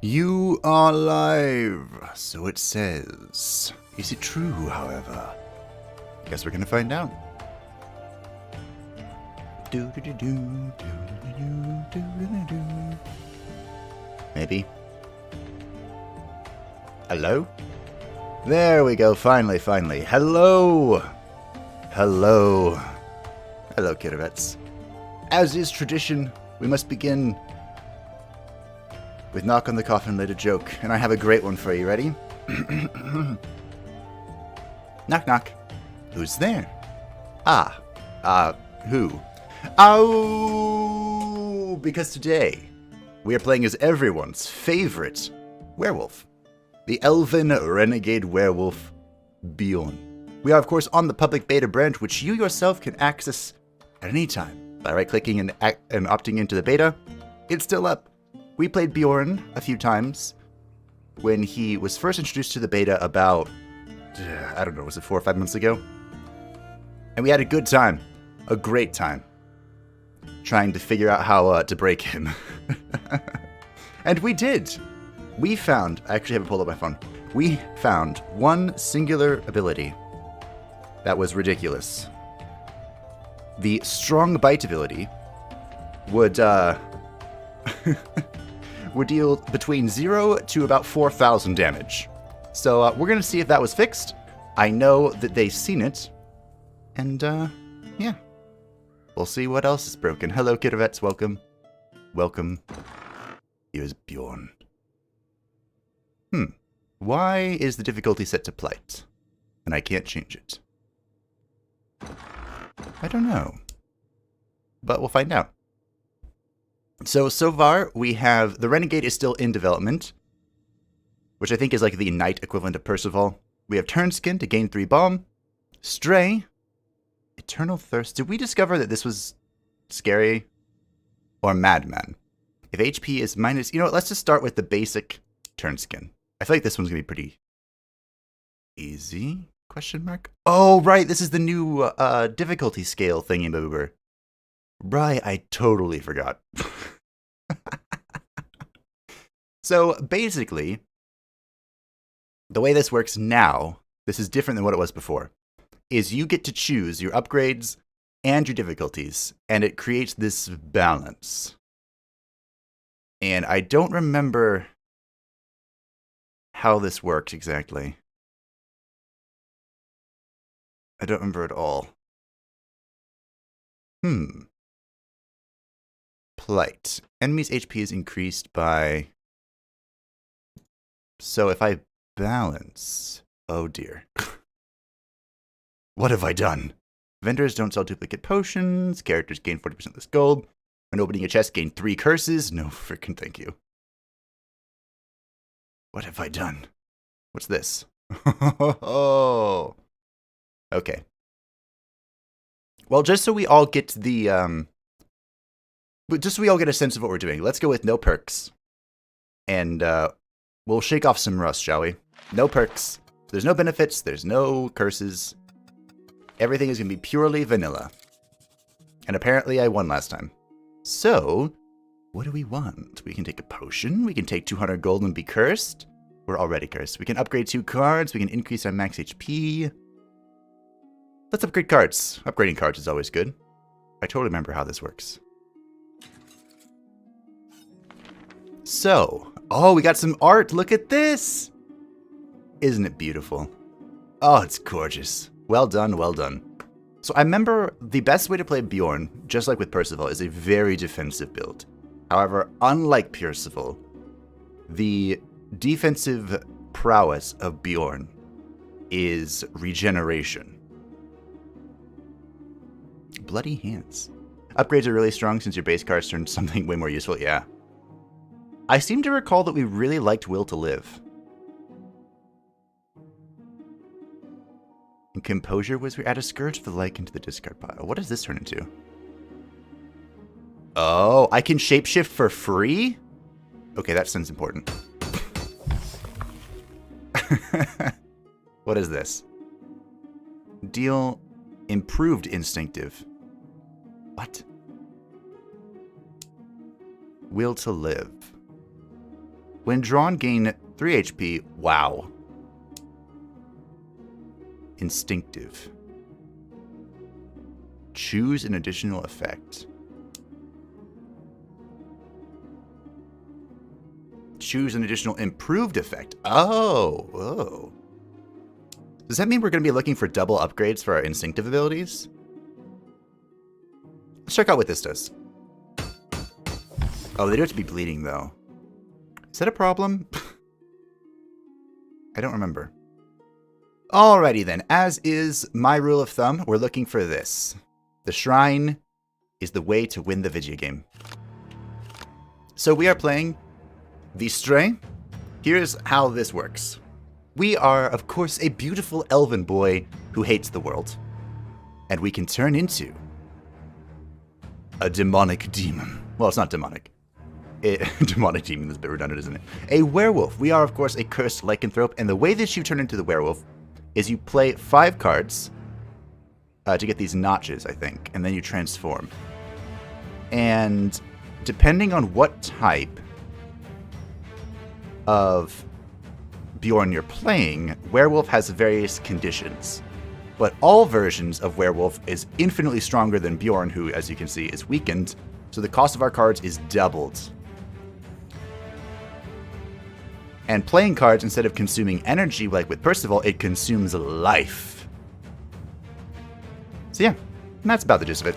You are alive, so it says. Is it true, however? Guess we're gonna find out. Maybe. Hello? There we go, finally. Hello! Hello, Kittervets. As is tradition, we must begin with Knock on the Coffin later joke, and I have a great one for you. Ready? Knock, knock. Who's there? Who? Oh, because today we are playing as everyone's favorite werewolf, the elven renegade werewolf, Bjorn. We are, of course, on the public beta branch, which you yourself can access at any time by right-clicking and opting into the beta. It's still up. We played Bjorn a few times when he was first introduced to the beta about, I don't know, was it 4 or 5 months ago? And we had a good time, a great time, trying to figure out how to break him. And we did. We found, I actually haven't pulled up my phone, we found one singular ability that was ridiculous. The strong bite ability would would deal between 0 to about 4,000 damage. So we're going to see if that was fixed. I know that they've seen it. And yeah. We'll see what else is broken. Hello, Kittervets. Welcome. Welcome. Here's Bjorn. Why is the difficulty set to Plight? And I can't change it. I don't know. But we'll find out. So far, we have... The Renegade is still in development, which I think is like the Knight equivalent of Percival. We have Turnskin to gain 3 bomb. Stray. Eternal Thirst. Did we discover that this was scary? Or Madman? If HP is minus... You know what, let's just start with the basic Turnskin. I feel like this one's going to be pretty easy? Question mark? Oh, right, this is the new difficulty scale thingy-boober. Right, I totally forgot. So, basically, the way this works now, this is different than what it was before, is you get to choose your upgrades and your difficulties, and it creates this balance. And I don't remember how this works exactly. I don't remember at all. Plight. Enemy's HP is increased by... So if I balance... Oh dear. What have I done? Vendors don't sell duplicate potions. Characters gain 40% less gold. When opening a chest, gain 3 curses. No freaking thank you. What have I done? What's this? Oh. Okay. Well, just so we all get the just so we all get a sense of what we're doing, let's go with no perks. And we'll shake off some rust, shall we? No perks. There's no benefits, there's no curses. Everything is going to be purely vanilla. And apparently I won last time. So, what do we want? We can take a potion, we can take 200 gold and be cursed. We're already cursed. We can upgrade 2 cards, we can increase our max HP. Let's upgrade cards. Upgrading cards is always good. I totally remember how this works. So, oh, we got some art. Look at this. Isn't it beautiful? Oh, it's gorgeous. Well done, well done. So I remember the best way to play Bjorn, just like with Percival, is a very defensive build. However, unlike Percival, the defensive prowess of Bjorn is regeneration. Bloody hands. Upgrades are really strong since your base cards turn something way more useful. Yeah. I seem to recall that we really liked Will to Live. And Composure was we add a Scourge of the Like into the discard pile. What does this turn into? Oh, I can shapeshift for free? Okay, that sounds important. What is this? Deal improved instinctive. What? Will to Live. When drawn, gain 3 HP. Wow. Instinctive. Choose an additional effect. Choose an additional improved effect. Oh, whoa. Does that mean we're going to be looking for double upgrades for our instinctive abilities? Let's check out what this does. Oh, they do have to be bleeding, though. Is that a problem? I don't remember. Alrighty then, as is my rule of thumb, we're looking for this. The shrine is the way to win the video game. So we are playing the Stray. Here's how this works. We are, of course, a beautiful elven boy who hates the world. And we can turn into a demonic demon. Well, it's not demonic. Demonic demon is a bit redundant, isn't it? A werewolf. We are, of course, a cursed lycanthrope. And the way that you turn into the werewolf is you play 5 cards to get these notches, I think. And then you transform. And depending on what type of Bjorn you're playing, werewolf has various conditions. But all versions of werewolf is infinitely stronger than Bjorn, who, as you can see, is weakened. So the cost of our cards is doubled. And playing cards, instead of consuming energy like with Percival, it consumes life. So yeah, and that's about the gist of it.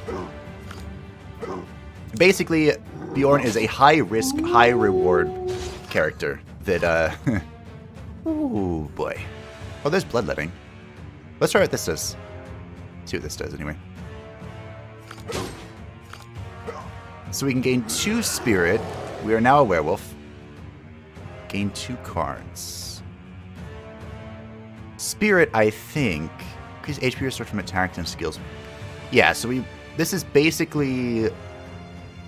Basically, Bjorn is a high-risk, high-reward character that, ooh, boy. Oh, there's bloodletting. Let's try what this does. See what this does, anyway. So we can gain 2 spirit. We are now a werewolf. Gain 2 cards. Spirit, I think. Increase HP restored from attacks and skills. Yeah, so this is basically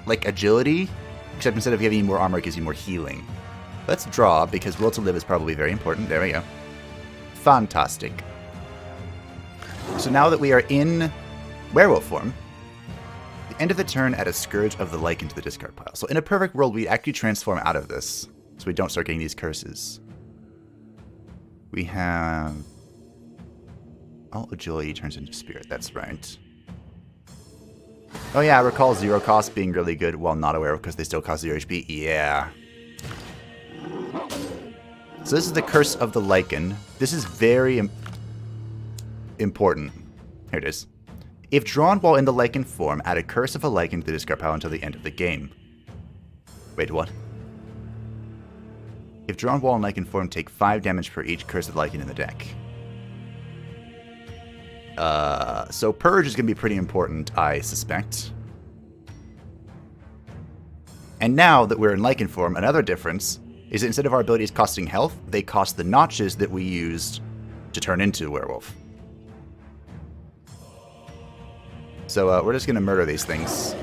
like agility, except instead of giving you more armor, it gives you more healing. Let's draw, because will to live is probably very important. There we go. Fantastic. So now that we are in werewolf form, the end of the turn, add a Scourge of the Lycan to the discard pile. So in a perfect world, we actually transform out of this, so we don't start getting these curses. We have... all agility turns into spirit, that's right. Oh yeah, I recall 0 cost being really good while not aware because they still cost 0 HP. Yeah. So this is the Curse of the Lycan. This is very important. Here it is. If drawn while in the Lycan form, add a Curse of a Lycan to the discard pile until the end of the game. Wait, what? If drawn while in Lycan form, take 5 damage per each Curse of the Lycan in the deck. So Purge is going to be pretty important, I suspect. And now that we're in Lycan form, another difference is that instead of our abilities costing health, they cost the notches that we used to turn into a werewolf. So we're just going to murder these things.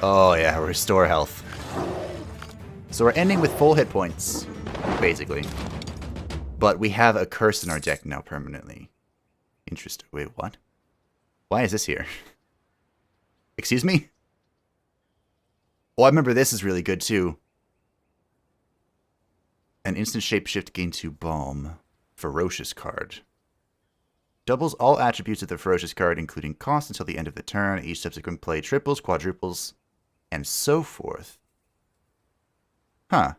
Oh yeah, restore health. So we're ending with full hit points, basically. But we have a curse in our deck now permanently. Interesting. Wait, what? Why is this here? Excuse me? Oh, I remember this is really good too. An instant shapeshift, gain 2 balm. Ferocious card. Doubles all attributes of the ferocious card, including cost, until the end of the turn. Each subsequent play triples, quadruples, and so forth. Huh.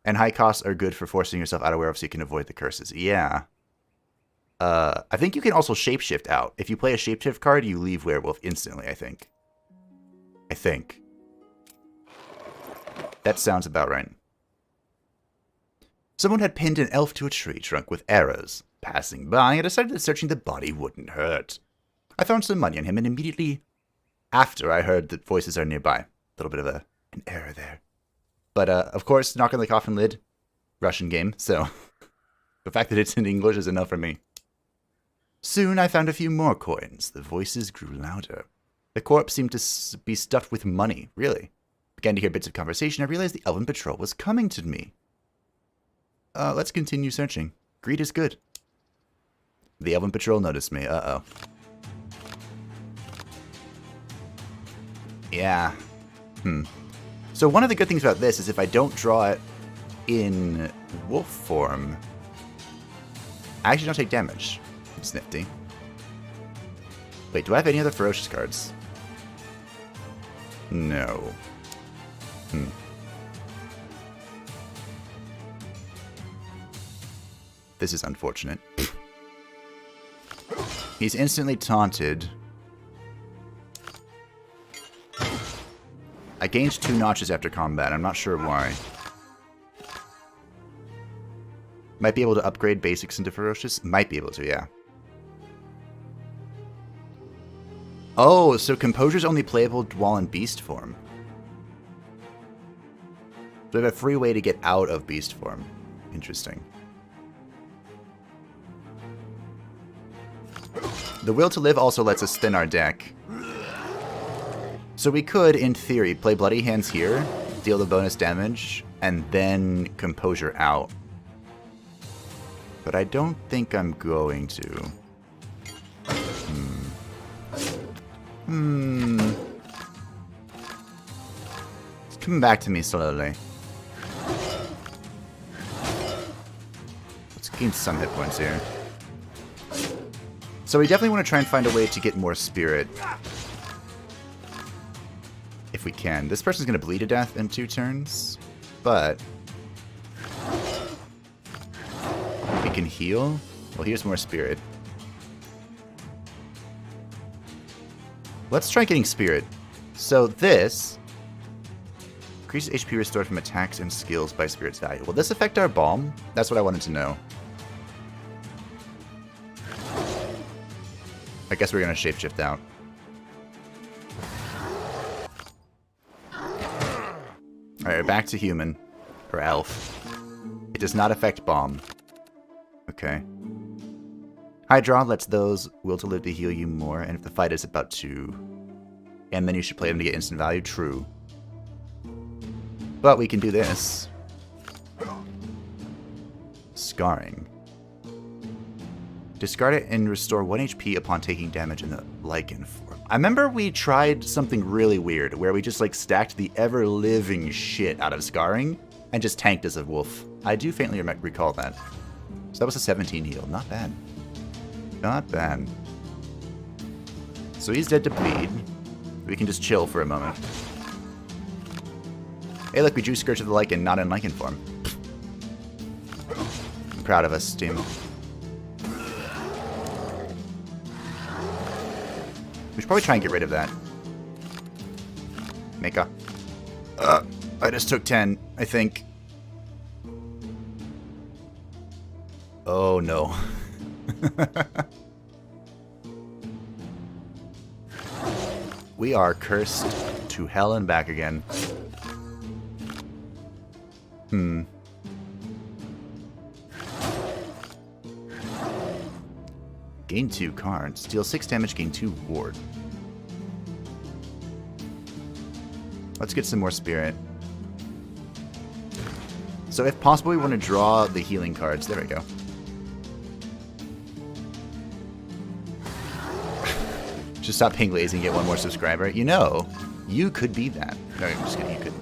And high costs are good for forcing yourself out of werewolf so you can avoid the curses. Yeah. I think you can also shapeshift out. If you play a shapeshift card, you leave werewolf instantly, I think. That sounds about right. Someone had pinned an elf to a tree trunk with arrows. Passing by, I decided that searching the body wouldn't hurt. I found some money on him, and immediately after I heard that voices are nearby. A little bit of an error there. But, of course, knock on the coffin lid. Russian game, so the fact that it's in English is enough for me. Soon I found a few more coins. The voices grew louder. The corpse seemed to be stuffed with money, really. Began to hear bits of conversation. I realized the Elven Patrol was coming to me. Let's continue searching. Greed is good. The Elven Patrol noticed me. Uh-oh. Yeah. So one of the good things about this is if I don't draw it in wolf form, I actually don't take damage. It's nifty. Wait, do I have any other ferocious cards? No. This is unfortunate. He's instantly taunted. I gained 2 notches after combat. I'm not sure why. Might be able to upgrade basics into ferocious? Might be able to, yeah. Oh, so Composure's only playable while in beast form. So we have a free way to get out of beast form. Interesting. The Will to Live also lets us thin our deck. So we could, in theory, play Bloody Hands here, deal the bonus damage, and then Composure out. But I don't think I'm going to. It's coming back to me slowly. Let's gain some hit points here. So we definitely want to try and find a way to get more spirit. If we can. This person's going to bleed to death in 2 turns, but we can heal. Well, here's more spirit. Let's try getting spirit. So this increases HP restored from attacks and skills by spirit's value. Will this affect our balm? That's what I wanted to know. I guess we're going to shapeshift out. Alright, back to human. Or elf. It does not affect bomb. Okay. Hydra lets those will to live to heal you more, and if the fight is about to... And then you should play them to get instant value. True. But we can do this. Scarring. Discard it and restore 1 HP upon taking damage in the Lycan form. I remember we tried something really weird, where we just like stacked the ever-living shit out of Scarring, and just tanked as a wolf. I do faintly recall that. So that was a 17 heal. Not bad. Not bad. So he's dead to bleed. We can just chill for a moment. Hey look, we drew Scourge of the Lycan, not in Lycan form. I'm proud of us, team. We should probably try and get rid of that. Meka. I just took 10, I think. Oh no. We are cursed to hell and back again. Gain 2 cards. Deal 6 damage, gain 2 ward. Let's get some more spirit. So if possible, we want to draw the healing cards. There we go. Just stop being lazy and get 1 more subscriber. You know, you could be that. No, I'm just kidding. You could.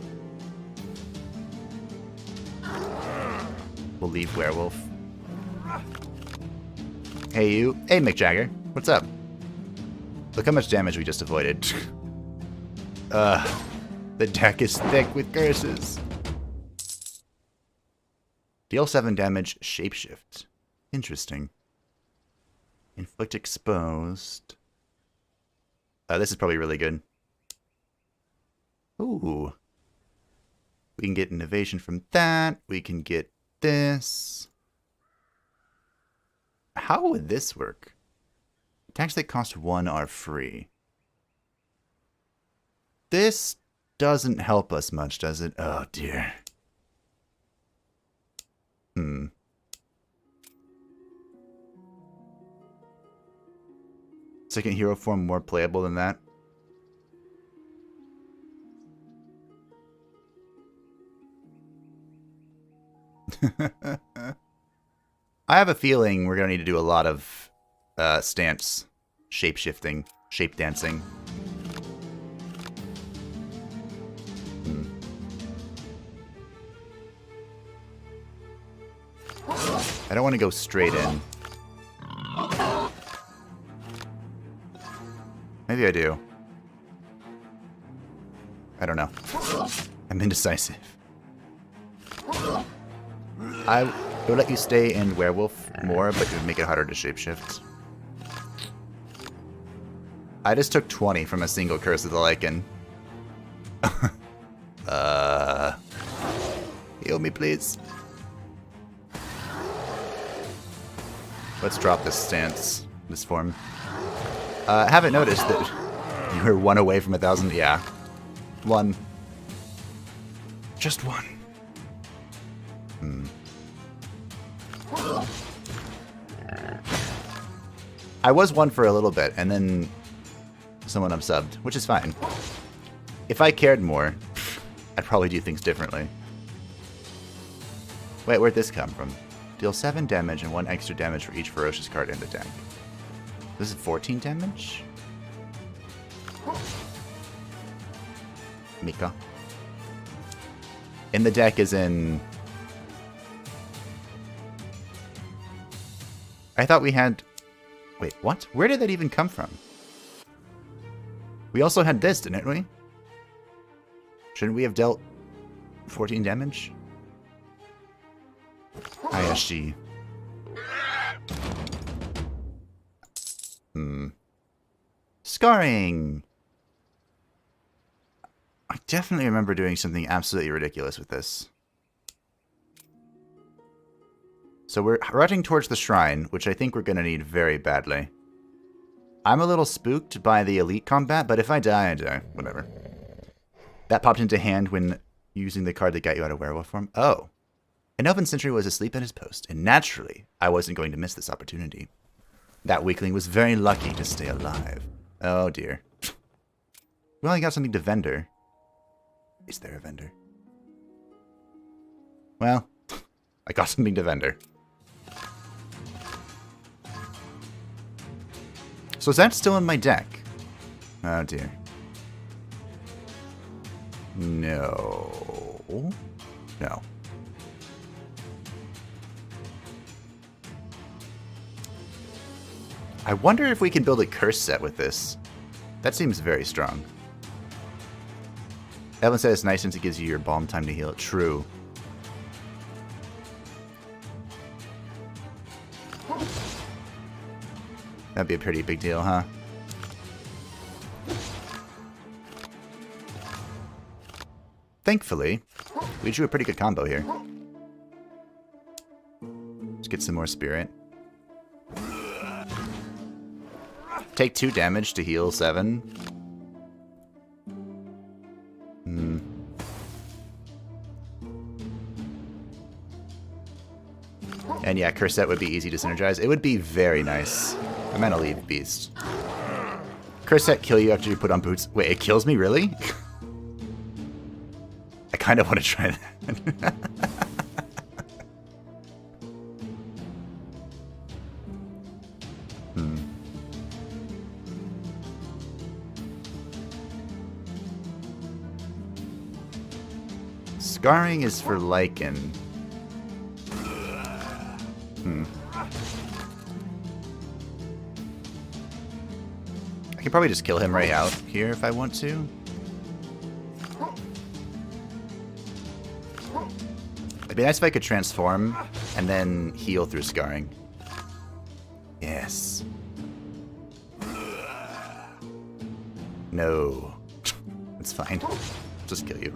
We'll leave werewolf. Hey you. Hey Mick Jagger. What's up? Look how much damage we just avoided. The deck is thick with curses. Deal 7 damage, shapeshift. Interesting. Inflict exposed. This is probably really good. Ooh. We can get an evasion from that. We can get this. How would this work? Attacks that cost 1 are free. This doesn't help us much, does it? Oh dear. Second hero form more playable than that? I have a feeling we're going to need to do a lot of stance, shape-shifting, shape-dancing. I don't want to go straight in. Maybe I do. I don't know. I'm indecisive. It would let you stay in werewolf more, but it would make it harder to shapeshift. I just took 20 from a single Curse of the Lycan. Heal me, please. Let's drop this stance, this form. Haven't noticed that you were 1 away from 1,000. Yeah. 1. Just 1. I was 1 for a little bit, and then someone unsubbed, which is fine. If I cared more, I'd probably do things differently. Wait, where'd this come from? Deal 7 damage and 1 extra damage for each ferocious card in the deck. This is 14 damage? Mika. In the deck is in... I thought we had... Wait, what? Where did that even come from? We also had this, didn't we? Shouldn't we have dealt 14 damage? ISG. Scarring! I definitely remember doing something absolutely ridiculous with this. So we're rushing towards the shrine, which I think we're going to need very badly. I'm a little spooked by the elite combat, but if I die, I die. Whatever. That popped into hand when using the card that got you out of werewolf form. Oh. An elven sentry was asleep at his post, and naturally, I wasn't going to miss this opportunity. That weakling was very lucky to stay alive. Oh dear. Well, I got something to vendor. Is there a vendor? Well, I got something to vendor. So is that still in my deck? Oh dear. No. No. I wonder if we can build a curse set with this. That seems very strong. Evan said it's nice since it gives you your balm time to heal. True. That'd be a pretty big deal, huh? Thankfully, we drew a pretty good combo here. Let's get some more spirit. Take 2 damage to heal 7. And yeah, curse set would be easy to synergize. It would be very nice. I'm gonna leave Beast. Curse set kill you after you put on boots. Wait, it kills me, really? I kind of want to try that. Scarring is for Lycan. I can probably just kill him right out here if I want to. It'd be nice if I could transform and then heal through scarring. Yes. No. It's fine. Just kill you.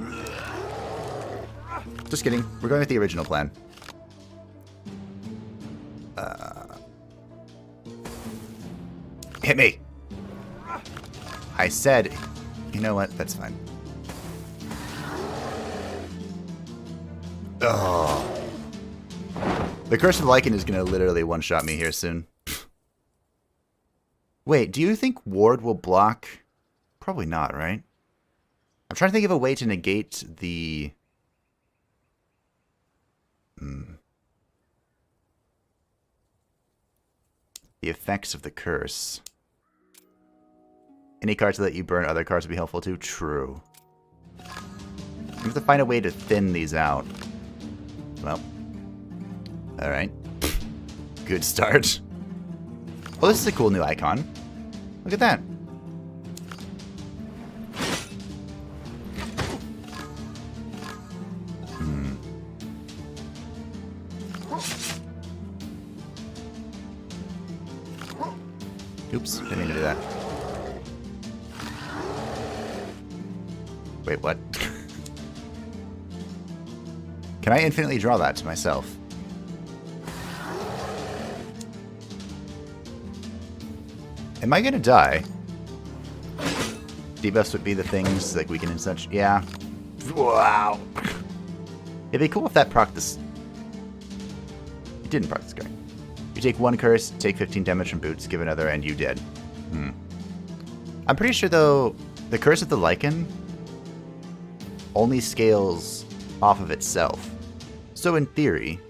Just kidding. We're going with the original plan. Hit me! I said... You know what? That's fine. Oh. The Curse of the Lycan is going to literally one-shot me here soon. Wait, do you think Ward will block? Probably not, right? I'm trying to think of a way to negate the... the effects of the curse. Any cards that let you burn other cards would be helpful too? True. We have to find a way to thin these out. Well. Alright. Good start. Oh, this is a cool new icon. Look at that. Oops, didn't mean to do that. Wait, what? Can I infinitely draw that to myself? Am I gonna die? Debuffs would be the things like weaken and such. Yeah. Wow. It'd be cool if that proc this. It didn't proc this guy. You take 1 curse, take 15 damage from boots, give another, and you dead. I'm pretty sure though, the curse of the lichen only scales off of itself. So in theory,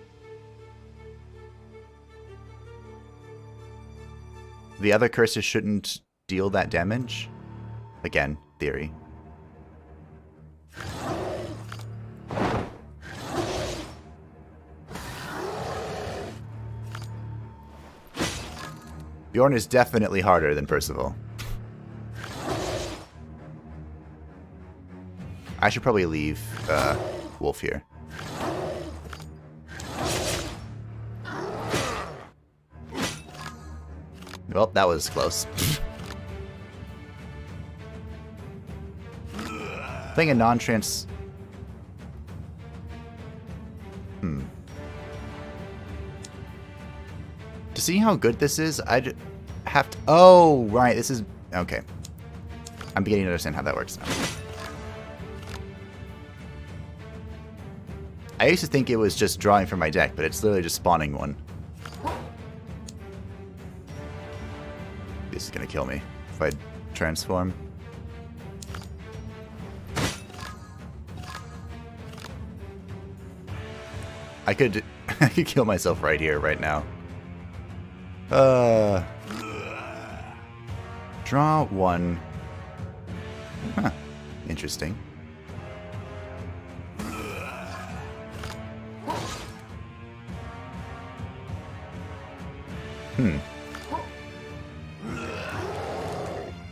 the other curses shouldn't deal that damage. Again, theory. Bjorn is definitely harder than Percival. I should probably leave Wolf here. Well, that was close. Playing a non-trans... To see how good this is, I'd have to... Oh, right, this is... Okay. I'm beginning to understand how that works now. I used to think it was just drawing from my deck, but it's literally just spawning one. This is gonna kill me if I transform. I could kill myself right here, right now. Draw 1. Huh. Interesting.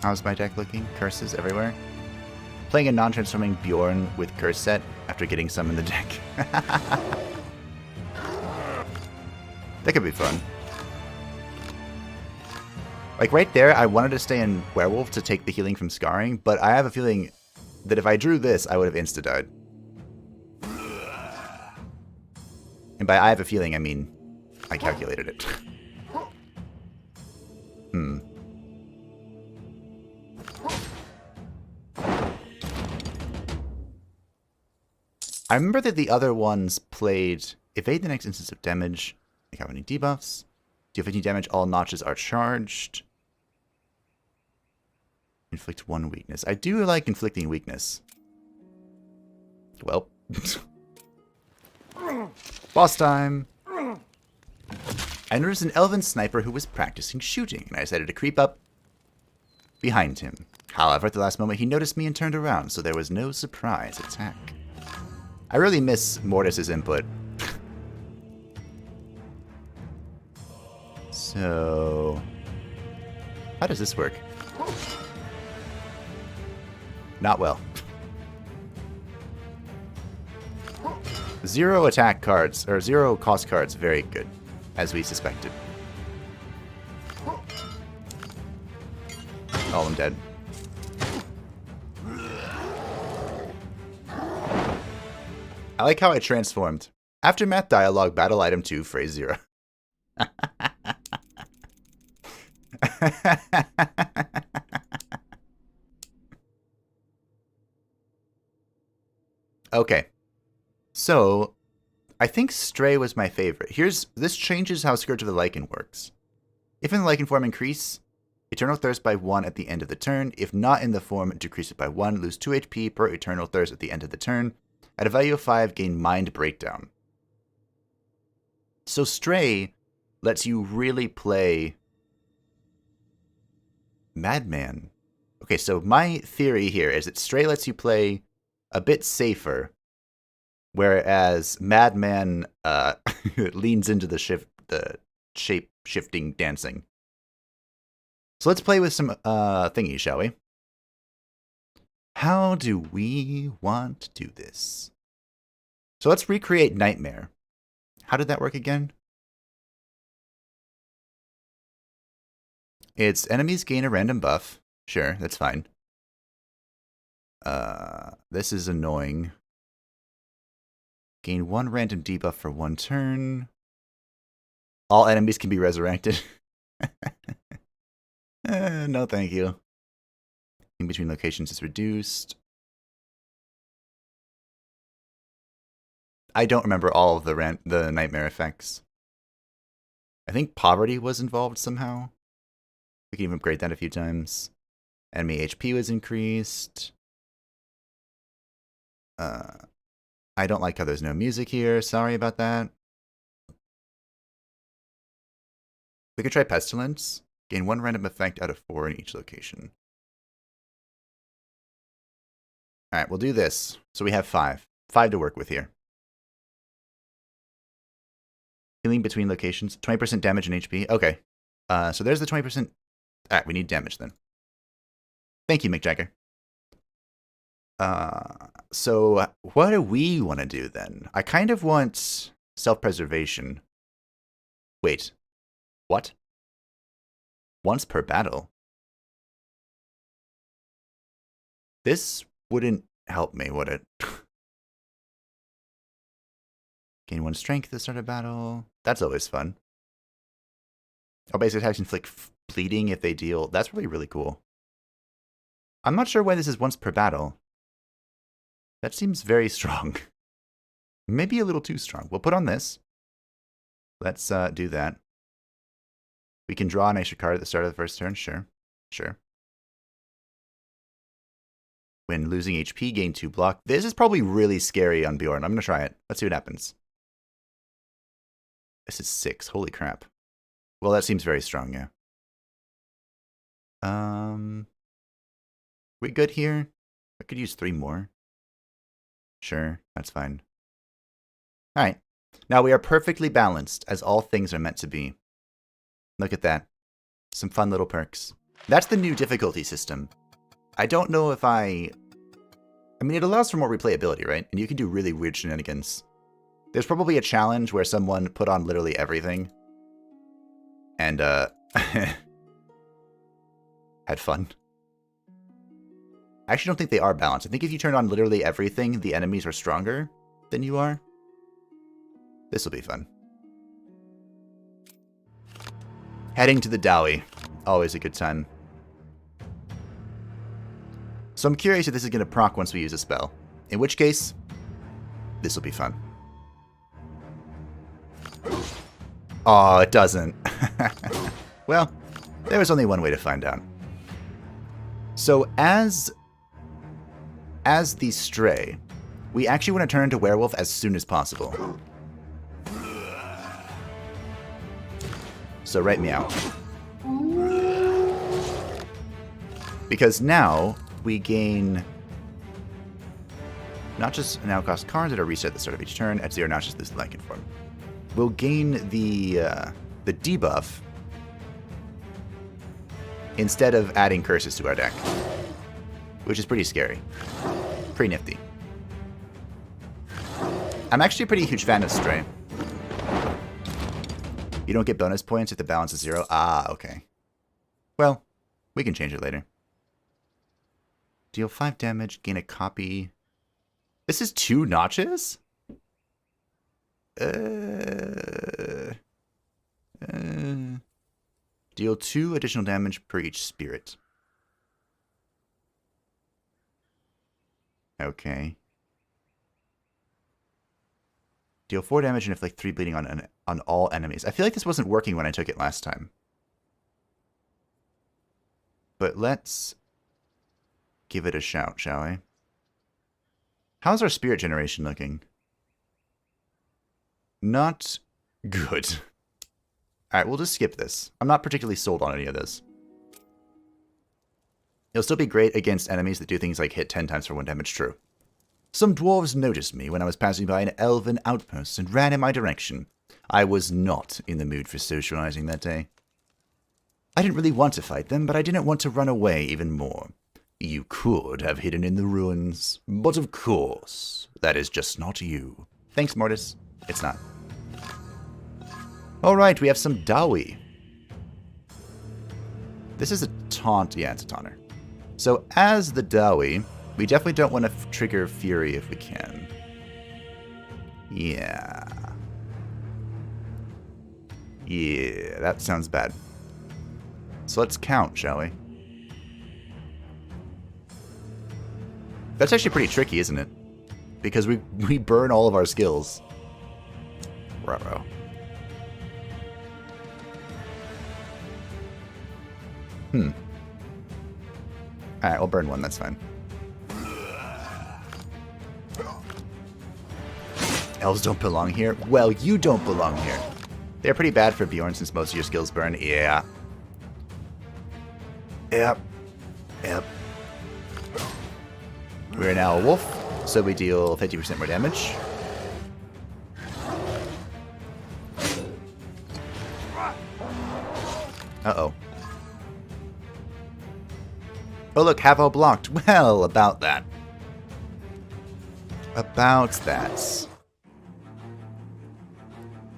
How's my deck looking? Curses everywhere. Playing a non-transforming Bjorn with curse set after getting some in the deck. That could be fun. Like right there, I wanted to stay in Werewolf to take the healing from Scarring, but I have a feeling that if I drew this, I would have insta-died. And by I have a feeling, I mean, I calculated it. I remember that the other ones played evade the next instance of damage. Take out any debuffs. Deal 15 damage, all notches are charged. Inflict 1 weakness. I do like inflicting weakness. Well. Boss time! I noticed an elven sniper who was practicing shooting, and I decided to creep up behind him. However, at the last moment, he noticed me and turned around, so there was no surprise attack. I really miss Mortis's input. So, how does this work? Not well. 0 attack cards, or 0 cost cards, very good, as we suspected. Oh, I'm dead. I like how I transformed. Aftermath dialogue, battle item 2, phrase 0. Okay. So, I think Stray was my favorite. This changes how Scourge of the Lichen works. If in the Lichen form, increase Eternal Thirst by 1 at the end of the turn. If not in the form, decrease it by 1. Lose 2 HP per Eternal Thirst at the end of the turn. At a value of 5, gain Mind Breakdown. So Stray lets you really play Madman. Okay, so my theory here is that Stray lets you play a bit safer, whereas Madman leans into the shape-shifting dancing. So let's play with some thingies, shall we? How do we want to do this? So let's recreate Nightmare. How did that work again? It's enemies gain a random buff. Sure, that's fine. This is annoying. Gain 1 random debuff for 1 turn. All enemies can be resurrected. No, thank you. In between locations is reduced. I don't remember all of the nightmare effects. I think poverty was involved somehow. We can even upgrade that a few times. Enemy HP was increased. I don't like how there's no music here. Sorry about that. We could try Pestilence. Gain 1 random effect out of 4 in each location. Alright, we'll do this. So we have 5. 5 to work with here. Healing between locations. 20% damage and HP. Okay. So there's the 20%. Alright, we need damage then. Thank you, Mick Jagger. So what do we want to do then? I kind of want self-preservation. Wait. What? Once per battle? This wouldn't help me, would it? Gain 1 strength at the start of battle. That's always fun. Oh, basic attacks inflict bleeding if they deal. That's probably really cool. I'm not sure why this is once per battle. That seems very strong. Maybe a little too strong. We'll put on this. Let's do that. We can draw an extra card at the start of the first turn. Sure. Sure. When losing HP, gain 2 block. This is probably really scary on Bjorn. I'm going to try it. Let's see what happens. This is 6. Holy crap. Well, that seems very strong, yeah. We good here? I could use 3 more. Sure, that's fine. Alright. Now we are perfectly balanced, as all things are meant to be. Look at that. Some fun little perks. That's the new difficulty system. I don't know if I mean, it allows for more replayability, right? And you can do really weird shenanigans. There's probably a challenge where someone put on literally everything. And, had fun. I actually don't think they are balanced. I think if you turn on literally everything, the enemies are stronger than you are. This will be fun. Heading to the Dowie. Always a good time. So I'm curious if this is going to proc once we use a spell. In which case, this will be fun. Oh, it doesn't. Well, there was only one way to find out. So as the Stray, we actually want to turn into Werewolf as soon as possible. So write me out. Because now we gain not just now cost cards that are reset at the start of each turn at 0 notches this Lycan form. We'll gain the debuff instead of adding curses to our deck, which is pretty scary. Pretty nifty. I'm actually a pretty huge fan of Stray. You don't get bonus points if the balance is 0. Ah, okay. Well, we can change it later. Deal 5 damage, gain a copy. This is 2 notches? Deal 2 additional damage per each spirit. Okay. Deal 4 damage and inflict 3 bleeding on all enemies. I feel like this wasn't working when I took it last time. But let's give it a shout, shall we? How's our spirit generation looking? Not good. Alright, we'll just skip this. I'm not particularly sold on any of this. It'll still be great against enemies that do things like hit 10 times for 1 damage, true. Some dwarves noticed me when I was passing by an elven outpost and ran in my direction. I was not in the mood for socializing that day. I didn't really want to fight them, but I didn't want to run away even more. You could have hidden in the ruins, but of course, that is just not you. Thanks, Mortis. It's not. Alright, we have some Dawi. This is a taunt. Yeah, it's a taunter. So, as the Dawi, we definitely don't want to trigger Fury if we can. Yeah. Yeah, that sounds bad. So let's count, shall we? That's actually pretty tricky, isn't it? Because we burn all of our skills. Ruh-roh. Alright, we'll burn one, that's fine. Elves don't belong here? Well, you don't belong here. They're pretty bad for Bjorn since most of your skills burn. Yeah. Yep. Yep. We're now a wolf, so we deal 50% more damage. Uh-oh. Oh look, Havo blocked. Well, about that. About that.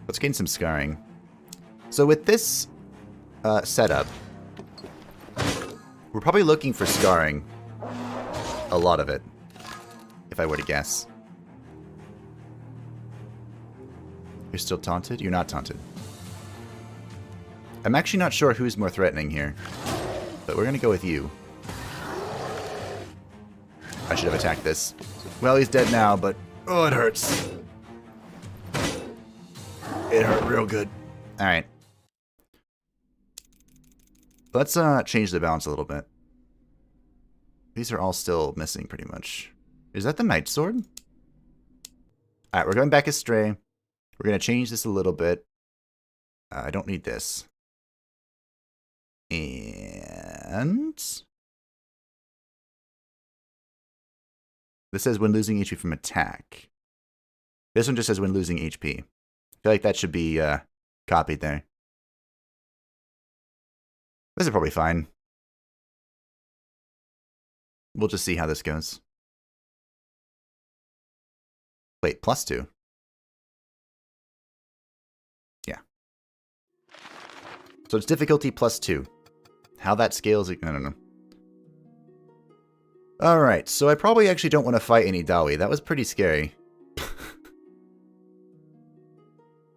Let's gain some scarring. So with this setup, we're probably looking for scarring. A lot of it, if I were to guess. You're still taunted? You're not taunted. I'm actually not sure who's more threatening here, but we're going to go with you. I should have attacked this. Well, he's dead now, but oh, it hurts. It hurt real good. Alright. Let's change the balance a little bit. These are all still missing, pretty much. Is that the Night Sword? Alright, we're going back astray. We're going to change this a little bit. I don't need this. And... this says when losing HP from attack. This one just says when losing HP. I feel like that should be copied there. This is probably fine. We'll just see how this goes. Wait, +2. Yeah. So it's difficulty +2. How that scales, I don't know. Alright, so I probably actually don't want to fight any Dawi. That was pretty scary.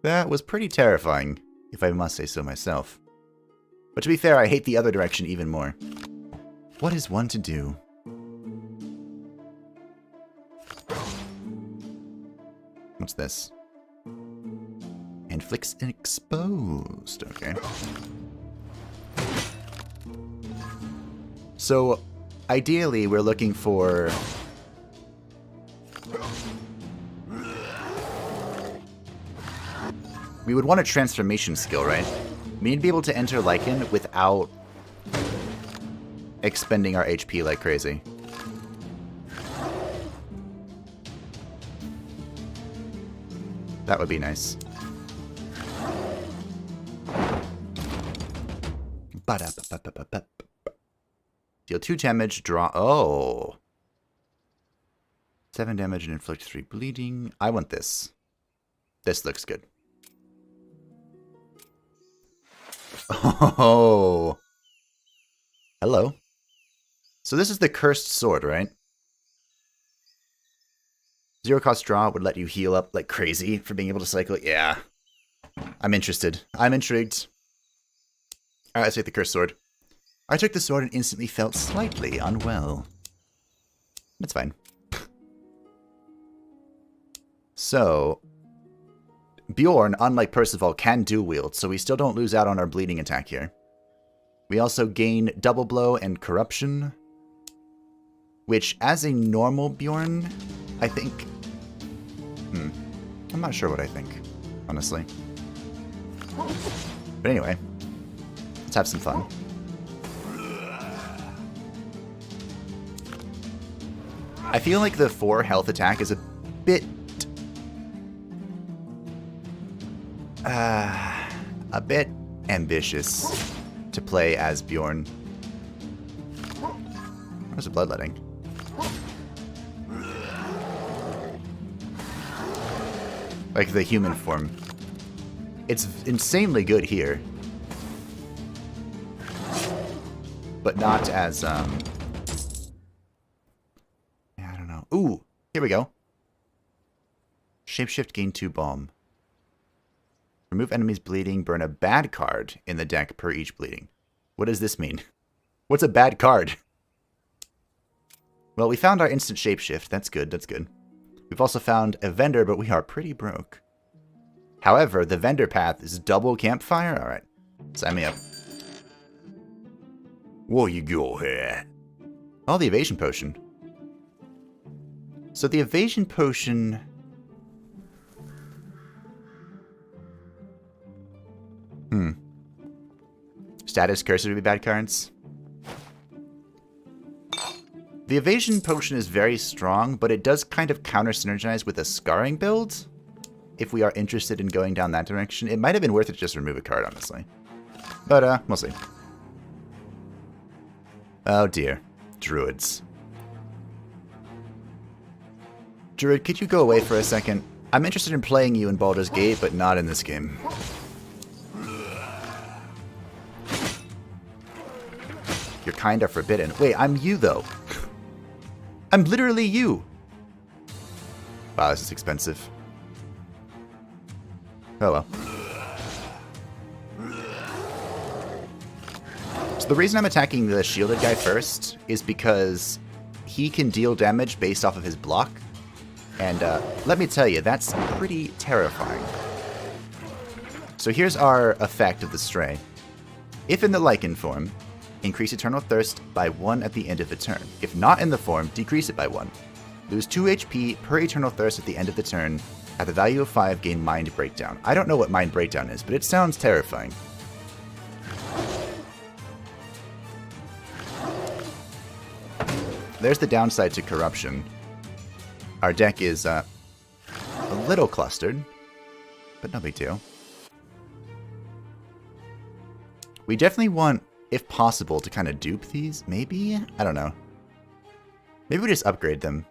That was pretty terrifying, if I must say so myself. But to be fair, I hate the other direction even more. What is one to do? What's this? Inflicts an exposed. Okay. So, ideally, we're looking for... we would want a transformation skill, right? We need to be able to enter Lycan without expending our HP like crazy. That would be nice. Deal 2 damage, draw... oh! 7 damage and inflict 3 bleeding. I want this. This looks good. Oh! Hello. So this is the cursed sword, right? 0 cost draw would let you heal up like crazy for being able to cycle. Yeah. I'm interested. I'm intrigued. Alright, let's take the cursed sword. I took the sword and instantly felt slightly unwell. That's fine. So, Bjorn, unlike Percival, can dual wield, so we still don't lose out on our bleeding attack here. We also gain double blow and corruption, which as a normal Bjorn, I think... I'm not sure what I think, honestly. But anyway, let's have some fun. I feel like the 4 health attack is a bit A bit ambitious to play as Bjorn. Where's the bloodletting? Like the human form. It's insanely good here. But not as, yeah, I don't know. Ooh, here we go. Shapeshift, gain 2 bomb. Remove enemies bleeding, burn a bad card in the deck per each bleeding. What does this mean? What's a bad card? Well, we found our instant shapeshift. That's good, that's good. We've also found a vendor, but we are pretty broke. However, the vendor path is double campfire? Alright, sign me up. What you go here? Oh, the evasion potion. So the evasion potion... Status cursor would be bad cards. The evasion potion is very strong, but it does kind of counter-synergize with a scarring build. If we are interested in going down that direction, it might have been worth it to just remove a card, honestly. But, we'll see. Oh dear. Druids. Druid, could you go away for a second? I'm interested in playing you in Baldur's Gate, but not in this game. You're kinda forbidden. Wait, I'm you, though. I'm literally you. Wow, this is expensive. Oh well. So the reason I'm attacking the shielded guy first is because he can deal damage based off of his block. And let me tell you, that's pretty terrifying. So here's our effect of the Stray. If in the Lycan form, increase Eternal Thirst by 1 at the end of the turn. If not in the form, decrease it by 1. Lose 2 HP per Eternal Thirst at the end of the turn. At the value of 5, gain Mind Breakdown. I don't know what Mind Breakdown is, but it sounds terrifying. There's the downside to Corruption. Our deck is a little clustered, but no big deal. We definitely want, if possible, to kind of dupe these, maybe? I don't know. Maybe we just upgrade them.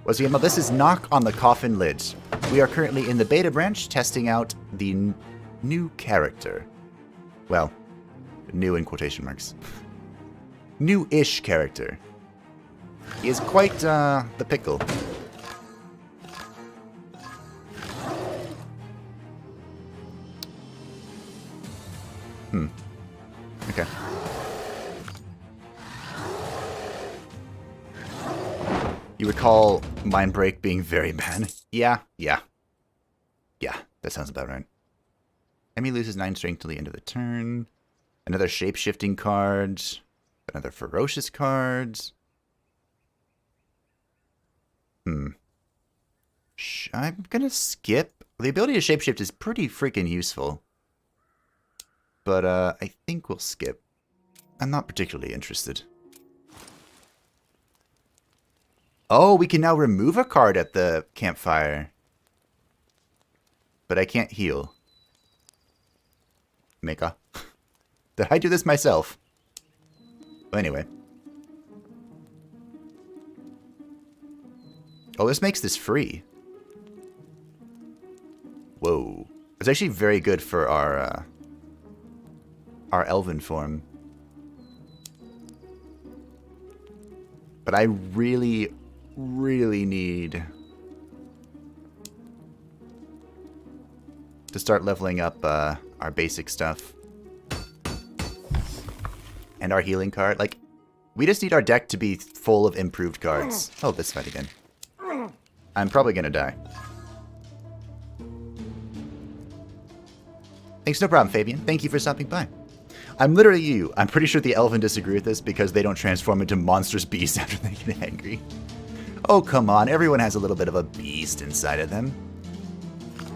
Once again, this is Knock on the Coffin lid. We are currently in the beta branch testing out the new character. Well, new in quotation marks. New-ish character. He is quite the pickle. Okay. You recall Mind Break being very bad? Yeah, that sounds about right. Enemy loses 9 strength till the end of the turn. Another shape-shifting card. Another ferocious card. I'm gonna skip. The ability to shapeshift is pretty freaking useful. But I think we'll skip. I'm not particularly interested. Oh, we can now remove a card at the campfire. But I can't heal. Mecha. Did I do this myself? Well, anyway. Oh, this makes this free. Whoa. It's actually very good for our elven form. But I really, really need to start leveling up our basic stuff. And our healing card. Like, we just need our deck to be full of improved cards. Oh, this fight again. I'm probably gonna die. Thanks, no problem, Fabian. Thank you for stopping by. I'm literally you. I'm pretty sure the Elven disagree with this because they don't transform into monstrous beasts after they get angry. Oh, come on. Everyone has a little bit of a beast inside of them.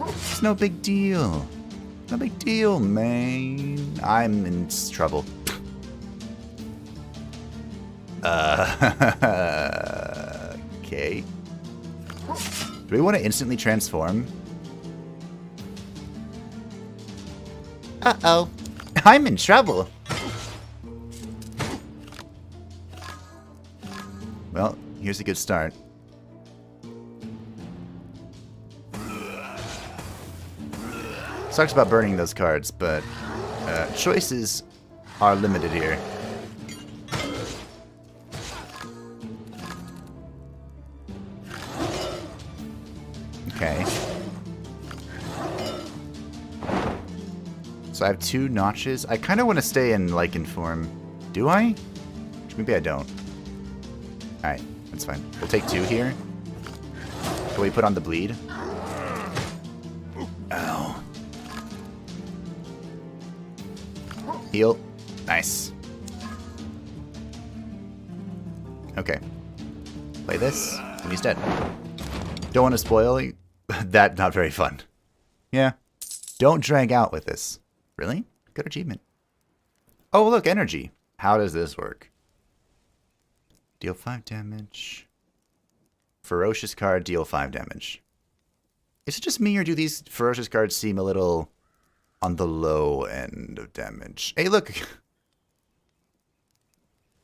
It's no big deal. No big deal, man. I'm in trouble. Okay. Do we want to instantly transform? Uh-oh. I'm in trouble. Well, here's a good start. Sucks about burning those cards, but choices are limited here. Okay. So I have 2 notches. I kind of want to stay in lichen form. Do I? Maybe I don't. Alright, that's fine. We'll take 2 here. Can we put on the bleed? Ow. Heal. Nice. Okay. Play this, and he's dead. Don't want to spoil that. Not very fun. Yeah. Don't drag out with this. Really? Good achievement. Oh, look, energy. How does this work? Deal 5 damage. Ferocious card, deal 5 damage. Is it just me, or do these ferocious cards seem a little on the low end of damage? Hey, look.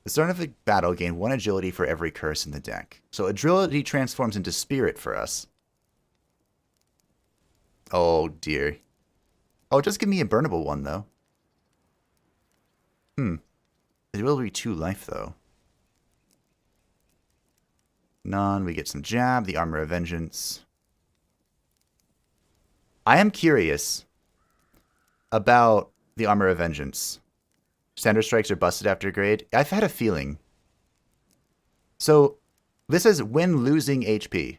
The start of the battle, gain 1 agility for every curse in the deck. So agility transforms into spirit for us. Oh, dear. Oh, just give me a burnable one, though. It will be 2 life, though. None. We get some jab. The Armor of Vengeance. I am curious about the Armor of Vengeance. Standard strikes are busted after grade. I've had a feeling. So, this is when losing HP.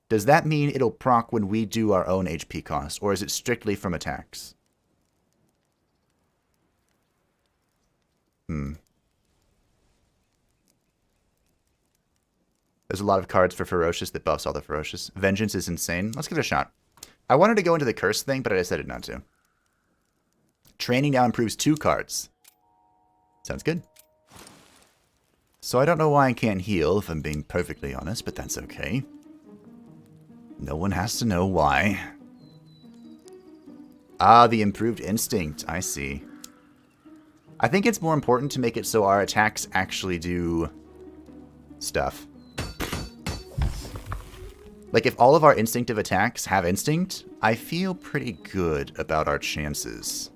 Does that mean it'll proc when we do our own HP cost, or is it strictly from attacks? There's a lot of cards for Ferocious that buffs all the Ferocious. Vengeance is insane. Let's give it a shot. I wanted to go into the curse thing, but I decided not to. Training now improves 2 cards. Sounds good. So I don't know why I can't heal, if I'm being perfectly honest, but that's okay. No one has to know why. Ah, the improved instinct. I see. I think it's more important to make it so our attacks actually do stuff. Like, if all of our instinctive attacks have instinct, I feel pretty good about our chances.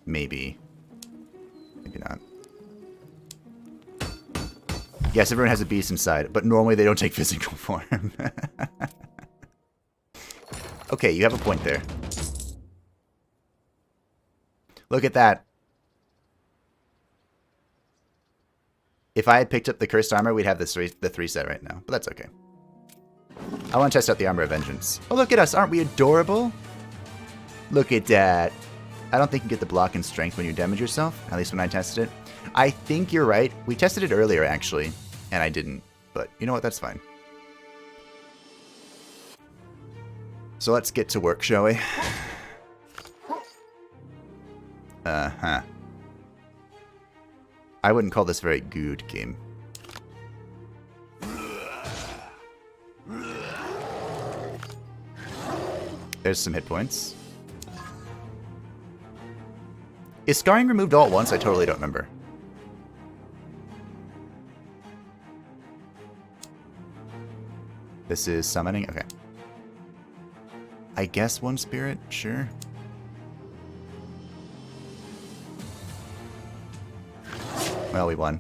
Maybe. Maybe not. Yes, everyone has a beast inside, but normally they don't take physical form. Okay, you have a point there. Look at that. If I had picked up the Cursed Armor, we'd have the 3 set right now, but that's okay. I want to test out the Armor of Vengeance. Oh, look at us. Aren't we adorable? Look at that. I don't think you get the block and strength when you damage yourself, at least when I tested it. I think you're right. We tested it earlier, actually, and I didn't. But you know what? That's fine. So let's get to work, shall we? Uh-huh. I wouldn't call this a very good game. There's some hit points. Is scarring removed all at once? I totally don't remember. This is summoning? Okay. I guess 1 spirit? Sure. Well, we won.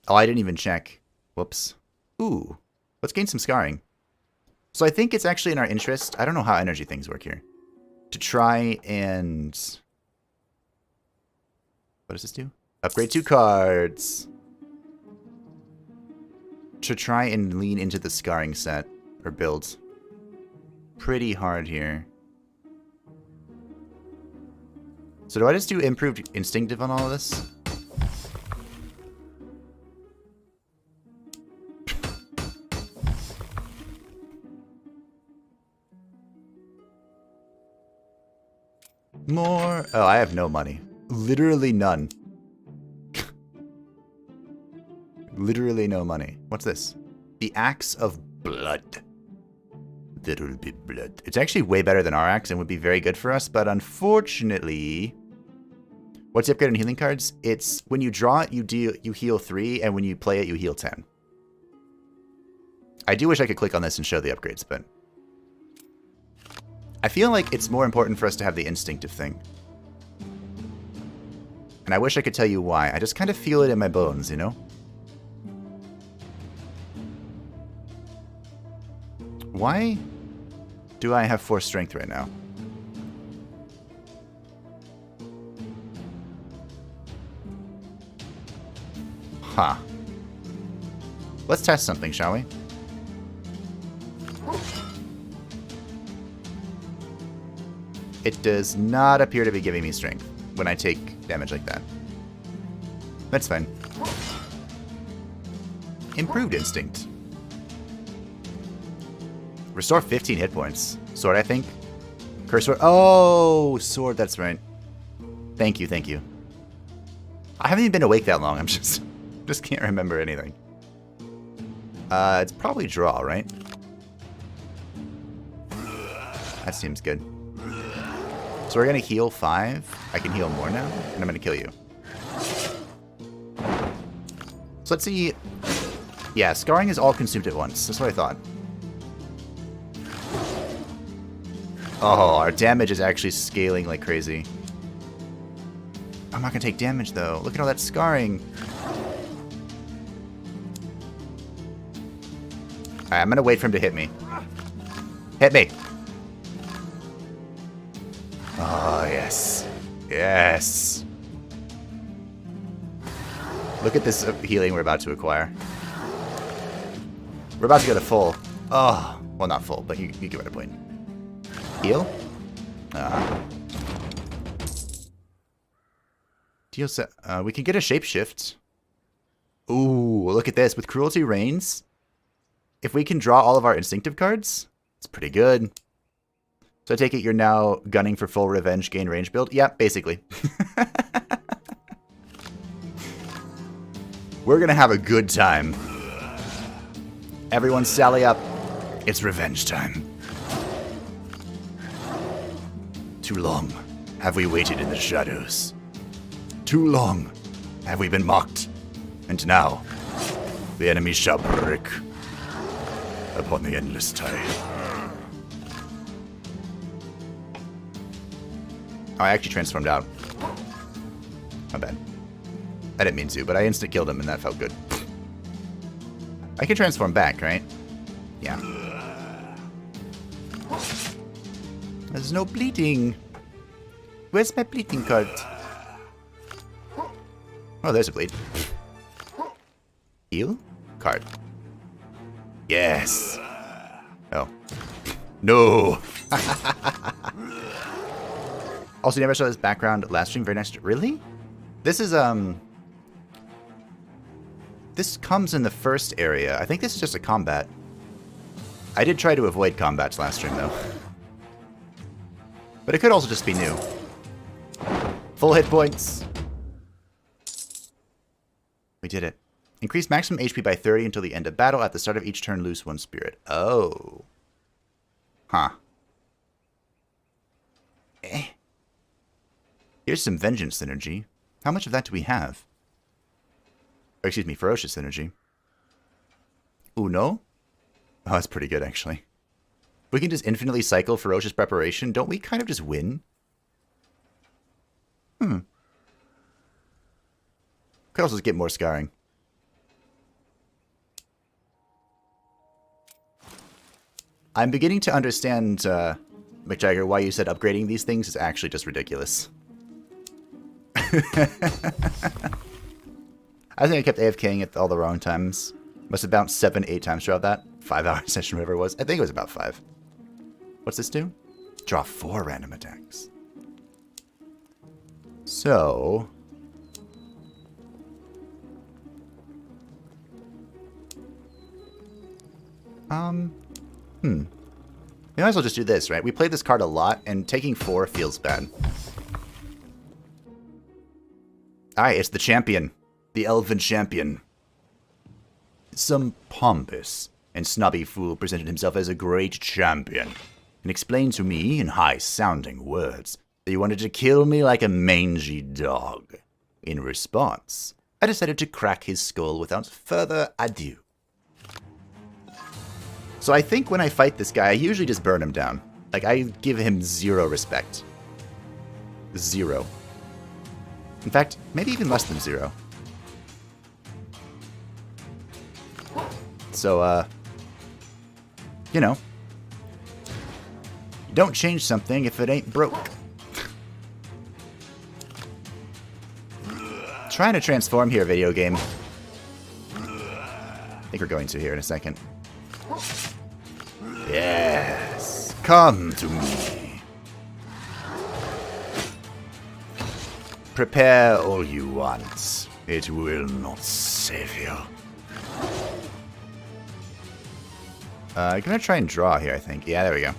Oh, I didn't even check. Whoops. Ooh. Let's gain some scarring. So I think it's actually in our interest. I don't know how energy things work here. To try and... What does this do? Upgrade 2 cards. To try and lean into the scarring set. Or build. Pretty hard here. So do I just do improved instinctive on all of this? More. Oh, I have no money. Literally none. Literally no money. What's this? The Axe of Blood. There will be blood. It's actually way better than our axe and would be very good for us, but unfortunately... What's the upgrade on healing cards? It's when you draw it, you heal 3, and when you play it, you heal 10. I do wish I could click on this and show the upgrades, but... I feel like it's more important for us to have the instinctive thing. And I wish I could tell you why. I just kind of feel it in my bones, you know? Why do I have 4 strength right now? Huh. Let's test something, shall we? It does not appear to be giving me strength when I take damage like that. That's fine. Improved instinct. Restore 15 hit points. Sword, I think. Curse sword. Oh, sword, that's right. Thank you, thank you. I haven't even been awake that long. I'm just can't remember anything. It's probably draw, right? That seems good. So we're going to heal 5. I can heal more now, and I'm going to kill you. So let's see. Yeah, scarring is all consumed at once. That's what I thought. Oh, our damage is actually scaling like crazy. I'm not going to take damage, though. Look at all that scarring. Alright, I'm going to wait for him to hit me. Hit me. Oh, yes. Yes. Look at this healing we're about to acquire. We're about to go to full. Oh, well, not full, but you get what I point. Heal? Deal set. We can get a shapeshift. Ooh, look at this. With Cruelty Reigns, if we can draw all of our instinctive cards, it's pretty good. So I take it you're now gunning for full revenge, gain range build? Yeah, basically. We're gonna have a good time. Everyone sally up. It's revenge time. Too long have we waited in the shadows. Too long have we been mocked. And now, the enemy shall break upon the endless tide. Oh, I actually transformed out. My bad. I didn't mean to, but I instant killed him and that felt good. I can transform back, right? Yeah. There's no bleeding. Where's my bleeding card? Oh, there's a bleed. Heal? Card. Yes. Oh. No. Also, you never saw this background last stream. Very nice. Really? This is, this comes in the first area. I think this is just a combat. I did try to avoid combats last stream, though. But it could also just be new. Full hit points. We did it. Increase maximum HP by 30 until the end of battle. At the start of each turn, lose 1 spirit. Oh. Huh. Eh. Here's some vengeance synergy. How much of that do we have? Or, excuse me, ferocious synergy. Uno? Oh, that's pretty good, actually. We can just infinitely cycle ferocious preparation. Don't we kind of just win? Could also just get more scarring. I'm beginning to understand, McJagger, why you said upgrading these things is actually just ridiculous. I think I kept AFKing at all the wrong times. Must have bounced 7, 8 times throughout that 5-hour session, whatever it was. I think it was about 5. What's this do? Draw 4 random attacks. So... We might as well just do this, right? We played this card a lot, and taking 4 feels bad. Alright, it's the champion. The Elven champion. Some pompous and snobby fool presented himself as a great champion and explained to me in high-sounding words that he wanted to kill me like a mangy dog. In response, I decided to crack his skull without further ado. So I think when I fight this guy, I usually just burn him down. Like, I give him zero respect. Zero. In fact, maybe even less than zero. So, you know. Don't change something if it ain't broke. Trying to transform here, video game. I think we're going to here in a second. Yes, come to me. Prepare all you want. It will not save you. I'm gonna try and draw here, I think. Yeah, there we go.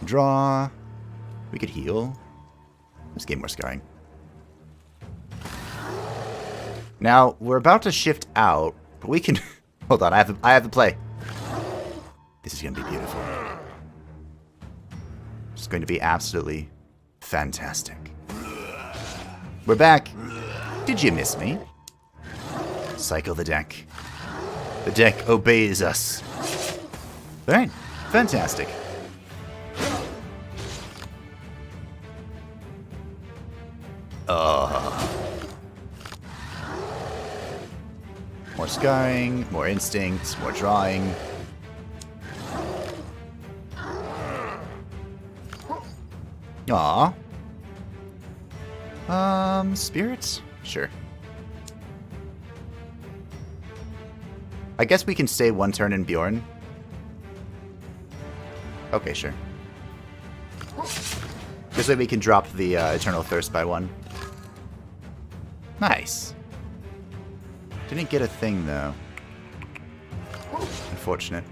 Draw. We could heal. Let's gain more scarring. Now, we're about to shift out, but we can... Hold on, I have to play. This is going to be beautiful. It's going to be absolutely fantastic. We're back. Did you miss me? Cycle the deck. The deck obeys us. Alright, fantastic. More scarring, more instinct, more drawing. Aww. Spirits? Sure. I guess we can stay one turn in Bjorn. Okay, sure. This way we can drop the Eternal Thirst by one. Nice. Didn't get a thing, though. Unfortunate.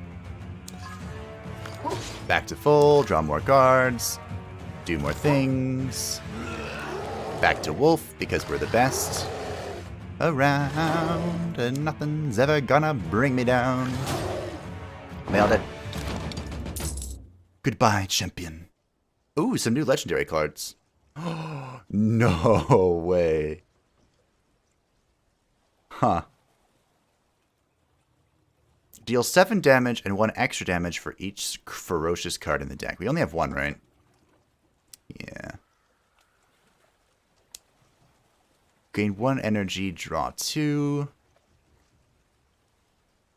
Back to full, draw more cards, do more things. Back to Wolf, because we're the best around, and nothing's ever gonna bring me down. Nailed it. Goodbye, champion. Ooh, some new legendary cards. No way. Huh. Deal 7 damage and 1 extra damage for each ferocious card in the deck. We only have 1, right? Yeah. Gain 1 energy, draw 2.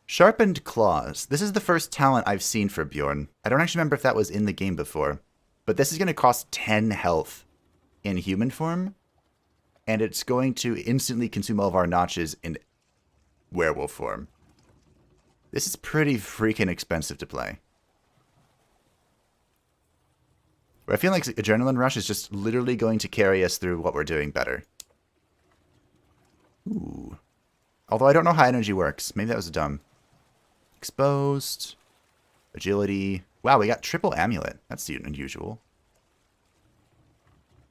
Sharpened Claws. This is the first talent I've seen for Bjorn. I don't actually remember if that was in the game before. But this is going to cost 10 health in human form. And it's going to instantly consume all of our notches in werewolf form. This is pretty freaking expensive to play. I feel like Adrenaline Rush is just literally going to carry us through what we're doing better. Ooh. Although I don't know how energy works. Maybe that was dumb. Exposed. Agility. Wow, we got triple amulet. That's unusual.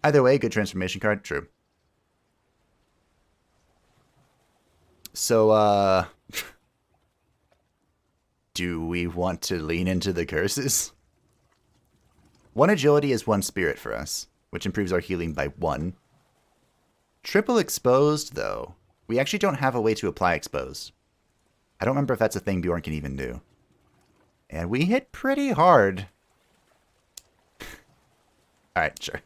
Either way, good transformation card. True. So, do we want to lean into the curses? 1 agility is 1 spirit for us, which improves our healing by 1. Triple exposed, though. We actually don't have a way to apply exposed. I don't remember if that's a thing Bjorn can even do. And we hit pretty hard. Alright, sure.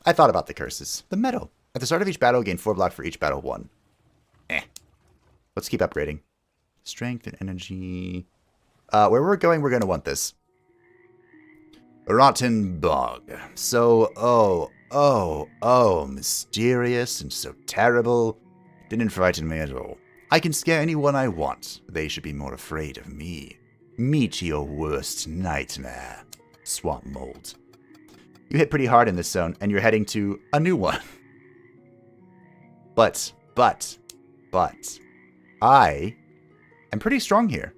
I thought about the curses. The metal. At the start of each battle, gain 4 block for each battle 1. Let's keep upgrading. Strength and energy. Where we're going to want this. Rotten Bog. So, mysterious and so terrible. Didn't frighten me at all. I can scare anyone I want. They should be more afraid of me. Meet your worst nightmare. Swamp Mold. You hit pretty hard in this zone, and you're heading to a new one. But, I am pretty strong here.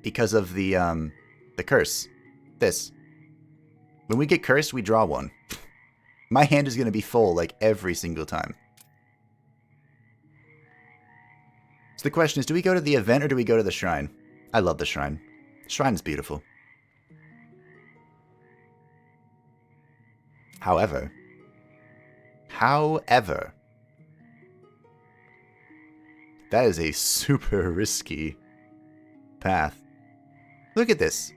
Because of the curse. This. When we get cursed, we draw 1. My hand is going to be full, like, every single time. So the question is, do we go to the event or do we go to the shrine? I love the shrine. The shrine is beautiful. However, that is a super risky path. Look at this.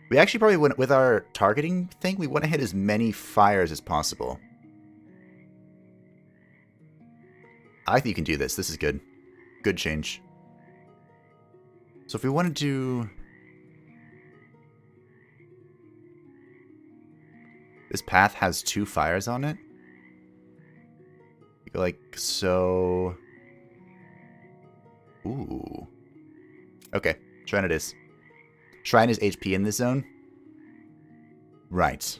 We actually probably went, with our targeting thing, we want to hit as many fires as possible. I think you can do this. This is good. Good change. So if we want to do... This path has 2 fires on it. You go like so... Ooh. Okay, shrine it is. Shrine is HP in this zone? Right.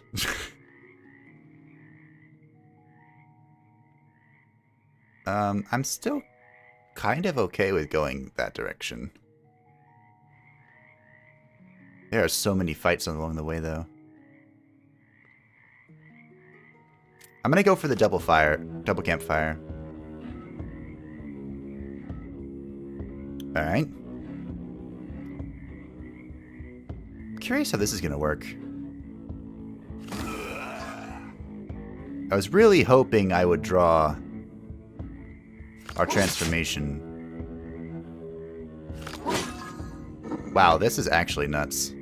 I'm still kind of okay with going that direction. There are so many fights along the way, though. I'm gonna go for the double campfire. Alright. Curious how this is gonna work. I was really hoping I would draw our transformation. Wow, this is actually nuts.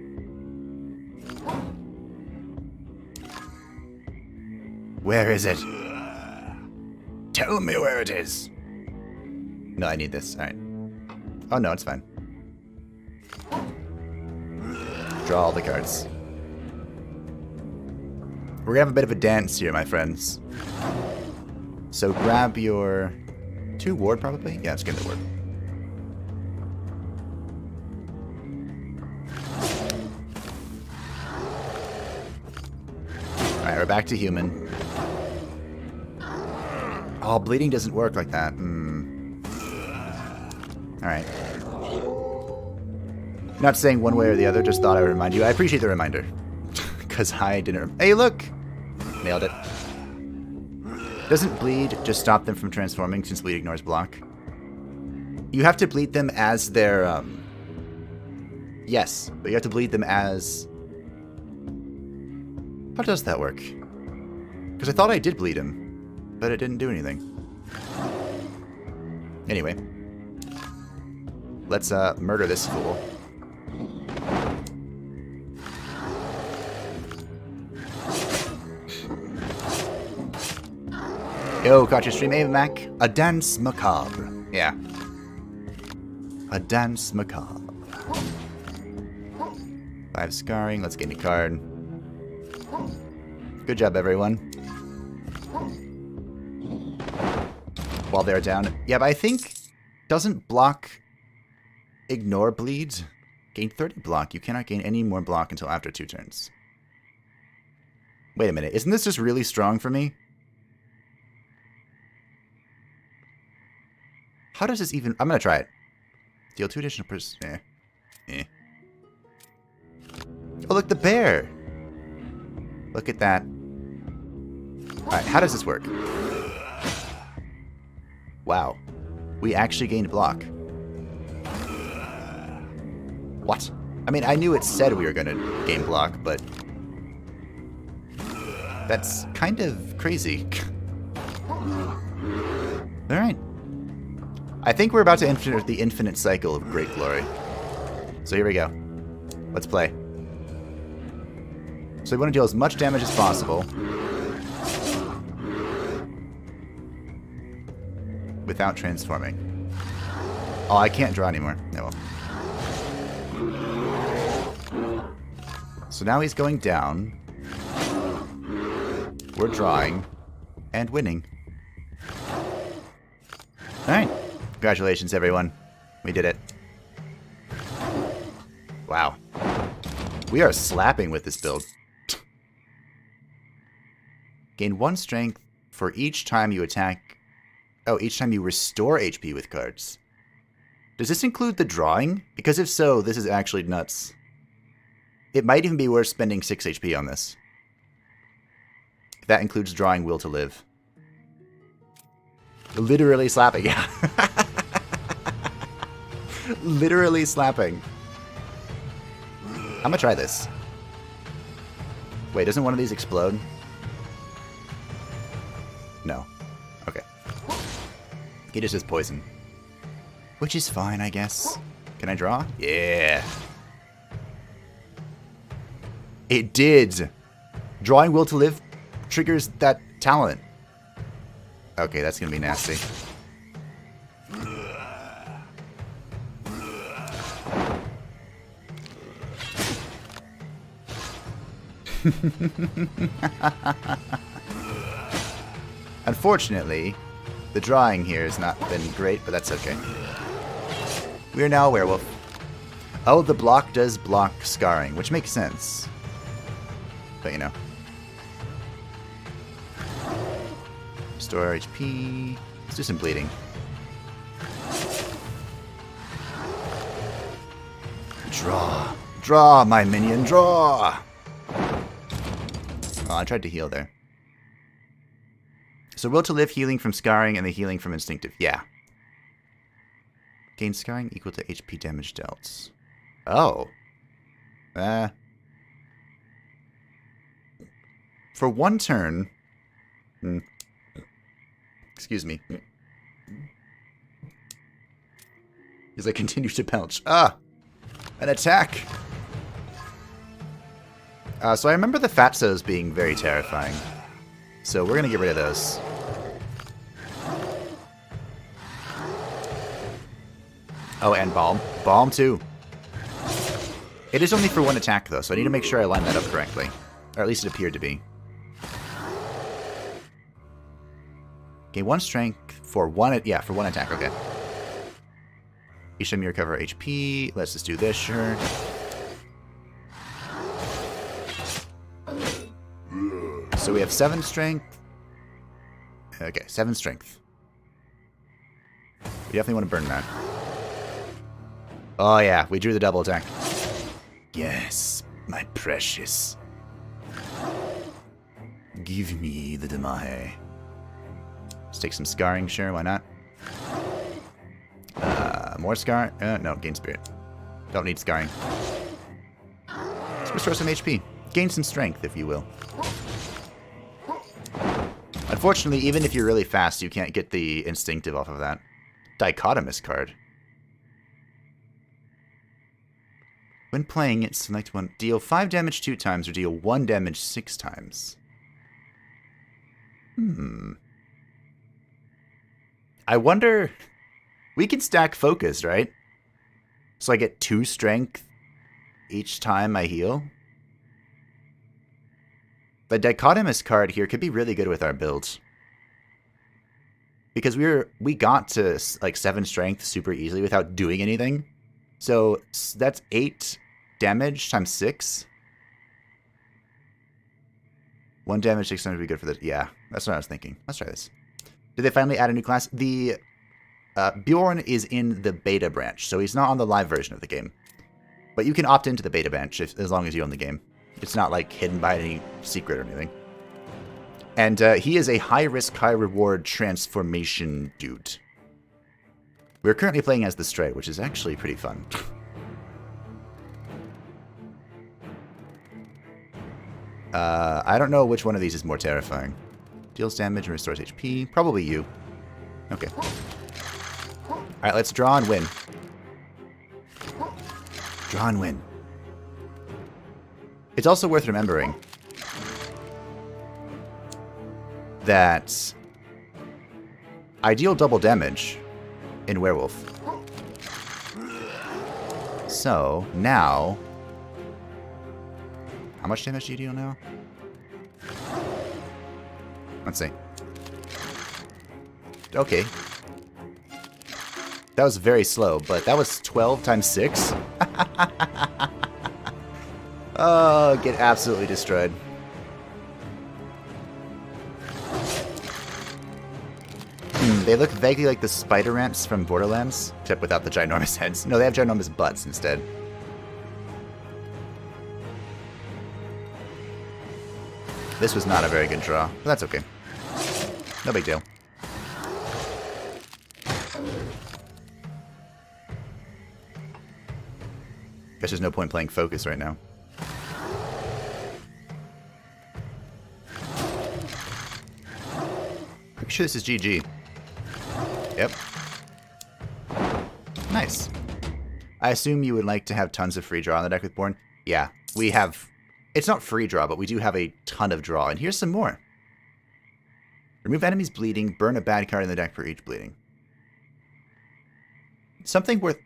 Where is it? Tell me where it is. No, I need this. Alright. Oh no, it's fine. Draw all the cards. We're gonna have a bit of a dance here, my friends. So grab your 2 ward, probably? Yeah, it's gonna work. Alright, we're back to human. Oh, bleeding doesn't work like that. Alright. Not saying one way or the other, just thought I would remind you. I appreciate the reminder. Because I didn't... Hey, look! Nailed it. Doesn't bleed just stop them from transforming since bleed ignores block? You have to bleed them as their... Yes, but you have to bleed them as... How does that work? Because I thought I did bleed him, but it didn't do anything. Anyway. Let's murder this fool. Yo, caught your stream, Mac. A dance macabre. Yeah. A dance macabre. 5 scarring. Let's gain a card. Good job, everyone. While they're down. Yeah, but I think... Doesn't block... Ignore bleed? Gain 30 block. You cannot gain any more block until after 2 turns. Wait a minute. Isn't this just really strong for me? How does this even... I'm gonna try it. Deal 2 additional Oh, look, the bear! Look at that. Alright, how does this work? Wow. We actually gained block. What? I mean, I knew it said we were gonna gain block, but... That's kind of crazy. Alright. I think we're about to enter the infinite cycle of great glory. So here we go. Let's play. So we want to deal as much damage as possible. Without transforming. Oh, I can't draw anymore. No. So now he's going down. We're drawing. And winning. Alright. Congratulations, everyone. We did it. Wow. We are slapping with this build. Gain 1 strength for each time you attack... Oh, each time you restore HP with cards. Does this include the drawing? Because if so, this is actually nuts. It might even be worth spending 6 HP on this. That includes drawing Will to Live. Literally slapping, yeah. Literally slapping. I'm gonna try this. Wait, doesn't one of these explode? No. Okay. He just has poison. Which is fine, I guess. Can I draw? Yeah. It did. Drawing Will to Live triggers that talent. Okay, that's gonna be nasty. Unfortunately, the drawing here has not been great, but that's okay. We are now a werewolf. Oh, the block does block scarring, which makes sense. But you know. Restore HP. Let's do some bleeding. Draw. Draw, my minion, draw! Oh, I tried to heal there. So Will to Live, healing from scarring, and the healing from instinctive. Yeah. Gain scarring equal to HP damage dealt. Oh. For one turn... Excuse me. As I continue to belch. Ah! An attack! So I remember the Fatsos being very terrifying. So we're gonna get rid of those. Oh, and Balm. Balm too. It is only for one attack though, so I need to make sure I line that up correctly. Or at least it appeared to be. Gain 1 strength for one, for one attack, okay. Each time you recover HP, let's just do this, sure. So we have 7 strength. Okay, 7 strength. We definitely want to burn that. Oh yeah, we drew the double attack. Yes, my precious. Give me the Damahe. Let's take some scarring, sure, why not? More scar? No, gain spirit. Don't need scarring. Let's restore some HP. Gain some strength, if you will. Unfortunately, even if you're really fast, you can't get the instinctive off of that. Dichotomous card. When playing it, select one. Deal 5 damage 2 times or deal 1 damage 6 times. I wonder... We can stack focus, right? So I get 2 strength each time I heal. The Dichotomous card here could be really good with our builds. Because we got to like 7 strength super easily without doing anything. So that's 8 damage times 6. 1 damage 6 times would be good for this. Yeah, that's what I was thinking. Let's try this. Did they finally add a new class? The Bjorn is in the beta branch, so he's not on the live version of the game. But you can opt into the beta branch as long as you own the game. It's not like hidden by any secret or anything. And he is a high-risk, high-reward transformation dude. We're currently playing as the Stray, which is actually pretty fun. I don't know which one of these is more terrifying. Deals damage and restores HP. Probably you. Okay. Alright, let's draw and win. Draw and win. It's also worth remembering that I deal double damage in Werewolf. So, now... How much damage do you deal now? Let's see. Okay. That was very slow, but that was 12 times 6. Oh, get absolutely destroyed. They look vaguely like the spider ants from Borderlands, except without the ginormous heads. No, they have ginormous butts instead. This was not a very good draw, but that's okay. No big deal. Guess there's no point playing focus right now. Pretty sure this is GG. Yep. Nice. I assume you would like to have tons of free draw on the deck with Bjorn. Yeah, we have... It's not free draw, but we do have a ton of draw. And here's some more. Remove enemies bleeding. Burn a bad card in the deck for each bleeding. Something worth...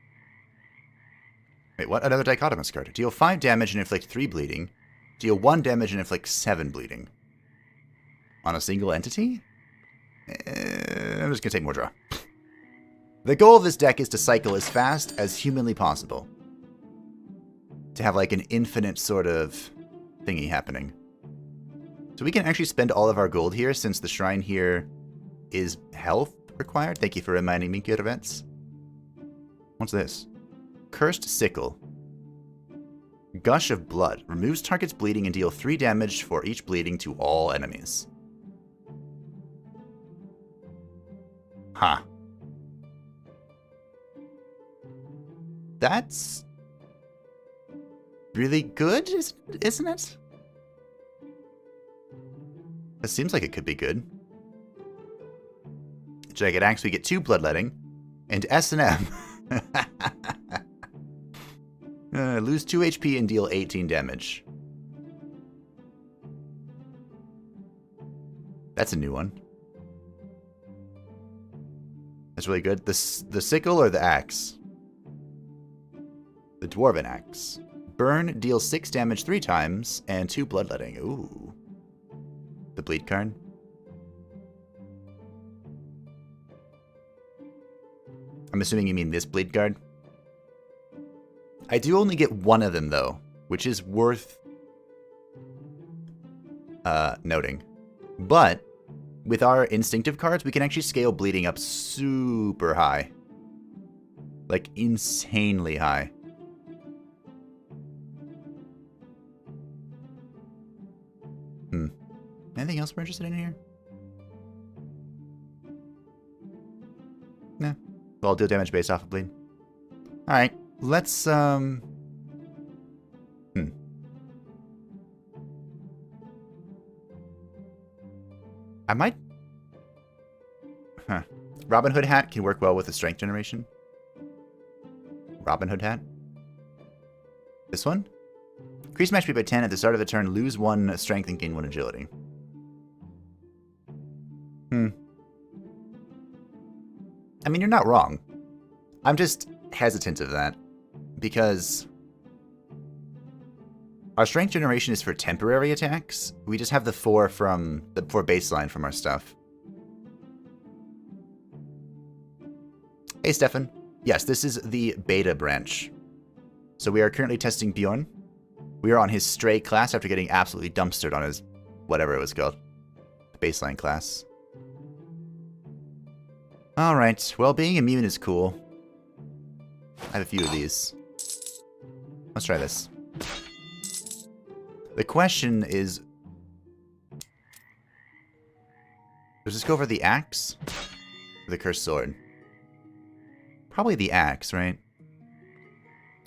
Wait, what? Another dichotomous card. Deal 5 damage and inflict 3 bleeding. Deal 1 damage and inflict 7 bleeding. On a single entity? I'm just going to take more draw. The goal of this deck is to cycle as fast as humanly possible. To have like an infinite sort of thingy happening. So we can actually spend all of our gold here since the shrine here is health required. Thank you for reminding me, good events. What's this? Cursed Sickle. Gush of Blood. Removes target's bleeding and deal 3 damage for each bleeding to all enemies. Huh. That's really good, isn't it? That seems like it could be good. Jagged Axe, we get 2 Bloodletting. And S&M. Lose 2 HP and deal 18 damage. That's a new one. That's really good. The sickle or the axe? The Dwarven Axe. Burn, deal 6 damage 3 times, and 2 Bloodletting. Ooh. The bleed card. I'm assuming you mean this bleed card. I do only get 1 of them, though, which is worth noting. But with our instinctive cards, we can actually scale bleeding up super high. Like, insanely high. Anything else we're interested in here? Nah. Well, I'll deal damage based off of bleed. Alright, let's, I might... Huh. Robin Hood Hat can work well with the strength generation. Robin Hood Hat. This one? Increase match speed by 10 at the start of the turn, lose 1 strength and gain 1 agility. I mean, you're not wrong. I'm just hesitant of that. Because our strength generation is for temporary attacks. We just have the 4 from the 4 baseline from our stuff. Hey, Stefan. Yes, this is the beta branch. So we are currently testing Bjorn. We are on his Stray class after getting absolutely dumpstered on his whatever it was called. Baseline class. Alright, well, being immune is cool. I have a few of these. Let's try this. The question is... Does this go over the axe? Or the cursed sword? Probably the axe, right?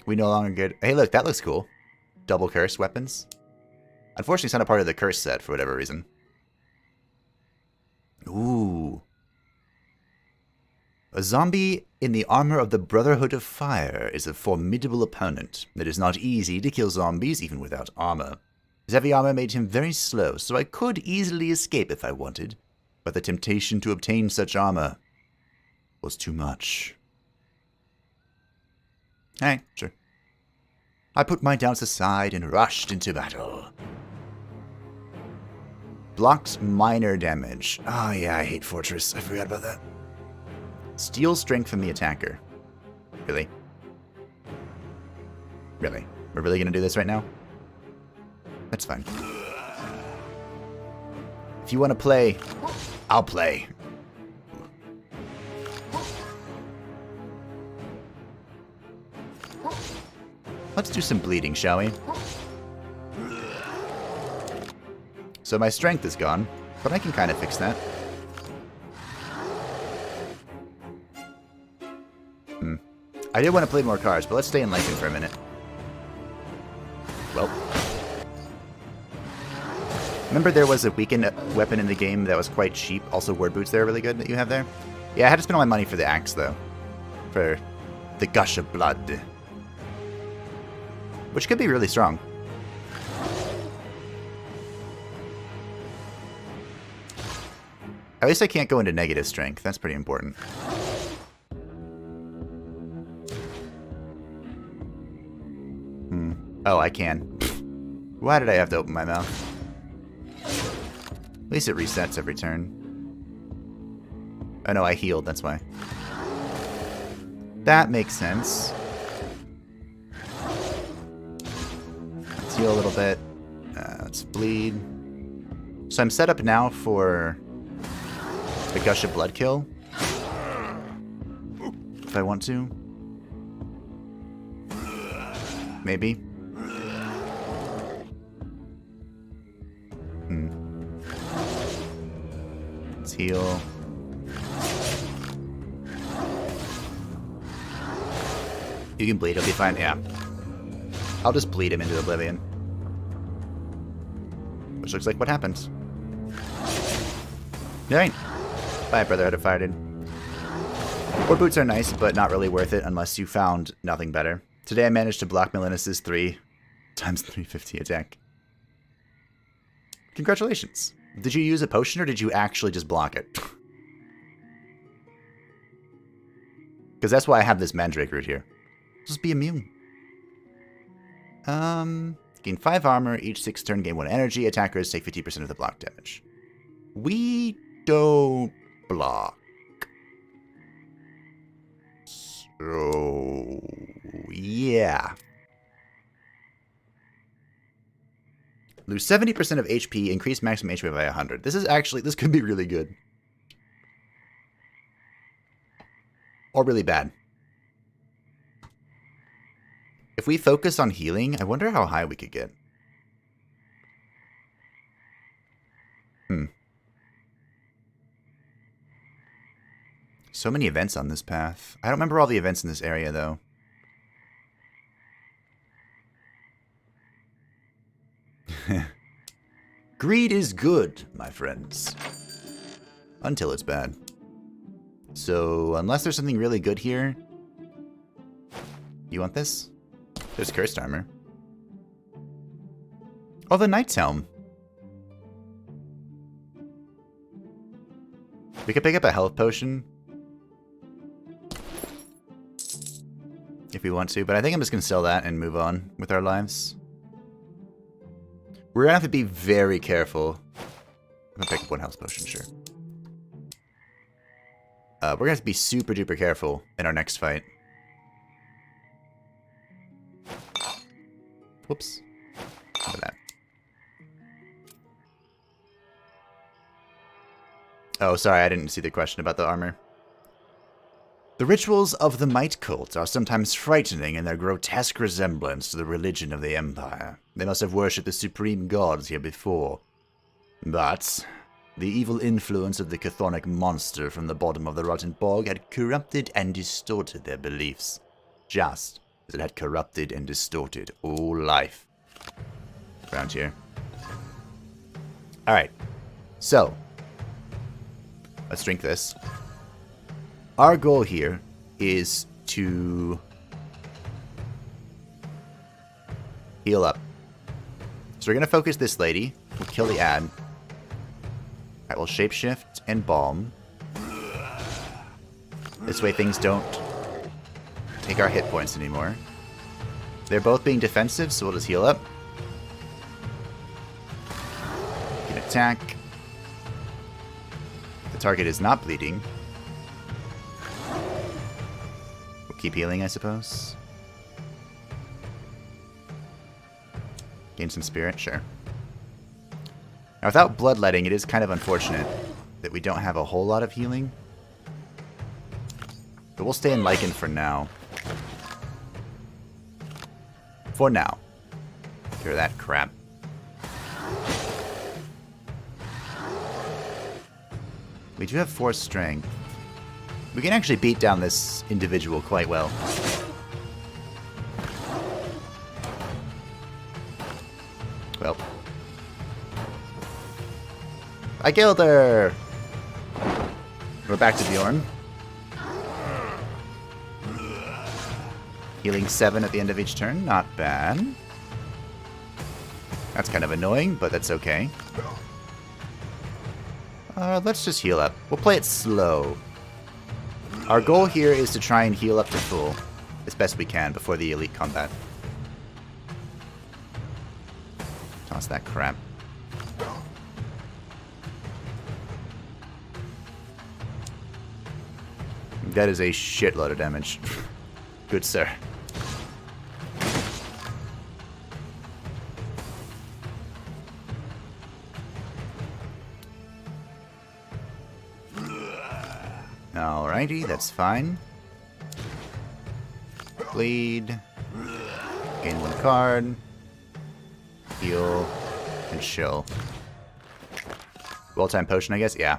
We no longer get... Hey, look, that looks cool. Double curse weapons. Unfortunately, it's not a part of the curse set for whatever reason. Ooh. A zombie in the armor of the Brotherhood of Fire is a formidable opponent. It is not easy to kill zombies even without armor. His heavy armor made him very slow, so I could easily escape if I wanted. But the temptation to obtain such armor was too much. Alright, sure. I put my doubts aside and rushed into battle. Blocks minor damage. Oh yeah, I hate Fortress. I forgot about that. Steal strength from the attacker. Really? Really? We're really gonna do this right now? That's fine. If you want to play, I'll play. Let's do some bleeding, shall we? So my strength is gone, but I can kind of fix that. I did want to play more cards, but let's stay in Lycan for a minute. Well. Remember there was a weakened weapon in the game that was quite cheap? Also, word boots there are really good that you have there? Yeah, I had to spend all my money for the axe, though. For the gush of blood. Which could be really strong. At least I can't go into negative strength. That's pretty important. Oh, I can. Why did I have to open my mouth? At least it resets every turn. Oh no, I healed, that's why. That makes sense. Let's heal a little bit. Let's bleed. So I'm set up now for the Gush of Blood kill. If I want to. Maybe. Let's heal. You can bleed, it'll be fine. Yeah. I'll just bleed him into oblivion. Which looks like what happens. Alright. Bye, Brotherhood of Fired. Ward boots are nice, but not really worth it unless you found nothing better. Today I managed to block Melinis's 3 times 350 attack. Congratulations. Did you use a potion or did you actually just block it? Because that's why I have this Mandrake root here. Just be immune. Gain 5 armor, each 6 turn gain 1 energy. Attackers take 50% of the block damage. We don't block. So, yeah. Lose 70% of HP, increase maximum HP by 100. This could be really good. Or really bad. If we focus on healing, I wonder how high we could get. So many events on this path. I don't remember all the events in this area, though. Greed is good, my friends. Until it's bad. So, unless there's something really good here... You want this? There's cursed armor. Oh, the Knight's Helm. We could pick up a health potion. If we want to, but I think I'm just going to sell that and move on with our lives. We're going to have to be very careful. I'm going to pick up one health potion, sure. We're going to have to be super duper careful in our next fight. Whoops. Look at that. Oh, sorry, I didn't see the question about the armor. The rituals of the Might Cult are sometimes frightening in their grotesque resemblance to the religion of the Empire. They must have worshipped the supreme gods here before. But the evil influence of the chthonic monster from the bottom of the rotten bog had corrupted and distorted their beliefs, just as it had corrupted and distorted all life around here. Alright, so let's drink this. Our goal here is to heal up. So we're going to focus this lady. We'll kill the ad. Alright, we'll shapeshift and balm. This way things don't take our hit points anymore. They're both being defensive, so we'll just heal up. We can attack. The target is not bleeding. We'll keep healing, I suppose. Gain some spirit, sure. Now, without bloodletting, it is kind of unfortunate that we don't have a whole lot of healing. But we'll stay in Lycan for now. For now. Cure that crap. We do have 4 strength. We can actually beat down this individual quite well. Well. I killed her! We're back to Bjorn. Healing 7 at the end of each turn, not bad. That's kind of annoying, but that's okay. Let's just heal up. We'll play it slow. Our goal here is to try and heal up to full as best we can before the elite combat. Toss that crap. That is a shitload of damage. Good sir. Alrighty, that's fine. Bleed. Gain 1 card. Heal. And chill. Well-time potion, I guess? Yeah.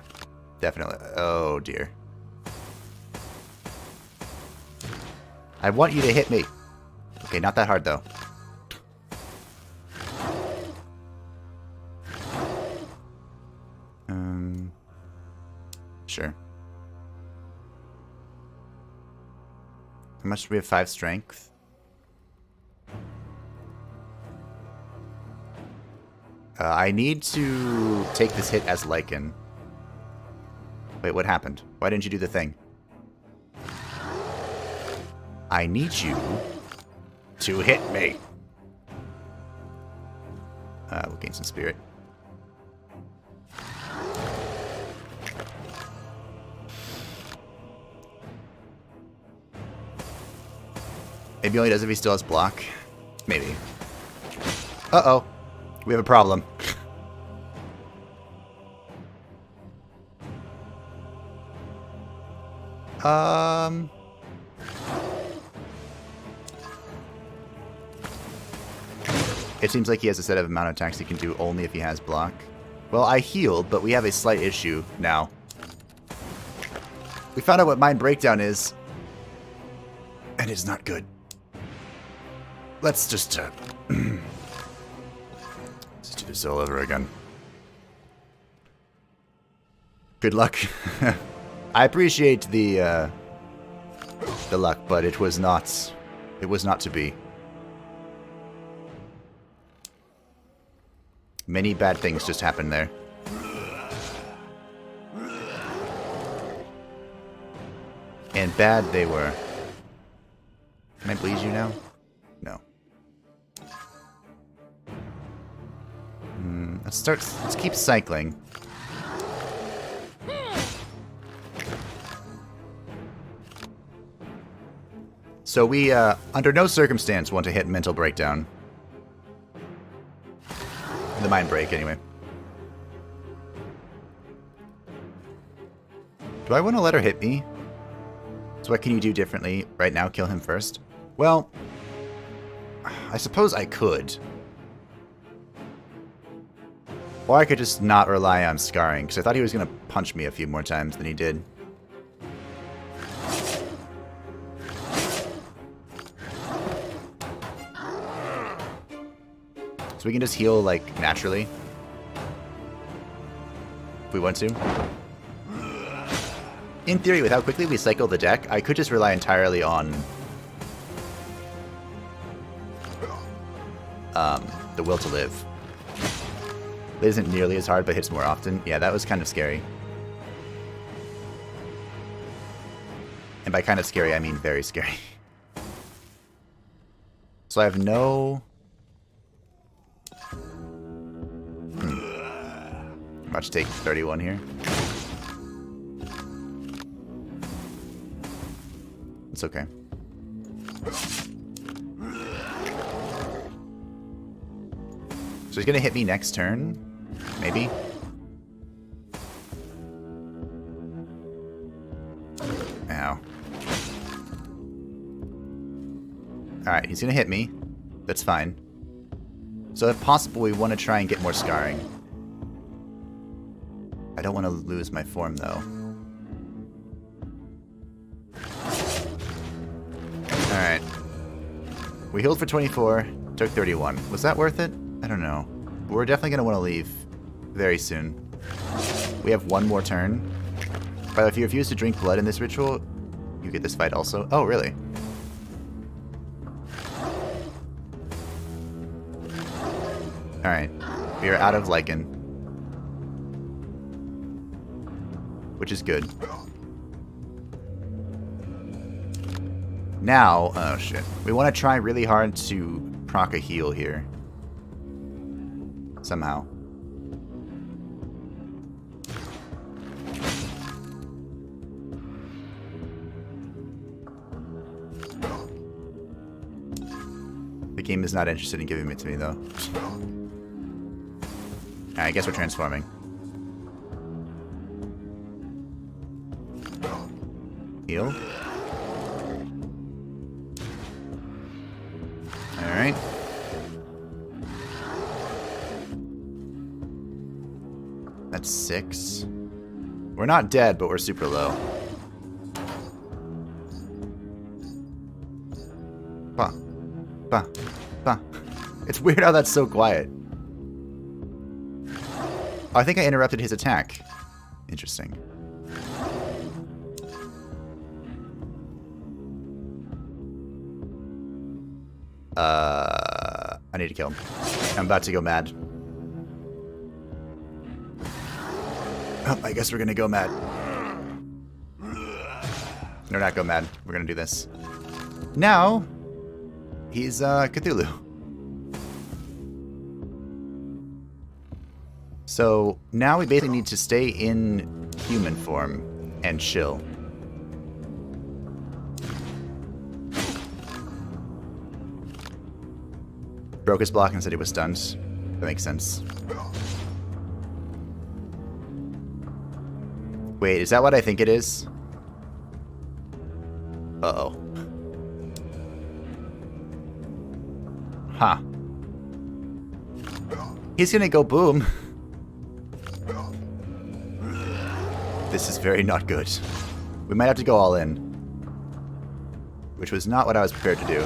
Definitely. Oh, dear. I want you to hit me. Okay, not that hard, though. Sure. How much do we have? 5 strength? I need to take this hit as Lycan. Wait, what happened? Why didn't you do the thing? I need you to hit me. We'll gain some spirit. Maybe he only does if he still has block. Maybe. Uh-oh. We have a problem. It seems like he has a set of amount of attacks he can do only if he has block. Well, I healed, but we have a slight issue now. We found out what Mind Breakdown is. And it's not good. Let's just let's do this all over again. Good luck. I appreciate the luck, but it was not to be. Many bad things just happened there. And bad they were. Can I bleed you now? No. Let's keep cycling. So we, under no circumstance, want to hit Mental Breakdown. The Mind Break, anyway. Do I want to let her hit me? So what can you do differently right now? Kill him first? Well, I suppose I could. Or I could just not rely on scarring, because I thought he was going to punch me a few more times than he did. So we can just heal, like, naturally. If we want to. In theory, with how quickly we cycle the deck, I could just rely entirely on the Will to Live. It isn't nearly as hard, but hits more often. Yeah, that was kind of scary. And by kind of scary, I mean very scary. So I have no... I'm about to take 31 here. It's okay. So he's gonna hit me next turn? Maybe? Ow. Alright, he's gonna hit me. That's fine. So if possible, we want to try and get more scarring. I don't want to lose my form, though. Alright. We healed for 24, took 31. Was that worth it? I don't know. But we're definitely going to want to leave very soon. We have one more turn. By the way, if you refuse to drink blood in this ritual, you get this fight also. Oh, really? Alright. We are out of lichen. Which is good. Now, oh shit. We want to try really hard to proc a heal here. Somehow. The game is not interested in giving it to me, though. I guess we're transforming. Heal. Alright. That's 6. We're not dead, but we're super low. Bah. Bah. Bah. It's weird how that's so quiet. Oh, I think I interrupted his attack. Interesting. I need to kill him. I'm about to go mad. Oh, I guess we're gonna go mad. No, not go mad. We're gonna do this. Now, he's Cthulhu. So now we basically need to stay in human form and chill. Broke his block and said he was stunned. That makes sense. Wait, is that what I think it is? Uh-oh. Huh. He's gonna go boom. This is very not good. We might have to go all in. Which was not what I was prepared to do.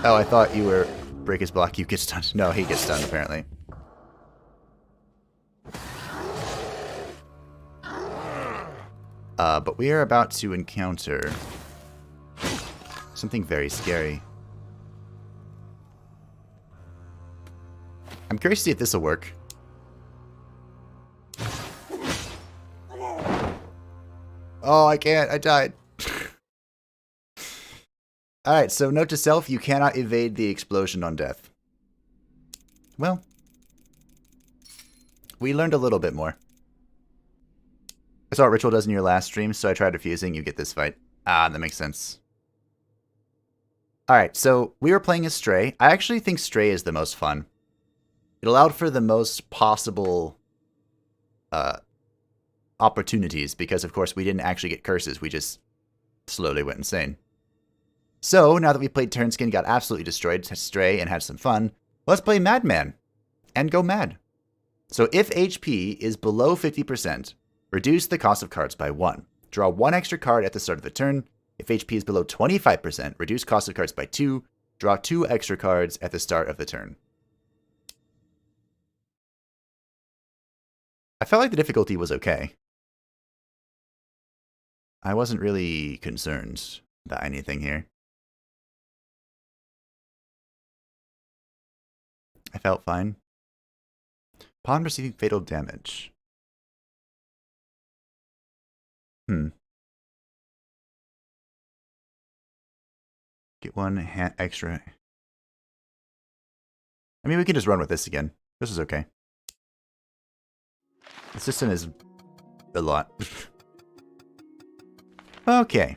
Oh, I thought you were break his block, you get stunned. No, he gets stunned, apparently. But we are about to encounter something very scary. I'm curious to see if this will work. Oh, I can't. I died. Alright, so note to self, you cannot evade the explosion on death. Well, we learned a little bit more. I saw what Ritual does in your last stream, so I tried refusing. You get this fight. Ah, that makes sense. Alright, so we were playing as Stray. I actually think Stray is the most fun. It allowed for the most possible opportunities, because of course we didn't actually get curses, we just slowly went insane. So, now that we played Turnskin, got absolutely destroyed, Stray, and had some fun, let's play Madman and go mad. So if HP is below 50%, reduce the cost of cards by 1. Draw 1 extra card at the start of the turn. If HP is below 25%, reduce cost of cards by 2. Draw 2 extra cards at the start of the turn. I felt like the difficulty was okay. I wasn't really concerned about anything here. I felt fine. Upon receiving fatal damage. Get 1 extra. I mean, we can just run with this again. This is okay. The system is a lot. Okay.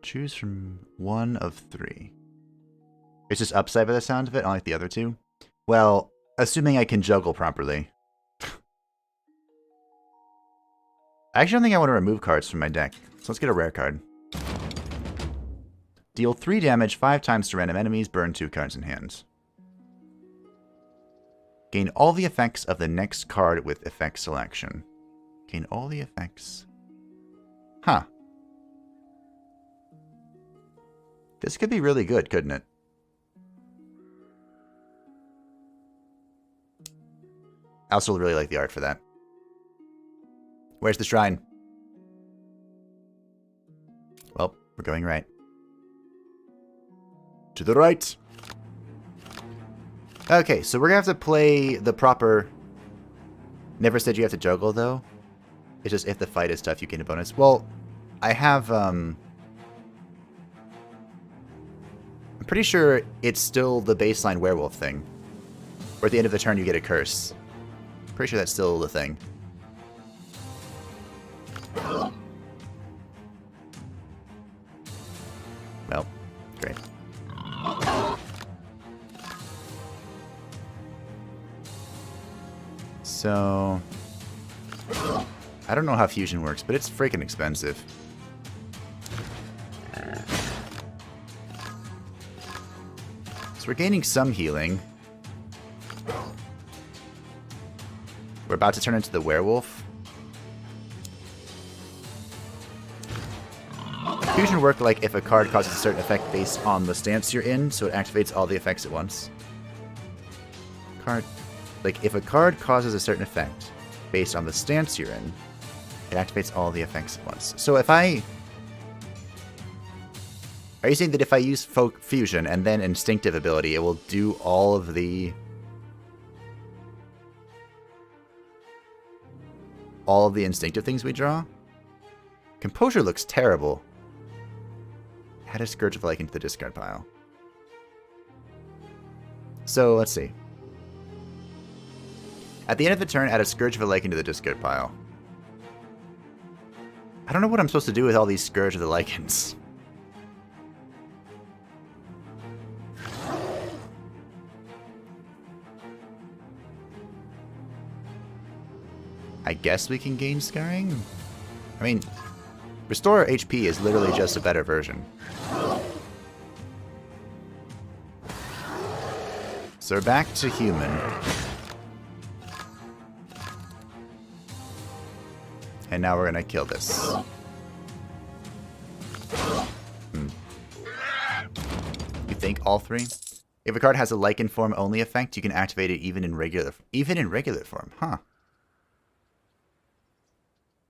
Choose from 1 of 3. It's just upside by the sound of it, unlike the other 2. Well, assuming I can juggle properly. I actually don't think I want to remove cards from my deck. So let's get a rare card. Deal 3 damage 5 times to random enemies, burn 2 cards in hand. Gain all the effects of the next card with effect selection. Gain all the effects. Huh. This could be really good, couldn't it? I also really like the art for that. Where's the shrine? Well, we're going right. To the right. Okay, so we're going to have to play the proper... Never said you have to juggle, though. It's just if the fight is tough, you gain a bonus. Well, I have... I'm pretty sure it's still the baseline werewolf thing. Where at the end of the turn you get a curse. Pretty sure that's still the thing. Well, great. So... I don't know how fusion works, but it's freaking expensive. So we're gaining some healing. We're about to turn into the werewolf. Fusion work like if a card causes a certain effect based on the stance you're in, so it activates all the effects at once. Like if a card causes a certain effect based on the stance you're in, it activates all the effects at once. So if I... Are you saying that if I use fusion and then instinctive ability, it will do all of the... all of the instinctive things we draw? Composure looks terrible. Add a Scourge of Lichen to the discard pile. So, let's see. At the end of the turn, add a Scourge of a Lichen to the discard pile. I don't know what I'm supposed to do with all these Scourge of the Lichens. I guess we can gain scarring? I mean, Restore HP is literally just a better version. So we're back to human. And now we're gonna kill this. You think all three? If a card has a Lichen form only effect, you can activate it even in regular form. Huh.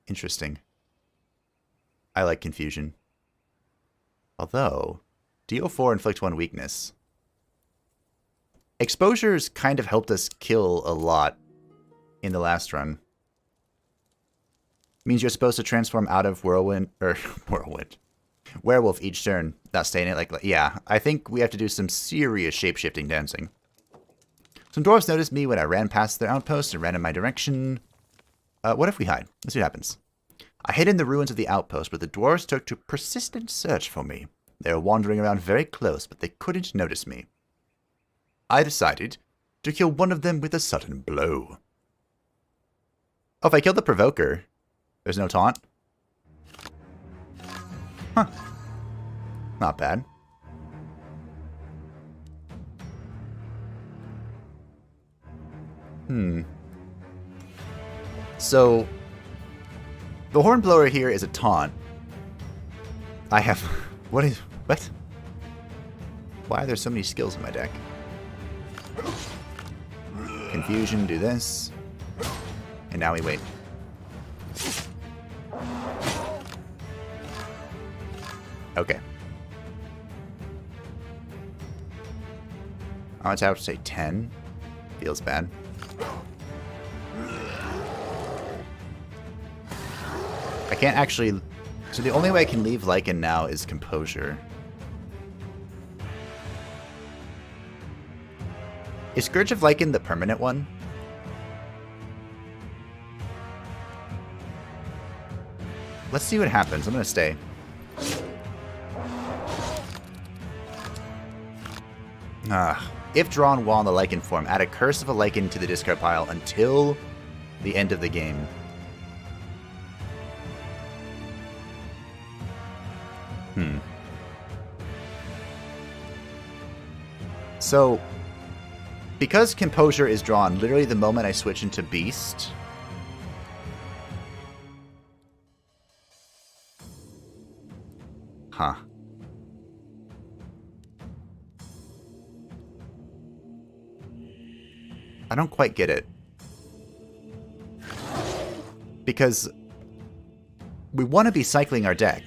Interesting. I like confusion. Although, deal 4, inflict 1 weakness. Exposures kind of helped us kill a lot in the last run. Means you're supposed to transform out of werewolf each turn, not staying it like, yeah, I think we have to do some serious shape-shifting dancing. Some dwarves noticed me when I ran past their outpost and ran in my direction. What if we hide? Let's see what happens. I hid in the ruins of the outpost, but the dwarves took to persistent search for me. They were wandering around very close, but they couldn't notice me. I decided to kill one of them with a sudden blow. Oh, if I kill the provoker, there's no taunt? Huh. Not bad. So, the Hornblower here is a taunt. I have... What? Why are there so many skills in my deck? Confusion, do this. And now we wait. Okay. I'm going to have to say 10. Feels bad. I can't actually... So the only way I can leave Lycan now is Composure. Is Scourge of Lycan the permanent one? Let's see what happens. I'm going to stay. If drawn while in the Lycan form, add a Curse of a Lycan to the discard pile until the end of the game. So, Because Composure is drawn literally the moment I switch into Beast. Huh. I don't quite get it. Because we want to be cycling our deck.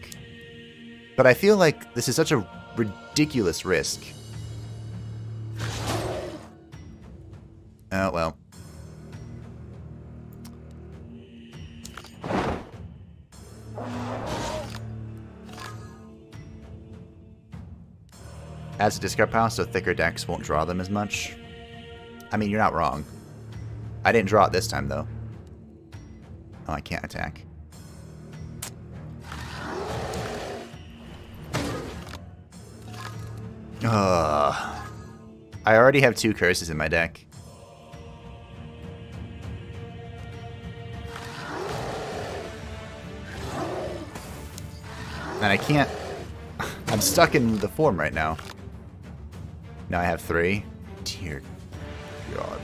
But I feel like this is such a ridiculous risk. Oh, well. Adds a discard pile, so thicker decks won't draw them as much. I mean, you're not wrong. I didn't draw it this time, though. Oh, I can't attack. Ugh. I already have 2 curses in my deck. And I can't... I'm stuck in the form right now. Now I have 3. Dear God.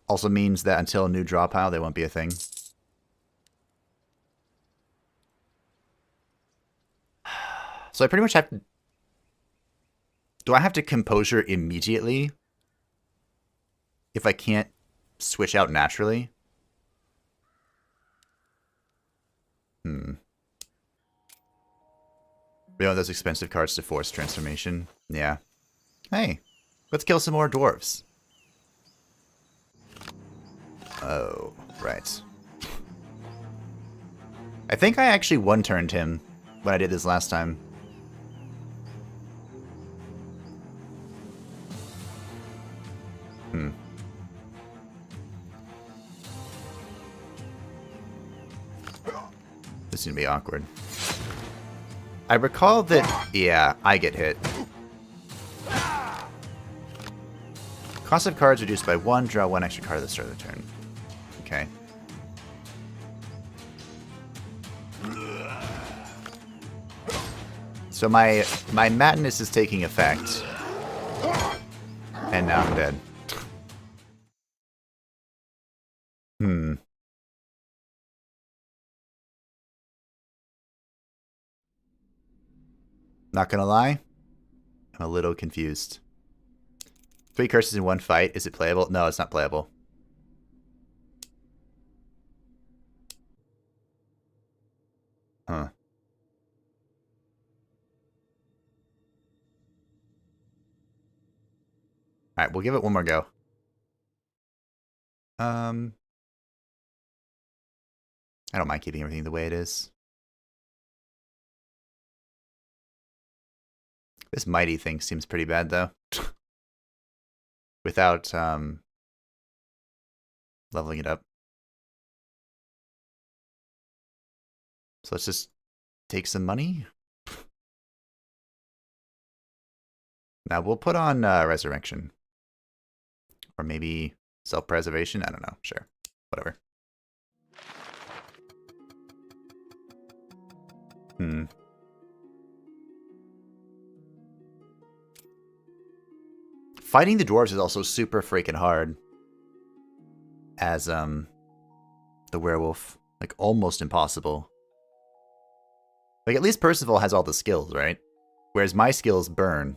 Also means that until a new draw pile, they won't be a thing. So I pretty much have to... Do I have to Composure immediately? If I can't switch out naturally? We want those expensive cards to force transformation. Yeah. Hey, let's kill some more dwarves. Oh, right. I think I actually one-turned him when I did this last time. This is gonna be awkward. I recall that... Yeah, I get hit. Cost of cards reduced by 1. Draw 1 extra card at the start of the turn. Okay. So my madness is taking effect. And now I'm dead. Not gonna lie, I'm a little confused. 3 curses in 1 fight. Is it playable? No, it's not playable. Huh. Alright, we'll give it one more go. I don't mind keeping everything the way it is. This mighty thing seems pretty bad, though. Without, leveling it up. So let's just take some money. Now we'll put on, Resurrection. Or maybe Self-Preservation? I don't know. Sure. Whatever. Fighting the dwarves is also super freaking hard. As, the werewolf. Like, almost impossible. Like, at least Percival has all the skills, right? Whereas my skills burn.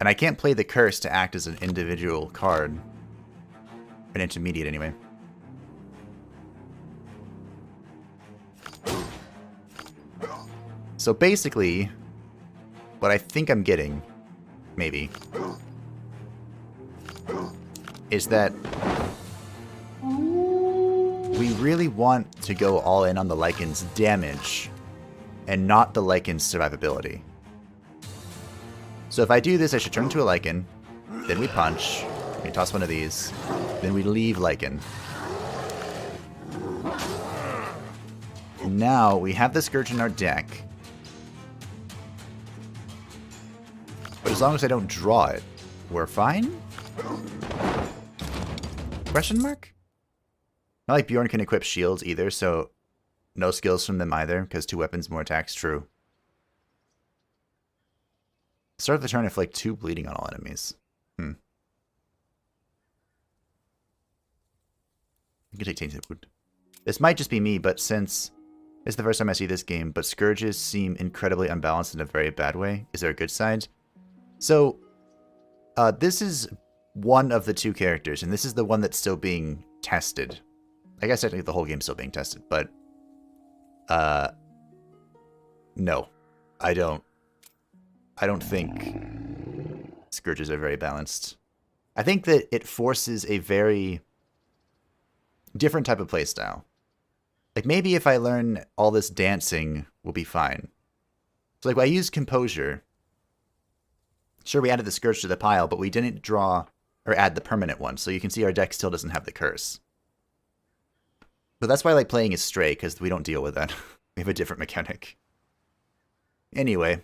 And I can't play the curse to act as an individual card. An intermediate, anyway. So basically, what I think I'm getting, maybe, is that we really want to go all in on the Lycan's damage and not the Lycan's survivability. So if I do this, I should turn into a Lycan, then we punch, we toss one of these, then we leave Lycan. Now we have the Scourge in our deck. But as long as I don't draw it, we're fine? Question mark? Not like Bjorn can equip shields either, so No skills from them either, because 2 weapons, more attacks. True. Start of the turn, inflict 2 bleeding on all enemies. You can take tainted wound. This might just be me, but since it's the first time I see this game, but Scourges seem incredibly unbalanced in a very bad way. Is there a good side? So, this is one of the 2 characters, and this is the one that's still being tested. I guess technically the whole game's still being tested, but no. I don't think Scourges are very balanced. I think that it forces a very different type of playstyle. Like, maybe if I learn all this dancing, we'll be fine. So, like, when I used Composure, sure, we added the Scourge to the pile, but we didn't draw or add the permanent one, so you can see our deck still doesn't have the curse. But that's why I like playing as Stray, because we don't deal with that. We have a different mechanic. Anyway.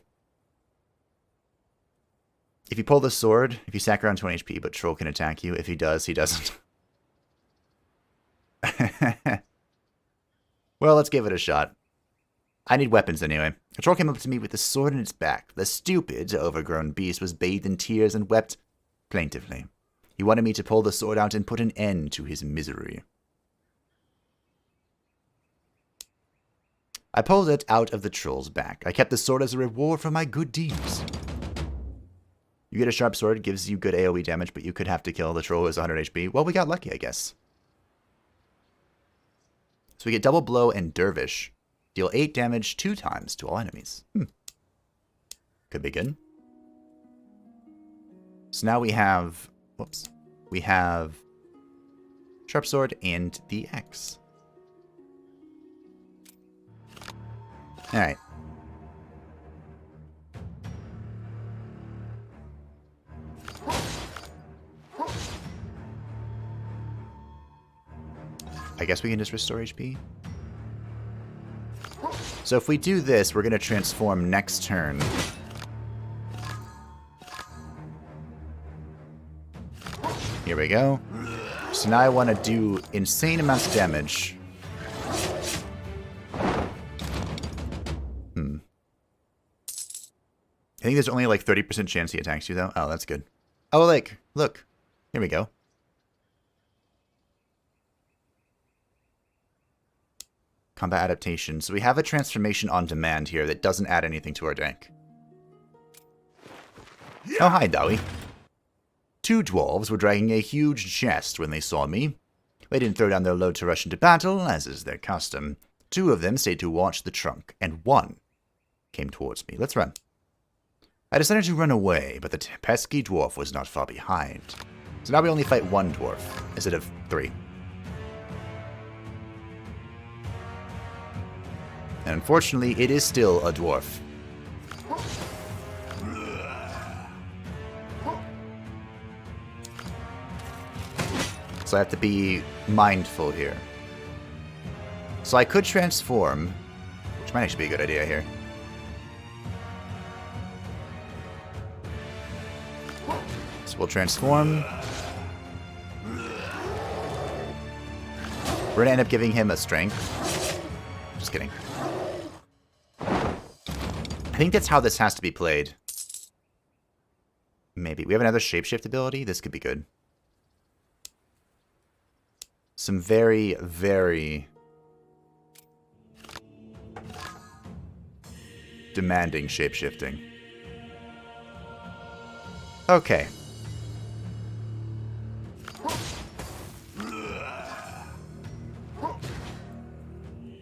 If you pull the sword, if you sack around 20 HP, but Troll can attack you. If he does, he doesn't. Well, let's give it a shot. I need weapons anyway. A troll came up to me with the sword in its back. The stupid, overgrown beast was bathed in tears and wept plaintively. He wanted me to pull the sword out and put an end to his misery. I pulled it out of the troll's back. I kept the sword as a reward for my good deeds. You get a sharp sword, it gives you good AoE damage, but you could have to kill the troll who has 100 HP. Well, we got lucky, I guess. So we get double blow and dervish. Deal 8 damage 2 times to all enemies. Could be good. So now we have... Whoops. We have sharp sword and the X. Alright. I guess we can just restore HP. So if we do this, we're going to transform next turn. Here we go. So now I want to do insane amounts of damage. I think there's only like 30% chance he attacks you though. Oh, that's good. Oh, like, look. Here we go. Combat adaptation. So we have a transformation on demand here that doesn't add anything to our deck. Oh, hi, Dowie. 2 dwarves were dragging a huge chest when they saw me. They didn't throw down their load to rush into battle, as is their custom. 2 of them stayed to watch the trunk, and 1 came towards me. Let's run. I decided to run away, but the pesky dwarf was not far behind. So now we only fight 1 dwarf, instead of 3. And unfortunately, it is still a dwarf. So I have to be mindful here. So I could transform, which might actually be a good idea here. So we'll transform. We're going to end up giving him a strength. Just kidding. I think that's how this has to be played. Maybe. We have another shapeshift ability. This could be good. Some very, very demanding shapeshifting. Okay.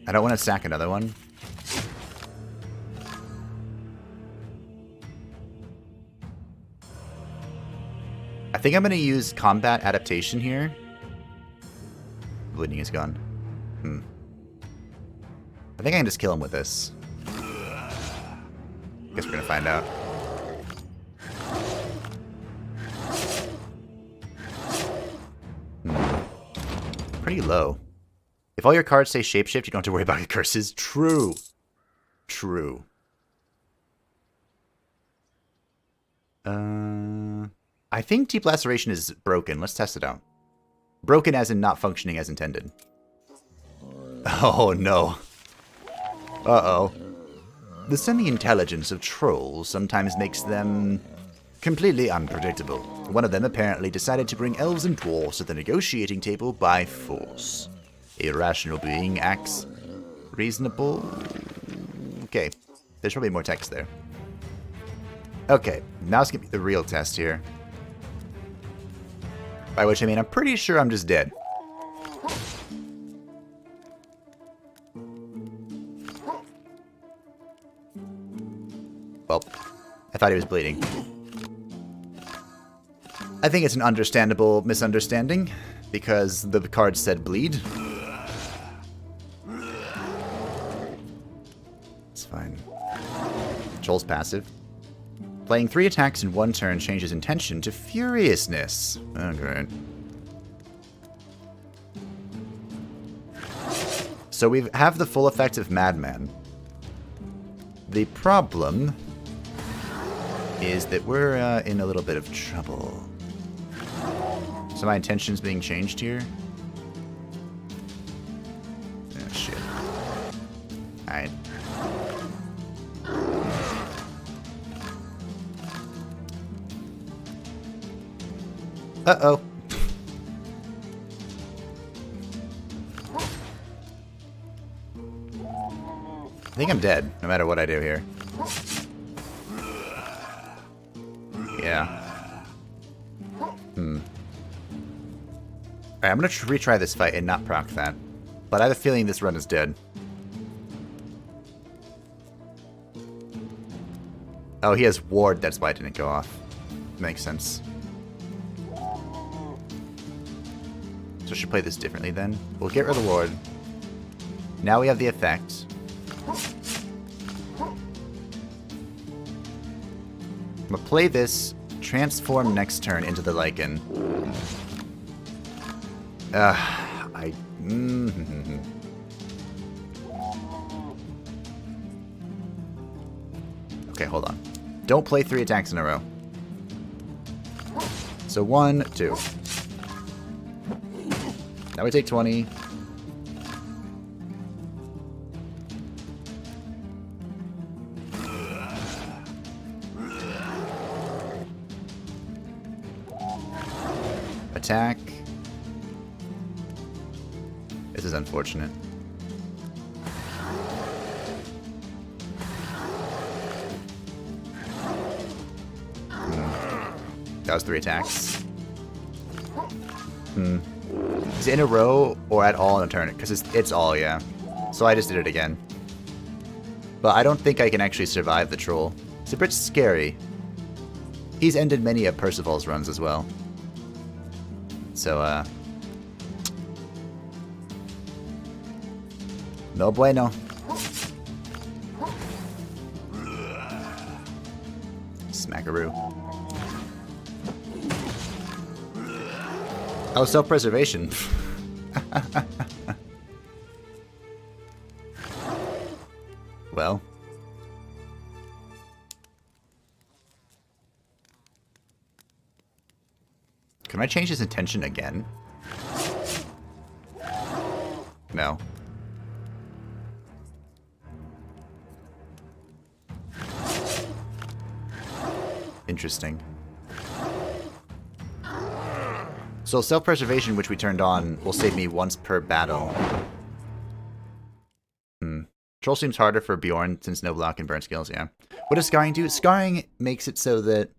I don't want to sack another one. I think I'm going to use combat adaptation here. Bleeding is gone. I think I can just kill him with this. Guess we're going to find out. Pretty low. If all your cards say shapeshift, you don't have to worry about your curses. True. True. I think Deep Laceration is broken. Let's test it out. Broken as in not functioning as intended. Oh, no. Uh-oh. The semi-intelligence of trolls sometimes makes them completely unpredictable. One of them apparently decided to bring elves and dwarves to the negotiating table by force. A rational being acts reasonable. Okay, there's probably more text there. Okay, now it's gonna be the real test here. By which I mean I'm pretty sure I'm just dead. Well, I thought he was bleeding. I think it's an understandable misunderstanding, because the card said bleed. It's fine. Joel's passive. Playing 3 attacks in 1 turn changes intention to furiousness. Oh, great. So we have the full effect of Madman. The problem is that we're in a little bit of trouble. So my intention's being changed here. Oh, shit. Alright. Uh-oh. I think I'm dead, no matter what I do here. Yeah. Alright, I'm gonna retry this fight and not proc that. But I have a feeling this run is dead. Oh, he has ward, that's why it didn't go off. Makes sense. So I should play this differently then. We'll get rid of the ward. Now we have the effect. I'm gonna play this, transform next turn into the Lycan. Okay, hold on. Don't play 3 attacks in a row. So 1, 2. Now we take 20. Attack. This is unfortunate. That was 3 attacks. Is it in a row or at all in a turn? Because it's all, yeah. So I just did it again. But I don't think I can actually survive the troll. It's a bit scary. He's ended many of Percival's runs as well. So, no bueno. Smackaroo. Oh, self-preservation. Well. Can I change his intention again? No. Interesting. So self-preservation, which we turned on, will save me once per battle. Troll seems harder for Bjorn since no block and burn skills, yeah. What does Scarring do? Scarring makes it so that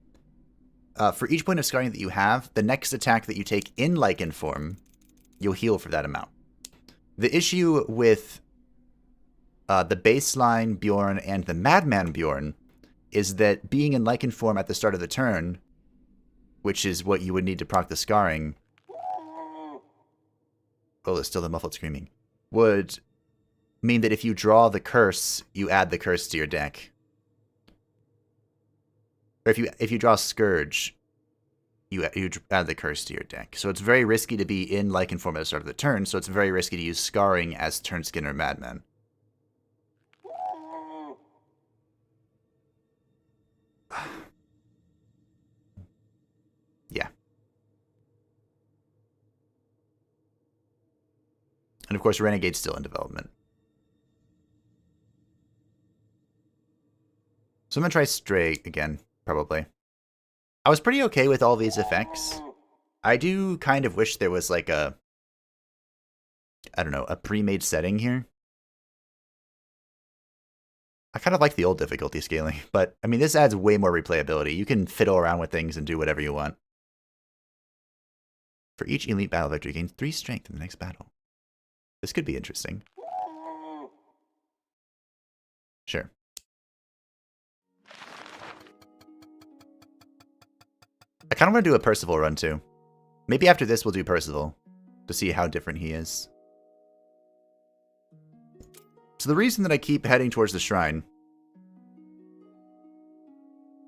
for each point of Scarring that you have, the next attack that you take in Lycan form, you'll heal for that amount. The issue with the baseline Bjorn and the Madman Bjorn is that being in Lycan form at the start of the turn, which is what you would need to proc the Scarring, oh, there's still the muffled screaming, would mean that if you draw the curse, you add the curse to your deck. Or if you draw Scourge, you add the curse to your deck. So it's very risky to be in Lycan form at the start of the turn, so it's very risky to use Scarring as turn skin or Madman. Yeah. And of course, Renegade's still in development. So I'm going to try Stray again, probably. I was pretty okay with all these effects. I do kind of wish there was like a, I don't know, a pre-made setting here. I kind of like the old difficulty scaling, but I mean, this adds way more replayability. You can fiddle around with things and do whatever you want. For each elite battle victory, gain 3 strength in the next battle. This could be interesting. Sure. I kind of want to do a Percival run too. Maybe after this we'll do Percival to see how different he is. So the reason that I keep heading towards the shrine...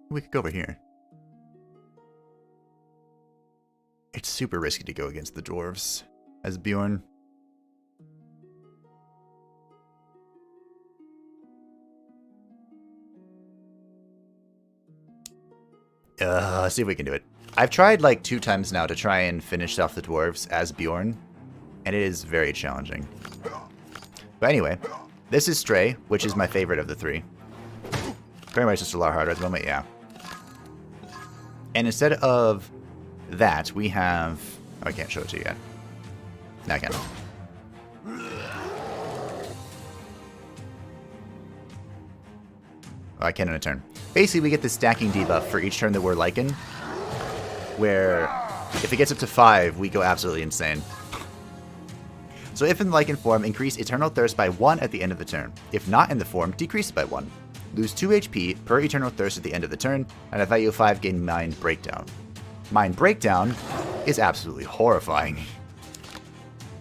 We could go over here. It's super risky to go against the dwarves as Bjorn. See if we can do it. I've tried like 2 times now to try and finish off the dwarves as Bjorn, and it is very challenging. But anyway, this is Stray, which is my favorite of the 3. Very much just a lot harder at the moment, yeah. And instead of that, we have... Oh, I can't show it to you yet. Now I can. Oh, I can in a turn. Basically, we get this stacking debuff for each turn that we're Lycan, where if it gets up to 5, we go absolutely insane. So if in Lycan form, increase Eternal Thirst by 1 at the end of the turn. If not in the form, decrease it by 1. Lose 2 HP per Eternal Thirst at the end of the turn, and at value of 5, gain Mind Breakdown. Mind Breakdown is absolutely horrifying.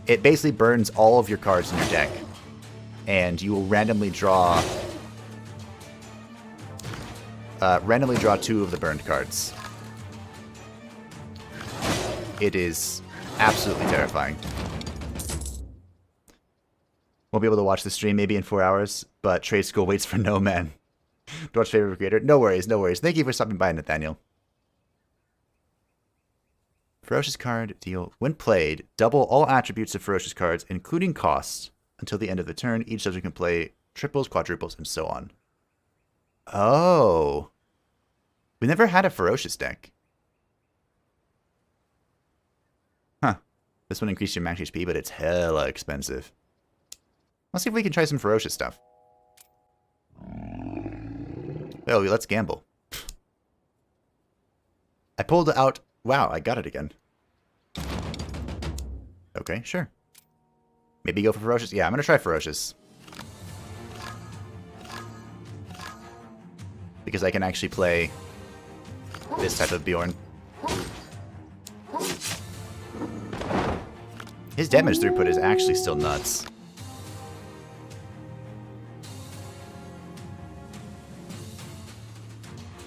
It basically burns all of your cards in your deck, and you will randomly draw 2 of the burned cards. It is absolutely terrifying. Won't be able to watch the stream maybe in 4 hours, but trade school waits for no man. To watch favorite creator. No worries, no worries. Thank you for stopping by, Nathaniel. Ferocious card deal. When played, double all attributes of ferocious cards, including costs, until the end of the turn. Each subject can play triples, quadruples, and so on. Oh. We never had a ferocious deck. Huh. This one increased your max HP, but it's hella expensive. Let's see if we can try some ferocious stuff. Oh, let's gamble. I pulled out... Wow, I got it again. Okay, sure. Maybe go for ferocious. Yeah, I'm going to try ferocious. Because I can actually play this type of Bjorn. His damage throughput is actually still nuts.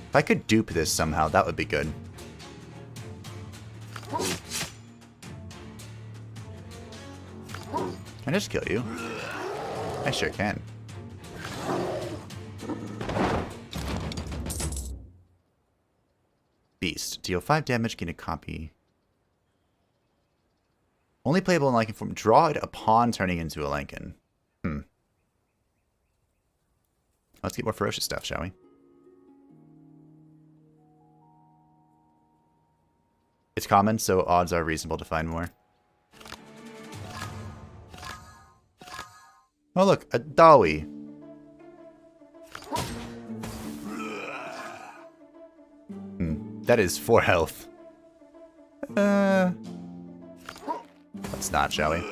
If I could dupe this somehow, that would be good. Can I just kill you? I sure can. Beast. Deal 5 damage, gain a copy. Only playable in Lycan form. Draw it upon turning into a Lycan. Let's get more ferocious stuff, shall we? It's common, so odds are reasonable to find more. Oh look, a Dawi. That is 4 health. Let's not, shall we? Do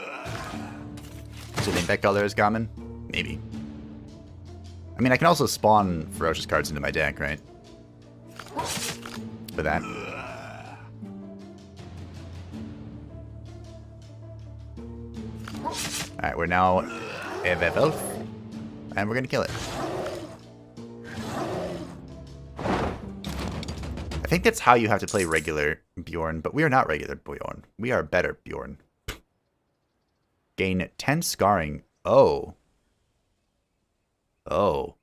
you think that color is common? Maybe. I mean, I can also spawn ferocious cards into my deck, right? For that. Alright, we're now a werewolf, and we're gonna kill it. I think that's how you have to play regular Bjorn, but we are not regular Bjorn. We are better Bjorn. Gain 10 scarring. Oh. Oh.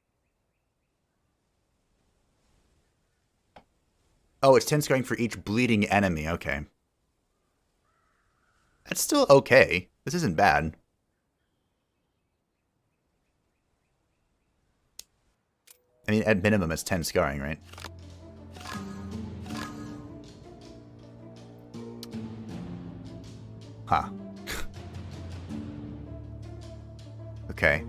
Oh, it's 10 scarring for each bleeding enemy. Okay. That's still okay. This isn't bad. mean, at minimum, it's 10 scarring, right? Huh. Okay.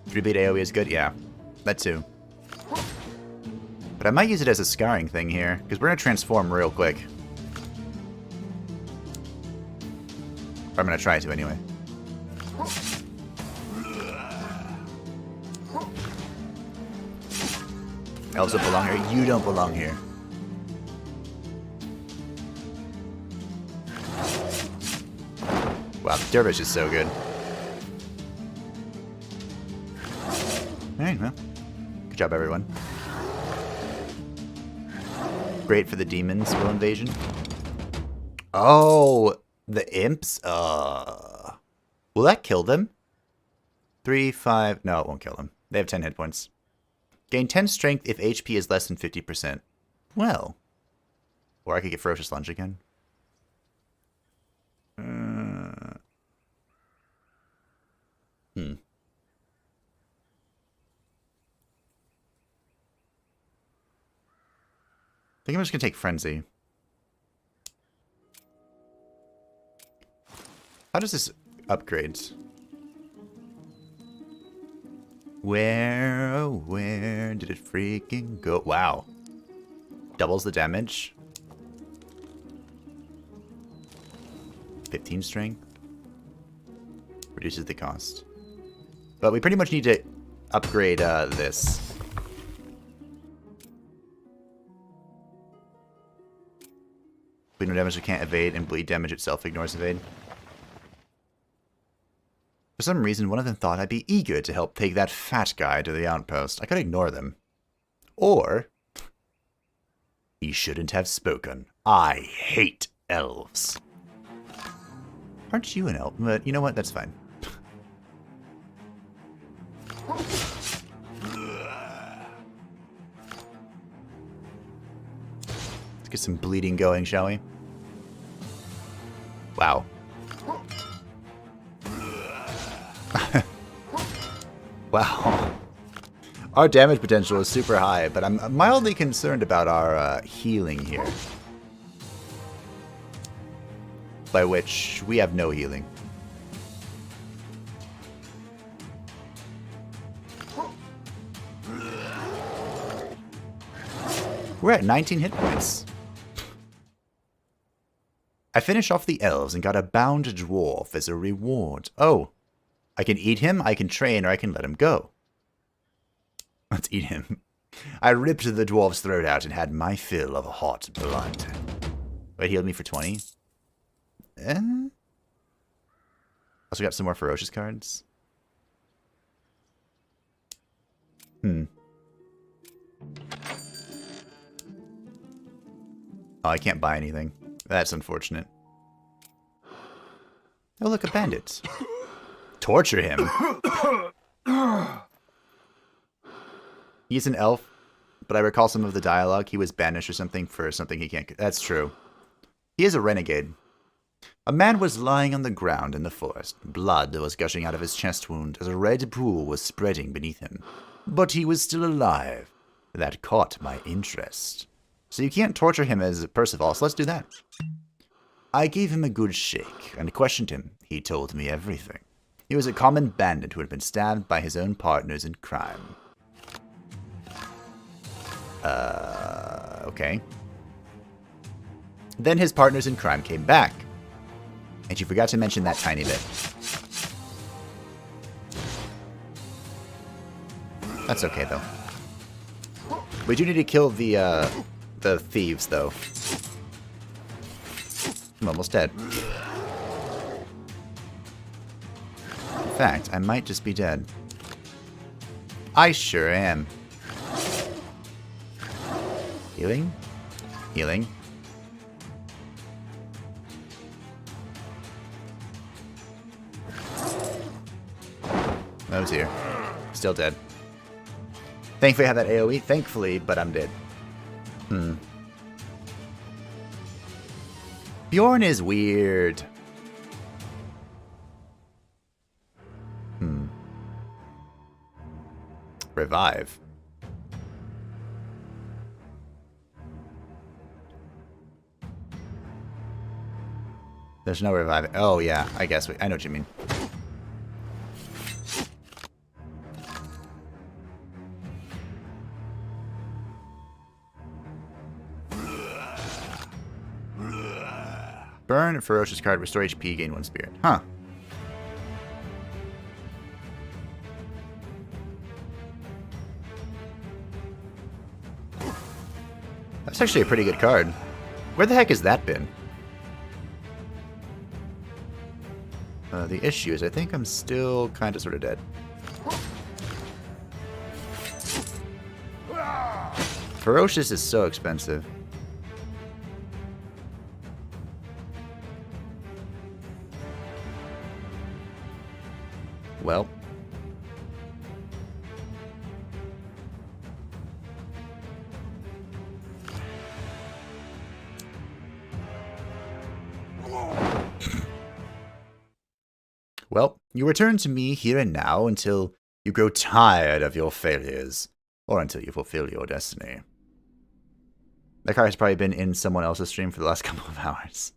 3-beat AoE is good? Yeah. That too. But I might use it as a scarring thing here, because we're going to transform real quick. Or I'm going to try to anyway. Elves don't belong here. You don't belong here. Wow, the dervish is so good. Alright, well. Good job, everyone. Great for the demons, will invasion. Oh, the imps? Will that kill them? 3, 5... No, it won't kill them. They have 10 hit points. Gain 10 strength if HP is less than 50%. Well. Or I could get Ferocious Lunge again. I think I'm just going to take Frenzy. How does this upgrade? Where, oh, where did it freaking go? Wow. Doubles the damage. 15 strength. Reduces the cost. But we pretty much need to upgrade this. Bleed no damage, it can't evade, and bleed damage itself ignores evade. For some reason, one of them thought I'd be eager to help take that fat guy to the outpost. I could ignore them. Or, he shouldn't have spoken. I hate elves. Aren't you an elf? But you know what? That's fine. Let's get some bleeding going, shall we? Wow. Wow. Our damage potential is super high, but I'm mildly concerned about our healing here. By which, we have no healing. We're at 19 hit points. I finish off the elves and got a bound dwarf as a reward. Oh. I can eat him, I can train, or I can let him go. Let's eat him. I ripped the dwarf's throat out and had my fill of hot blood. Wait, healed me for 20. Also got some more ferocious cards. Oh, I can't buy anything. That's unfortunate. Oh, look, a bandit. Torture him. He's an elf, but I recall some of the dialogue. He was banished or something for something he can't... That's true. He is a renegade. A man was lying on the ground in the forest. Blood was gushing out of his chest wound as a red pool was spreading beneath him. But he was still alive. That caught my interest. So you can't torture him as Percival, so let's do that. I gave him a good shake and questioned him. He told me everything. He was a common bandit who had been stabbed by his own partners in crime. Okay. Then his partners in crime came back. And you forgot to mention that tiny bit. That's okay, though. We do need to kill the thieves, though. I'm almost dead. In fact, I might just be dead. I sure am. Healing? Healing. I was here. Still dead. Thankfully I have that AoE. Thankfully, but I'm dead. Bjorn is weird. Revive. There's no revive. Oh, yeah. I guess. I know what you mean. Burn, ferocious card, restore HP, gain 1 spirit. Huh. That's actually a pretty good card. Where the heck has that been? The issue is I think I'm still kind of sort of dead. Ferocious is so expensive. Well. Well, you return to me here and now until you grow tired of your failures, or until you fulfill your destiny. That card has probably been in someone else's stream for the last couple of hours.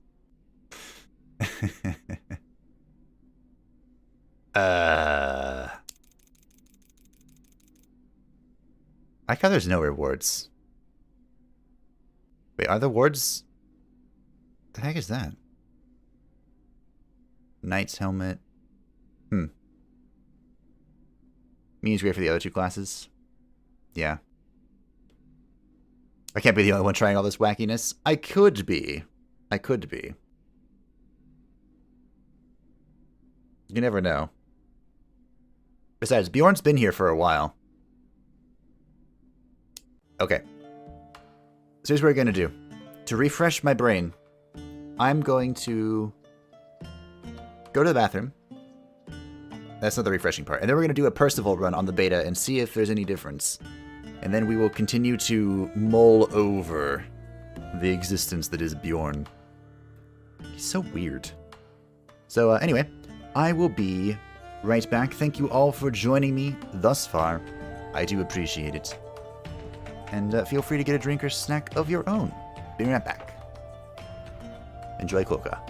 I like how there's no rewards. Wait, are the wards? The heck is that? Knight's helmet. Means great for the other 2 classes. Yeah. I can't be the only one trying all this wackiness. I could be. I could be. You never know. Besides, Bjorn's been here for a while. Okay. So here's what we're going to do. To refresh my brain, I'm going to go to the bathroom. That's not the refreshing part. And then we're going to do a Percival run on the beta and see if there's any difference. And then we will continue to mull over the existence that is Bjorn. He's so weird. So anyway, I will be right back. Thank you all for joining me thus far. I do appreciate it. And feel free to get a drink or snack of your own. Be right back. Enjoy Cloaca.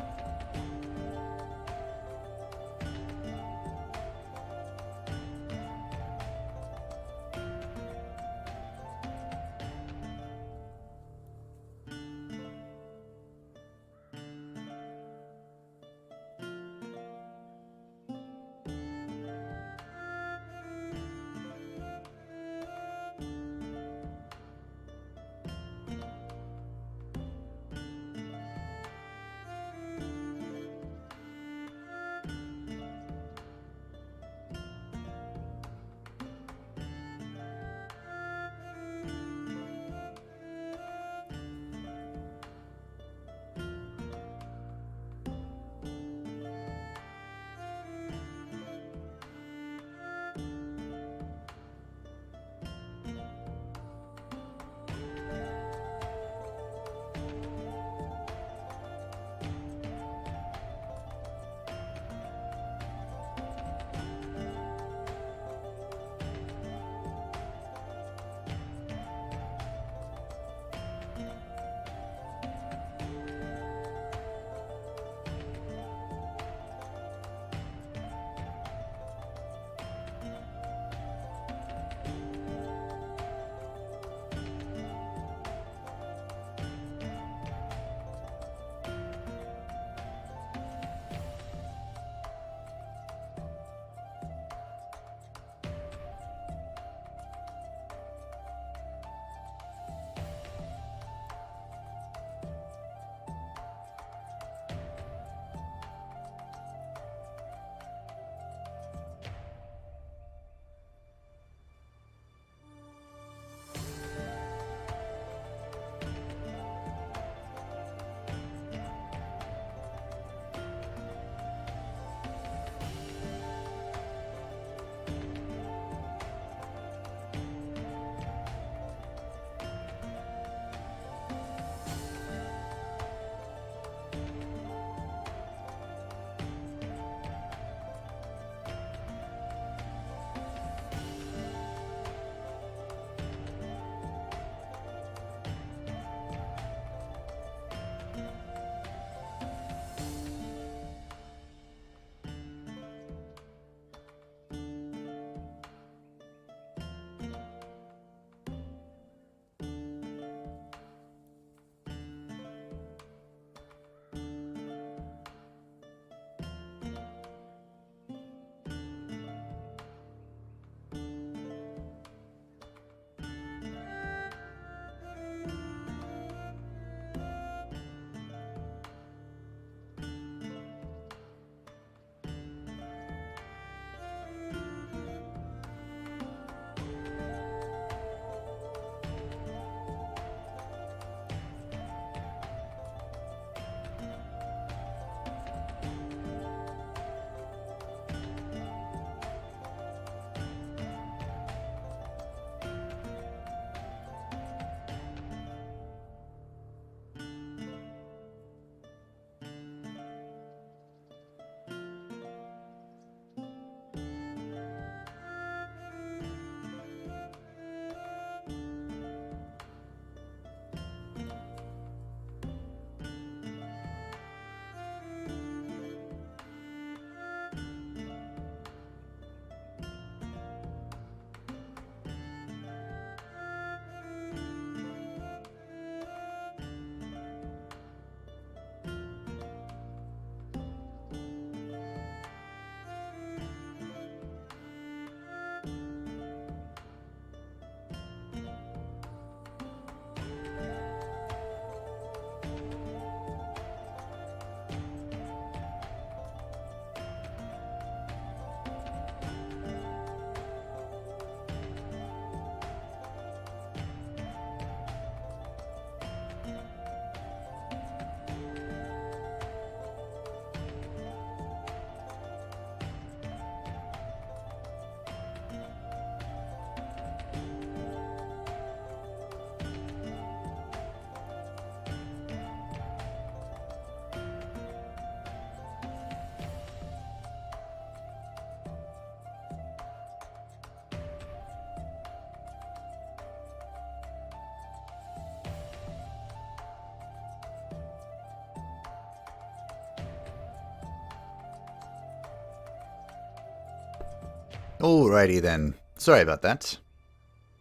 Alrighty then. Sorry about that.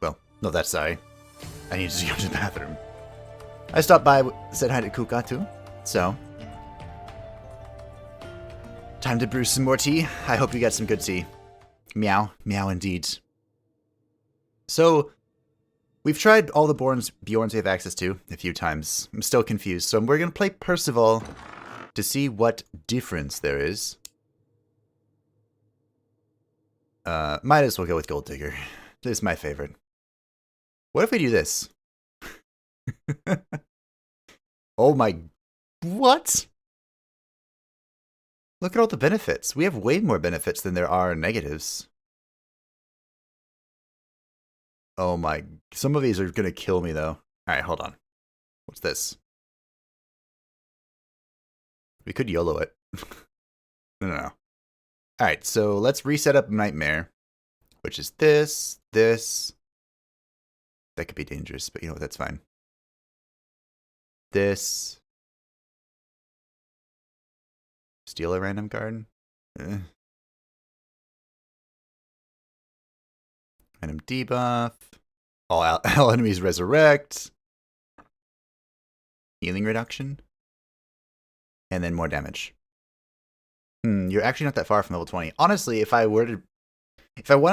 Well, not that sorry. I need to go to the bathroom. I stopped by, said hi to Kuka too. So, time to brew some more tea. I hope you got some good tea. Meow. Meow indeed. So, we've tried all the Bjorns we have access to a few times. I'm still confused. So we're going to play Percival to see what difference there is. Might as well go with Gold Digger. This is my favorite. What if we do this? Oh my... What? Look at all the benefits. We have way more benefits than there are negatives. Oh my... Some of these are gonna kill me, though. Alright, hold on. What's this? We could YOLO it. No. Alright, so let's reset up Nightmare. Which is this. That could be dangerous, but you know what, that's fine. This. Steal a random card. Random debuff. All enemies resurrect. Healing reduction. And then more damage. You're actually not that far from level 20. Honestly, if I wanted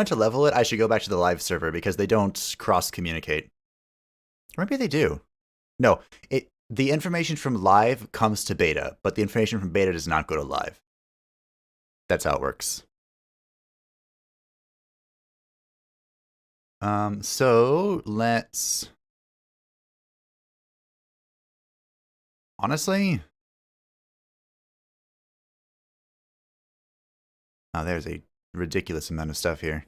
to level it, I should go back to the live server because they don't cross-communicate. Or maybe they do. No, the information from live comes to beta, but the information from beta does not go to live. That's how it works. So let's... Honestly... Oh, there's a ridiculous amount of stuff here.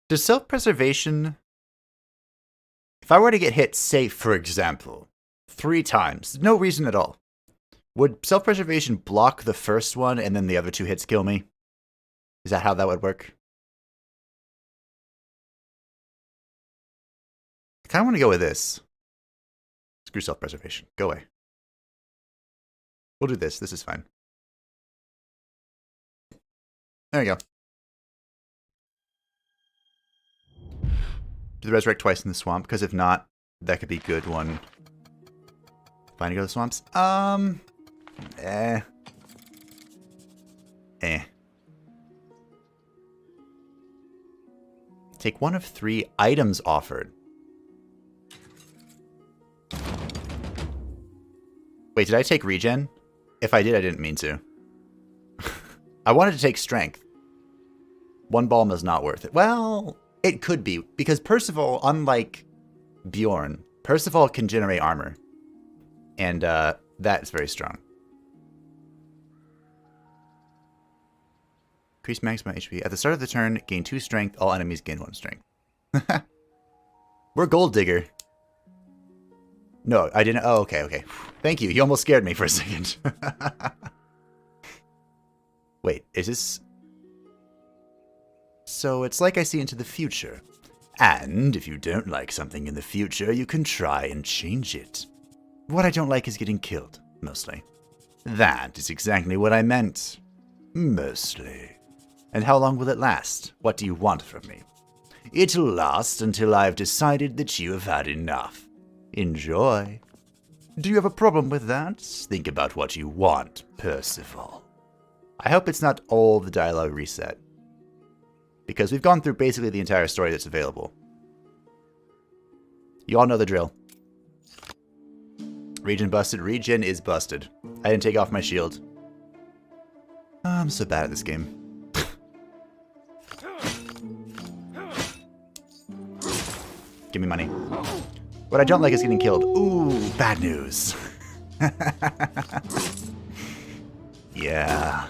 Does self-preservation... If I were to get hit, say, for example, 3 times, no reason at all, would self-preservation block the first one and then the other 2 hits kill me? Is that how that would work? I kind of want to go with this. Screw self-preservation. Go away. We'll do this. This is fine. There we go. Do the resurrect twice in the swamp, because if not, that could be good one. Fine to go to the swamps? Take 1 of 3 items offered. Wait, did I take regen? If I did, I didn't mean to. I wanted to take strength. 1 balm is not worth it. Well, it could be, because Percival, unlike Bjorn, Percival can generate armor. And that's very strong. Increase maximum HP. At the start of the turn, gain 2 strength. All enemies gain 1 strength. We're Gold Digger. No, I didn't. Oh, okay. Thank you. You almost scared me for a second. Wait, is this... So it's like I see into the future. And if you don't like something in the future, you can try and change it. What I don't like is getting killed, mostly. That is exactly what I meant. Mostly. And how long will it last? What do you want from me? It'll last until I've decided that you have had enough. Enjoy. Do you have a problem with that? Think about what you want, Percival. I hope it's not all the dialogue reset. Because we've gone through basically the entire story that's available. You all know the drill. Regen busted. Regen is busted. I didn't take off my shield. Oh, I'm so bad at this game. Give me money. What I don't like is getting killed. Ooh, bad news. Yeah.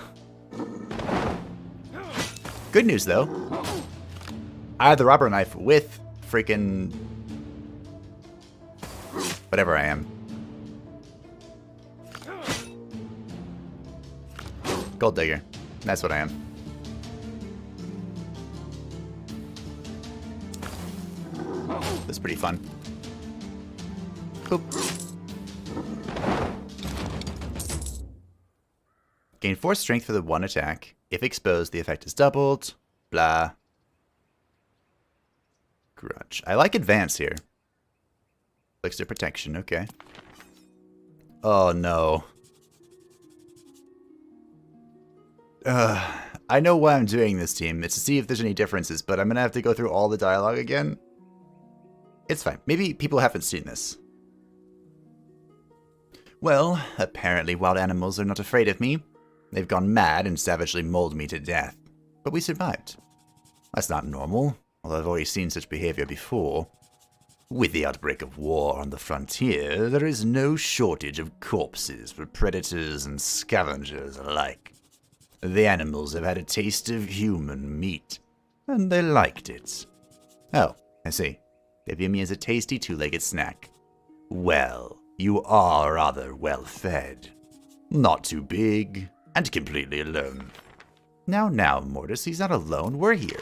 Good news, though. I have the robber knife with freaking... whatever I am. Gold Digger. That's what I am. That's pretty fun. Boop. Gain 4 strength for the 1 attack. If exposed, the effect is doubled. Blah. Grudge. I like advance here. Elixir protection, okay. Oh no. I know why I'm doing this, team. It's to see if there's any differences, but I'm gonna have to go through all the dialogue again. It's fine. Maybe people haven't seen this. Well, apparently wild animals are not afraid of me. They've gone mad and savagely mauled me to death. But we survived. That's not normal, although I've already seen such behavior before. With the outbreak of war on the frontier, there is no shortage of corpses for predators and scavengers alike. The animals have had a taste of human meat, and they liked it. Oh, I see. They view me as a tasty two-legged snack. Well, you are rather well-fed. Not too big, and completely alone. Now, Mortis, he's not alone. We're here.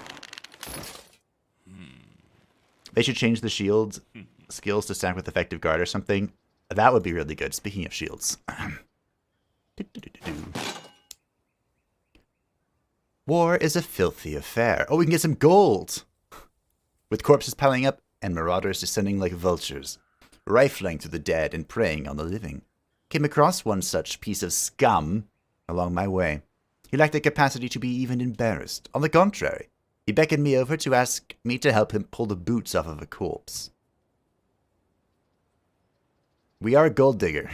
They should change the shield skills to stack with effective guard or something. That would be really good, speaking of shields. War is a filthy affair. Oh, we can get some gold! With corpses piling up and marauders descending like vultures, rifling through the dead and preying on the living. Came across one such piece of scum along my way. He lacked the capacity to be even embarrassed. On the contrary, he beckoned me over to ask me to help him pull the boots off of a corpse. We are a gold digger.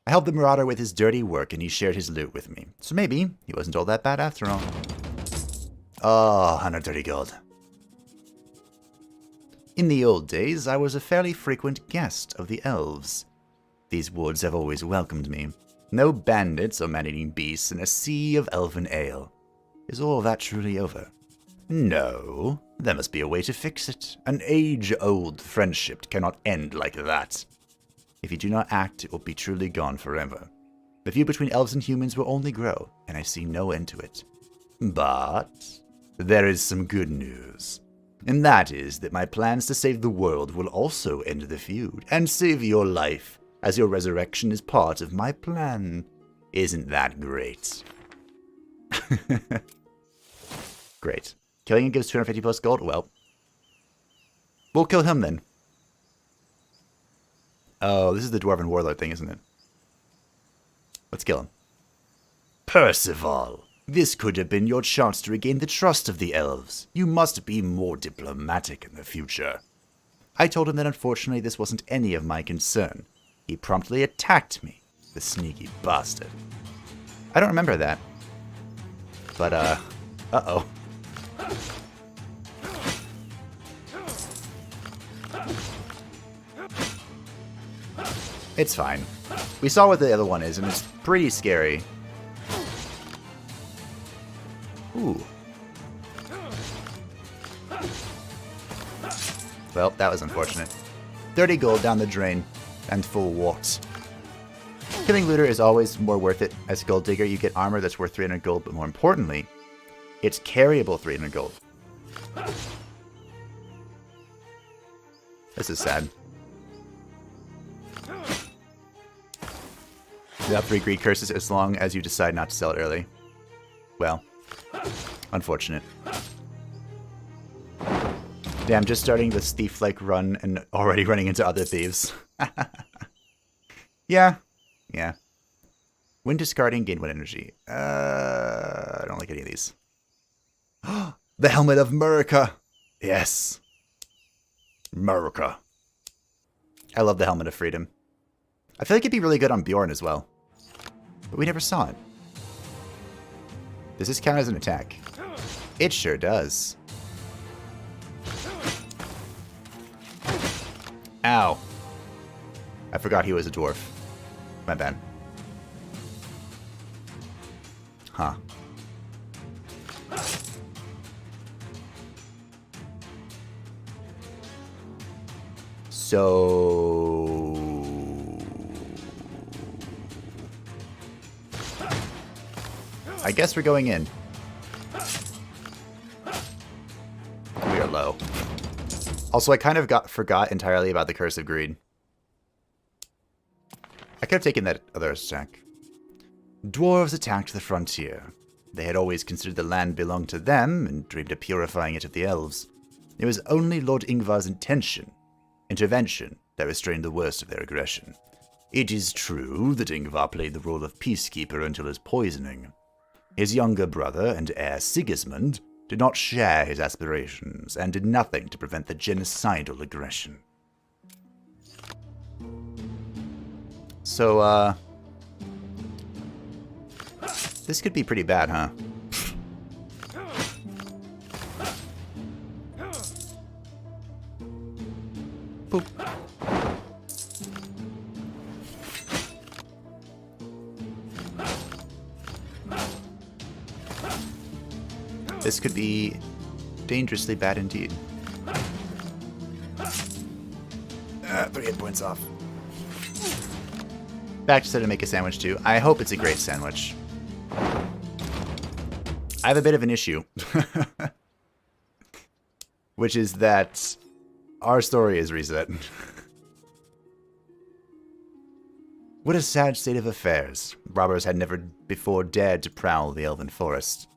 I helped the marauder with his dirty work, and he shared his loot with me. So maybe he wasn't all that bad after all. Oh, 130 gold. In the old days, I was a fairly frequent guest of the elves. These woods have always welcomed me. No bandits or man-eating beasts, and a sea of elven ale. Is all that truly over? No, there must be a way to fix it. An age-old friendship cannot end like that. If you do not act, it will be truly gone forever. The feud between elves and humans will only grow, and I see no end to it. But there is some good news. And that is that my plans to save the world will also end the feud, and save your life, as your resurrection is part of my plan. Isn't that great? Great. Killing him gives 250 plus gold? Well, we'll kill him then. Oh, this is the Dwarven Warlord thing, isn't it? Let's kill him. Percival, this could have been your chance to regain the trust of the elves. You must be more diplomatic in the future. I told him that unfortunately this wasn't any of my concern. He promptly attacked me, the sneaky bastard. I don't remember that. But, uh-oh. It's fine. We saw what the other one is, and it's pretty scary. Ooh. Well, that was unfortunate. 30 gold down the drain, and full warts. Killing looter is always more worth it. As gold digger, you get armor that's worth 300 gold, but more importantly, it's carryable 300 gold. This is sad. You have 3 greed curses as long as you decide not to sell it early. Well, unfortunate. Damn, just starting this thief-like run and already running into other thieves. Yeah. When discarding, gain 1 energy. I don't like any of these. The Helmet of Murica! Yes. Murica. I love the Helmet of Freedom. I feel like it'd be really good on Bjorn as well. But we never saw it. Does this count as an attack? It sure does. Ow. I forgot he was a dwarf. My bad. Huh. So... I guess we're going in. We are low. Also, I kind of forgot entirely about the Curse of Greed. I could have taken that other attack. Dwarves attacked the frontier. They had always considered the land belonged to them and dreamed of purifying it of the elves. It was only Lord Ingvar's intervention, that restrained the worst of their aggression. It is true that Ingvar played the role of peacekeeper until his poisoning. His younger brother and heir Sigismund did not share his aspirations and did nothing to prevent the genocidal aggression. So, this could be pretty bad, huh? Boop. This could be dangerously bad indeed. 3 hit points off. Back to make a sandwich too. I hope it's a great sandwich. I have a bit of an issue. Which is that our story is reset. What a sad state of affairs. Robbers had never before dared to prowl the elven forest.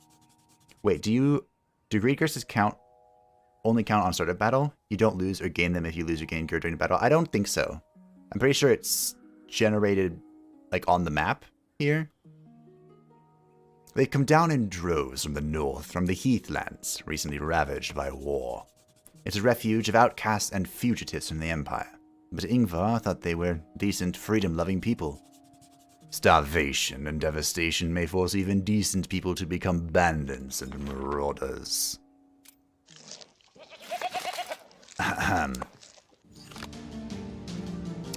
Wait, do greed curses only count on start of battle? You don't lose or gain them if you lose or gain good during the battle? I don't think so. I'm pretty sure it's generated like on the map here. They come down in droves from the north, from the heathlands, recently ravaged by war. It's a refuge of outcasts and fugitives from the Empire. But Ingvar thought they were decent, freedom-loving people. Starvation and devastation may force even decent people to become bandits and marauders.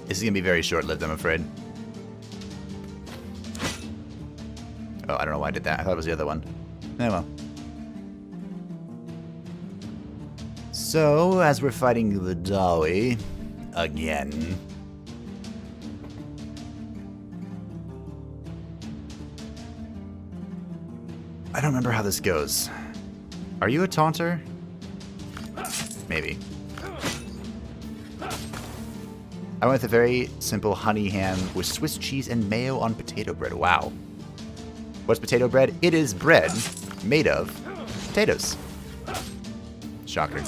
This is going to be very short-lived, I'm afraid. Oh, I don't know why I did that. I thought it was the other one. Oh well. So, as we're fighting the Dawi again. I don't remember how this goes. Are you a taunter? Maybe. I went with a very simple honey ham with Swiss cheese and mayo on potato bread. Wow. What's potato bread? It is bread made of potatoes. Shocker.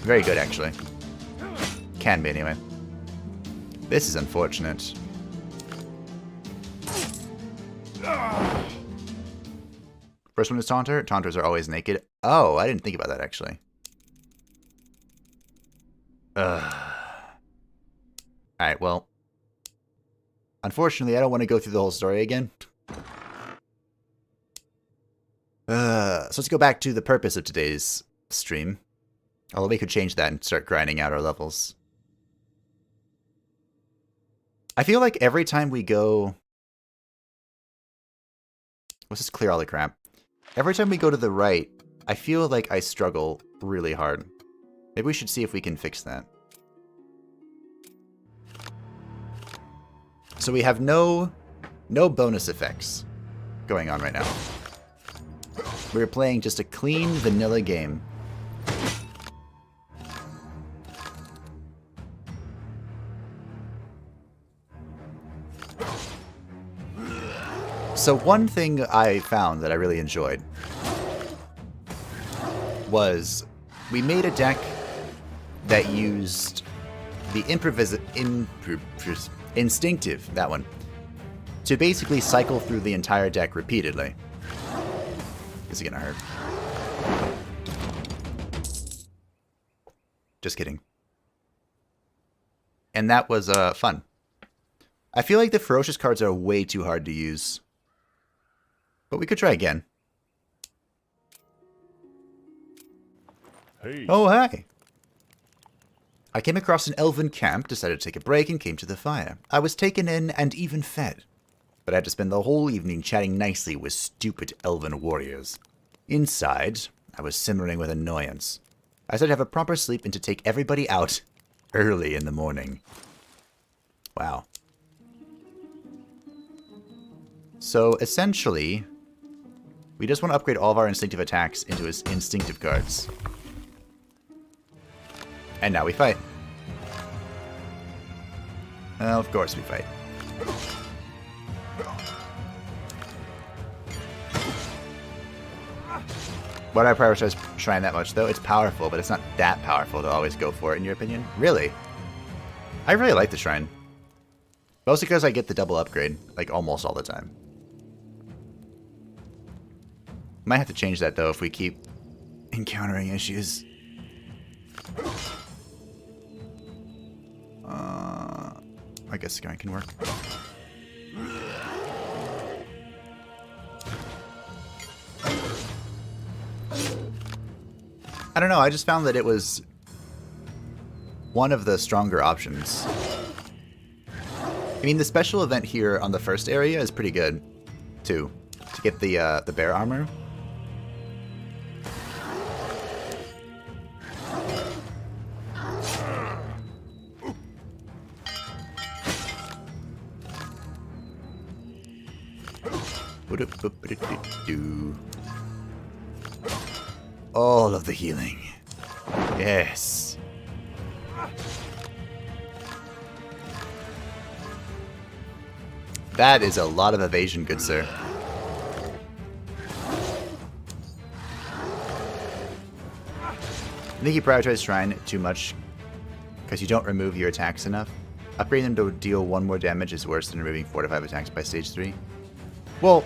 Very good, actually. Can be, anyway. This is unfortunate. First one is Taunter. Taunters are always naked. Oh, I didn't think about that, actually. Alright, well. Unfortunately, I don't want to go through the whole story again. So let's go back to the purpose of today's stream. Although we could change that and start grinding out our levels. I feel like every time we go... Let's just clear all the crap. Every time we go to the right, I feel like I struggle really hard. Maybe we should see if we can fix that. So we have no bonus effects going on right now. We're playing just a clean vanilla game. So one thing I found that I really enjoyed was we made a deck that used the instinctive, that one, to basically cycle through the entire deck repeatedly. Is it gonna hurt? Just kidding. And that was fun. I feel like the ferocious cards are way too hard to use. But we could try again. Hey. Oh, hi. I came across an elven camp, decided to take a break, and came to the fire. I was taken in and even fed. But I had to spend the whole evening chatting nicely with stupid elven warriors. Inside, I was simmering with annoyance. I said to have a proper sleep and to take everybody out early in the morning. Wow. So, essentially, we just want to upgrade all of our instinctive attacks into his instinctive cards. And now we fight. Well, of course we fight. Why do I prioritize Shrine that much, though? It's powerful, but it's not that powerful to always go for it, in your opinion? Really? I really like the Shrine. Mostly because I get the double upgrade, like, almost all the time. Might have to change that, though, if we keep encountering issues. I guess Sky can work. I don't know, I just found that it was one of the stronger options. I mean, the special event here on the first area is pretty good, too, to get the bear armor. All of the healing. Yes. That is a lot of evasion, good sir. I think you prioritize Shrine too much because you don't remove your attacks enough. Upgrading them to deal 1 more damage is worse than removing 4 to 5 attacks by stage 3. Well,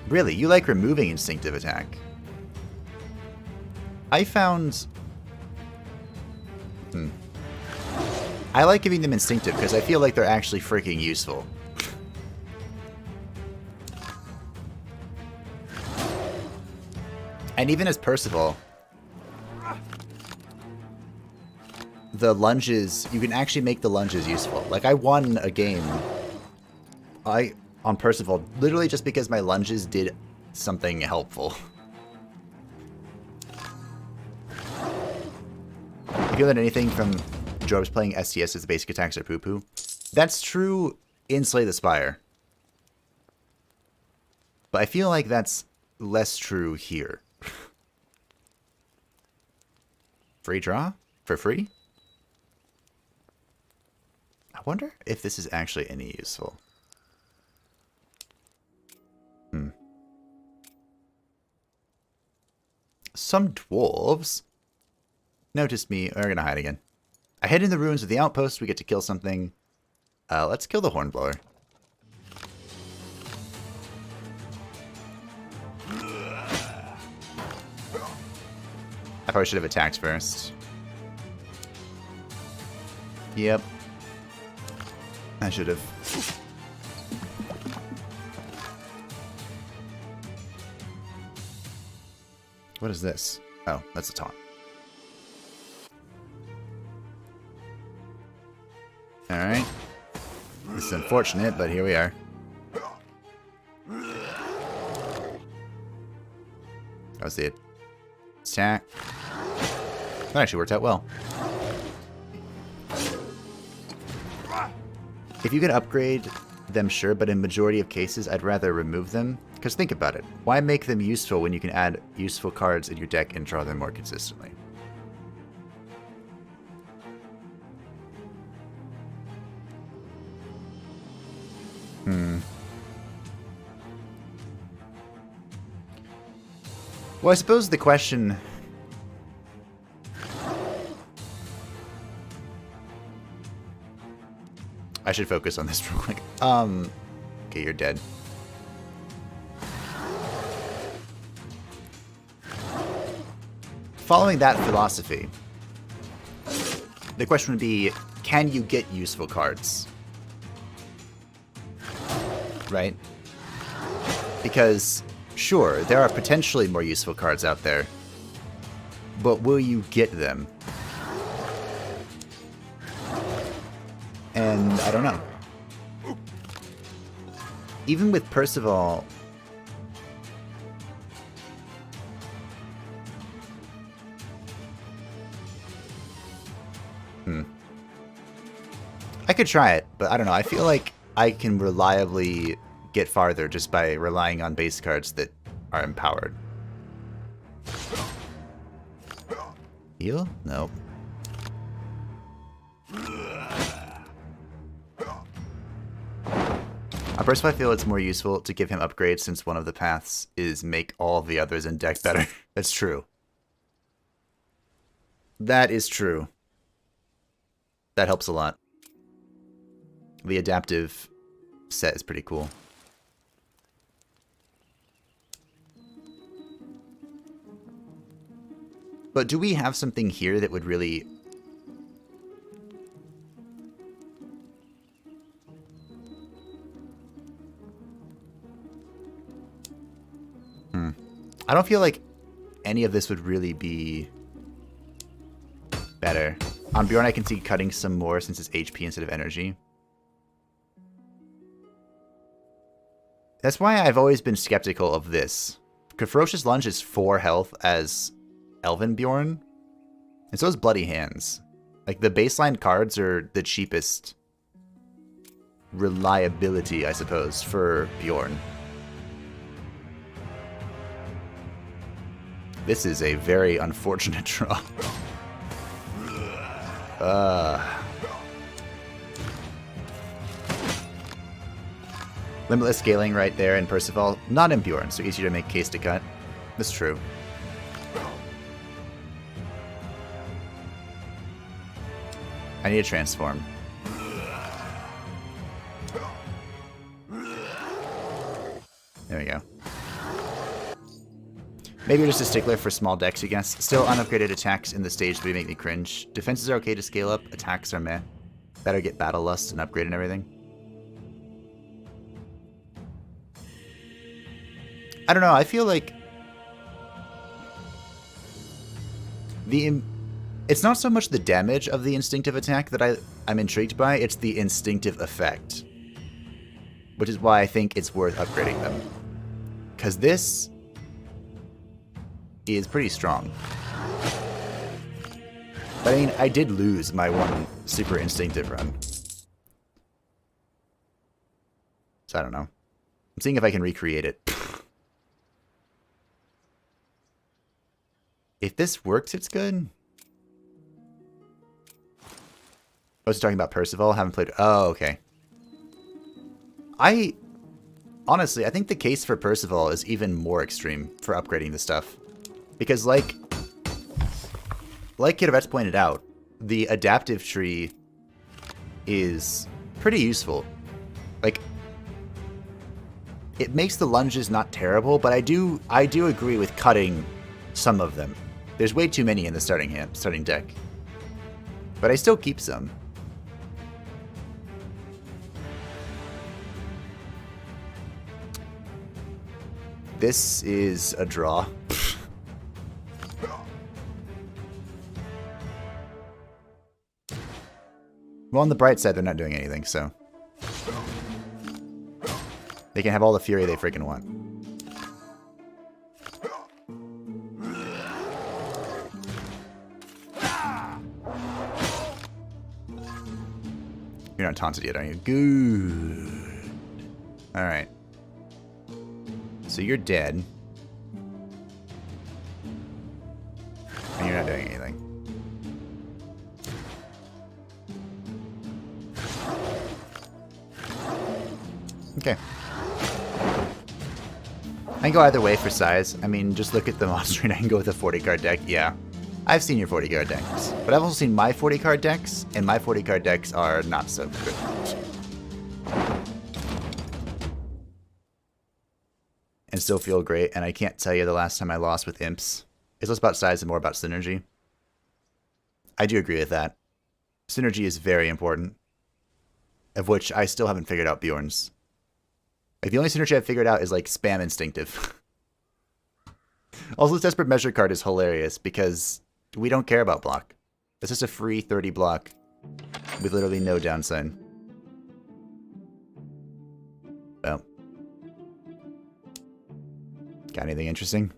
really, you like removing instinctive attack. I found... I like giving them instinctive because I feel like they're actually freaking useful. And even as Percival, the lunges, you can actually make the lunges useful. Like, I won a game on Percival literally just because my lunges did something helpful. I feel that anything from Jorbs playing STS as the basic attacks are poo-poo. That's true in Slay the Spire. But I feel like that's less true here. Free draw? For free? I wonder if this is actually any useful. Some dwarves noticed me. We're gonna hide again. I head in the ruins of the outpost. We get to kill something. Let's kill the Hornblower. I probably should have attacked first. Yep. I should have. What is this? Oh, that's a taunt. Alright. This is unfortunate, but here we are. That was the attack. That actually worked out well. If you can upgrade them, sure, but in majority of cases, I'd rather remove them. Because think about it. Why make them useful when you can add useful cards in your deck and draw them more consistently? Well, I suppose the question... I should focus on this real quick. Okay, you're dead. Following that philosophy, the question would be, can you get useful cards? Right? Because, sure, there are potentially more useful cards out there, but will you get them? And I don't know. Even with Percival... I could try it, but I don't know. I feel like I can reliably get farther just by relying on base cards that are empowered. Heal? Nope. On Percival, I feel it's more useful to give him upgrades since one of the paths is make all the others in deck better. That's true. That is true. That helps a lot. The adaptive set is pretty cool. But do we have something here that would really... I don't feel like any of this would really be better. On Bjorn, I can see cutting some more since it's HP instead of energy. That's why I've always been skeptical of this. Ferocious Lunge is 4 health as Elven Bjorn, and so is Bloody Hands. Like, the baseline cards are the cheapest reliability, I suppose, for Bjorn. This is a very unfortunate draw. Limitless scaling right there in Percival. Not in Bjorn, so easier to make case to cut. That's true. I need to transform. There we go. Maybe you're just a stickler for small decks, I guess. Still, unupgraded attacks in the stage 3 make me cringe. Defenses are okay to scale up, attacks are meh. Better get Battle Lust and upgrade and everything. I don't know, I feel like... It's not so much the damage of the instinctive attack that I'm intrigued by, it's the instinctive effect. Which is why I think it's worth upgrading them. Because this is pretty strong. But I mean, I did lose my one super instinctive run. So I don't know. I'm seeing if I can recreate it. If this works, it's good. I was talking about Percival. Haven't played... Oh, okay. Honestly, I think the case for Percival is even more extreme for upgrading the stuff. Because like Kid Vets pointed out, the adaptive tree is pretty useful. Like, it makes the lunges not terrible, but I do agree with cutting some of them. There's way too many in the starting deck. But I still keep some. This is a draw. Well, on the bright side, they're not doing anything, so... They can have all the fury they freaking want. You're not taunted yet, are you? Good. Alright. So you're dead. And you're not doing anything. Okay. I can go either way for size. I mean, just look at the monster and I can go with a 40 card deck. Yeah. I've seen your 40 card decks. But I've also seen my 40 card decks, and my 40 card decks are not so good. And still feel great, and I can't tell you the last time I lost with imps. It's less about size and more about synergy. I do agree with that. Synergy is very important. Of which I still haven't figured out Bjorn's. Like, the only synergy I've figured out is, like, spam instinctive. Also, this Desperate Measure card is hilarious because we don't care about block. It's just a free 30 block with literally no downside. Well. Got anything interesting?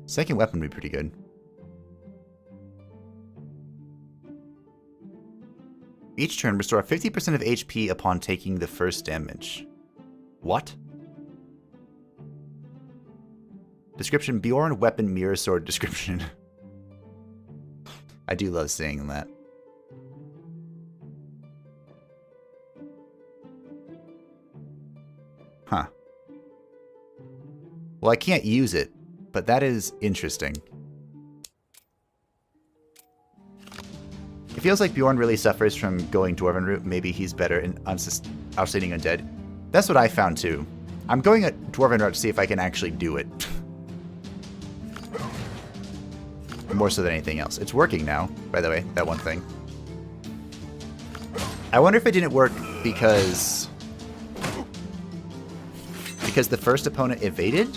Second weapon would be pretty good. Each turn, restore 50% of HP upon taking the first damage. What? Description, Bjorn, weapon, mirror, sword description. I do love seeing that. Well, I can't use it, but that is interesting. It feels like Bjorn really suffers from going Dwarven route. Maybe he's better in outstanding undead. That's what I found too. I'm going a Dwarven route to see if I can actually do it. More so than anything else. It's working now, by the way, that one thing. I wonder if it didn't work because the first opponent evaded?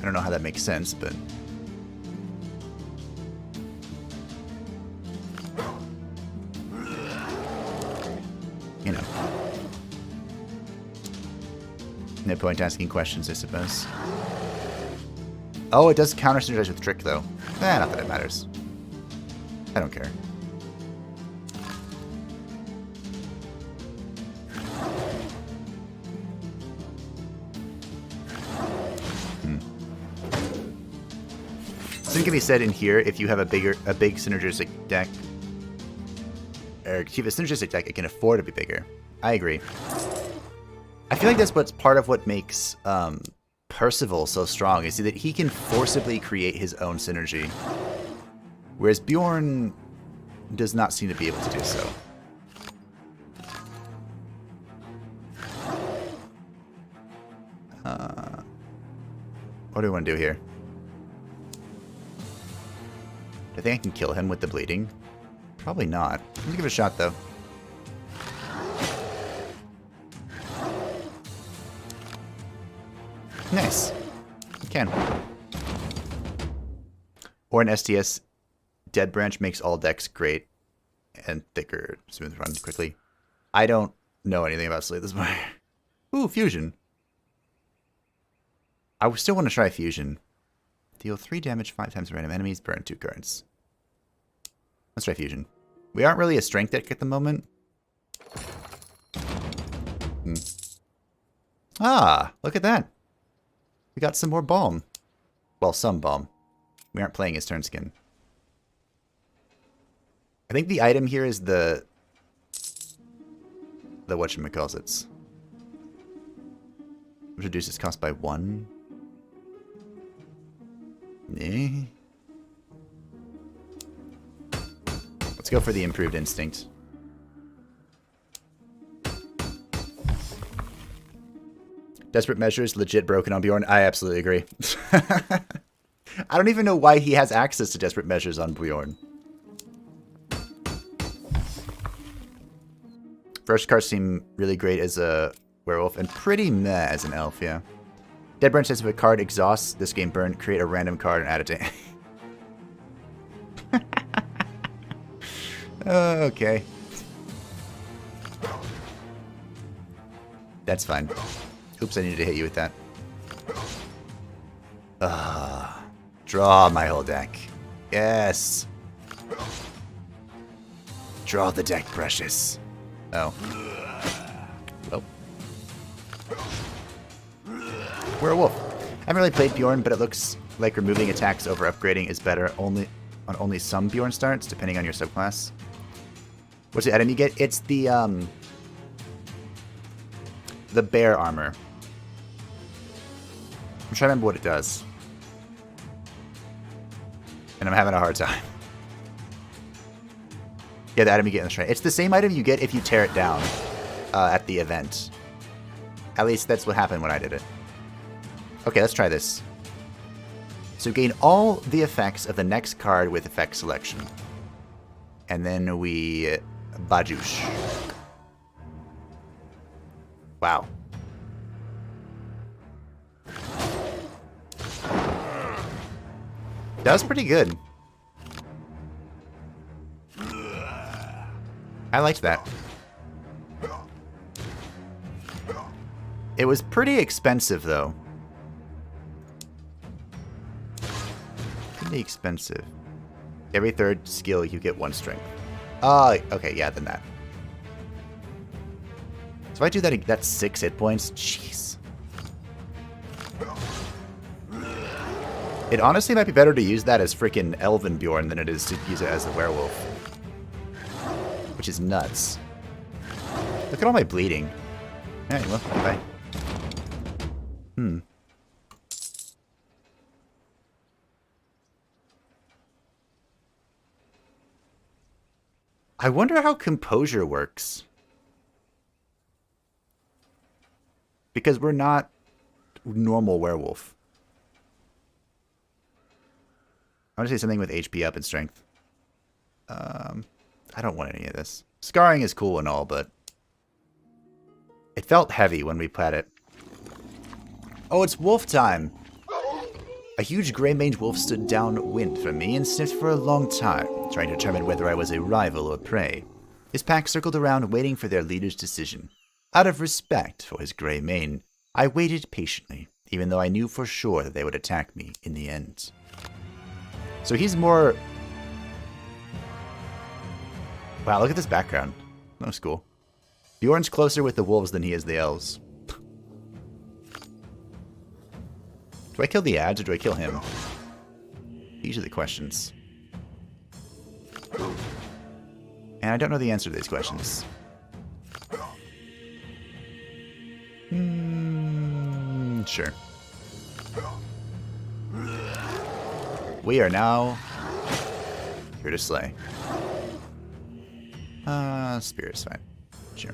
I don't know how that makes sense, but... You know. No point asking questions, I suppose. Oh, it does counter synergize with Trick, though. Not that it matters. I don't care. Something can be said in here if you have a big synergistic deck. Or if you have a synergistic deck, it can afford to be bigger. I agree. I feel like that's what's part of what makes Percival so strong, is that he can forcibly create his own synergy. Whereas Bjorn does not seem to be able to do so. What do we want to do here? Do I think I can kill him with the bleeding? Probably not. Let's give it a shot, though. Nice. You can. Or an STS Dead Branch makes all decks great and thicker. Smooth run quickly. I don't know anything about Slay this morning. Ooh, Fusion. I still want to try Fusion. Deal 3 damage 5 times to random enemies. Burn 2 cards. Let's try Fusion. We aren't really a strength deck at the moment. Ah, look at that. We got some more balm. Well, some balm. We aren't playing as Turnskin. I think the item here is the whatchamacallits. Reduces cost by 1. Eh. Let's go for the improved instinct. Desperate Measures, legit broken on Bjorn. I absolutely agree. I don't even know why he has access to Desperate Measures on Bjorn. First cards seem really great as a werewolf and pretty meh as an elf, yeah. Dead Branch says if a card exhausts this game burn, create a random card and add it to... Okay. That's fine. Oops, I needed to hit you with that. Draw my whole deck. Yes. Draw the deck, precious. Oh. Oh. Werewolf. I haven't really played Bjorn, but it looks like removing attacks over upgrading is better on only some Bjorn starts, depending on your subclass. What's the item you get? It's the bear armor. I'm trying to remember what it does. And I'm having a hard time. Yeah, the item you get in the shrine. It's the same item you get if you tear it down at the event. At least that's what happened when I did it. Okay, let's try this. So gain all the effects of the next card with effect selection. And then we... Bajoosh. Wow. That was pretty good. I liked that. It was pretty expensive, though. Pretty expensive. Every third skill, you get 1 strength. Okay, yeah, then that. So if I do that, that's 6 hit points. Jeez. It honestly might be better to use that as freaking Elven Bjorn than it is to use it as a werewolf. Which is nuts. Look at all my bleeding. Alright, well, goodbye. I wonder how composure works. Because we're not normal werewolf. I want to say something with HP up and strength. I don't want any of this. Scarring is cool and all, but it felt heavy when we played it. Oh, it's wolf time! A huge grey-maned wolf stood downwind from me and sniffed for a long time, trying to determine whether I was a rival or prey. His pack circled around, waiting for their leader's decision. Out of respect for his grey mane, I waited patiently, even though I knew for sure that they would attack me in the end. So he's more... Wow, look at this background. That was cool. Bjorn's closer with the wolves than he is the elves. Do I kill the ads or do I kill him? These are the questions. And I don't know the answer to these questions. Sure. We are now here to slay. Spirit's fine. Sure.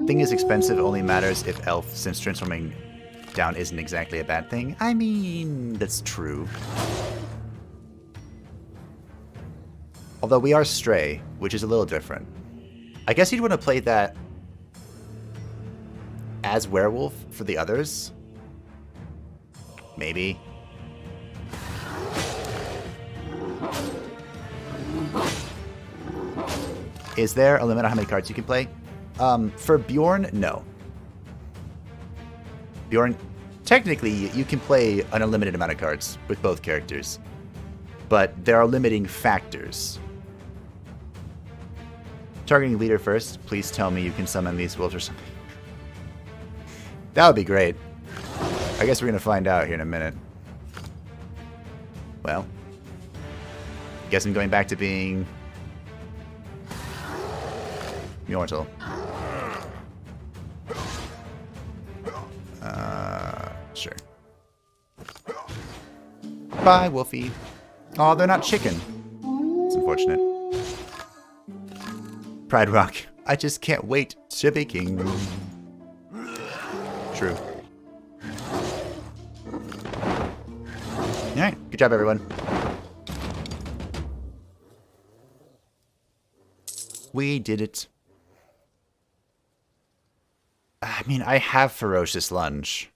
Thing is expensive only matters if elf, since transforming down isn't exactly a bad thing. I mean, that's true. Although we are stray, which is a little different. I guess you'd want to play that as werewolf for the others. Maybe. Is there a limit on how many cards you can play? For Bjorn, no. Bjorn, technically, you can play an unlimited amount of cards with both characters. But there are limiting factors. Targeting leader first. Please tell me you can summon these wolves or something. That would be great. I guess we're going to find out here in a minute. Well. Guess I'm going back to being... Mortal. Sure. Bye, Wolfie. Oh, they're not chicken. It's unfortunate. Pride Rock. I just can't wait to be king. True. Alright, good job, everyone. We did it. I mean, I have Ferocious Lunge.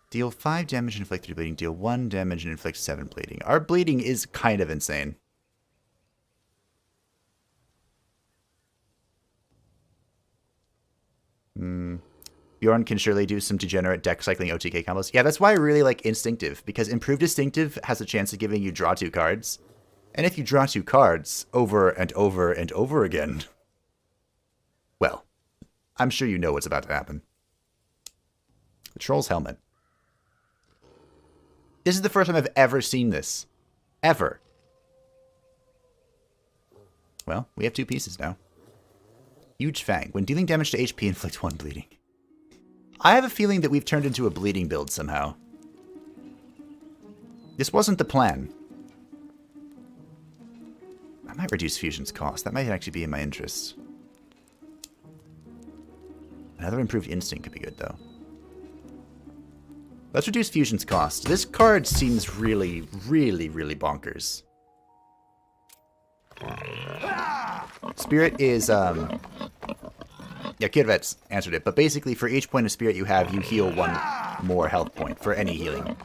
Deal 5 damage and inflict 3 bleeding. Deal 1 damage and inflict 7 bleeding. Our bleeding is kind of insane. Bjorn can surely do some degenerate deck cycling OTK combos. Yeah, that's why I really like Instinctive, because Improved Instinctive has a chance of giving you draw 2 cards. And if you draw 2 cards over and over and over again, well, I'm sure you know what's about to happen. The Troll's Helmet. This is the first time I've ever seen this. Ever. Well, we have 2 pieces now. Huge Fang. When dealing damage to HP, inflict 1 bleeding. I have a feeling that we've turned into a bleeding build somehow. This wasn't the plan. I might reduce Fusion's cost. That might actually be in my interest. Another Improved Instinct could be good, though. Let's reduce Fusion's cost. This card seems really, really, really bonkers. Spirit is, yeah, Kirvet's answered it, but basically for each point of spirit you have, you heal 1 more health point for any healing.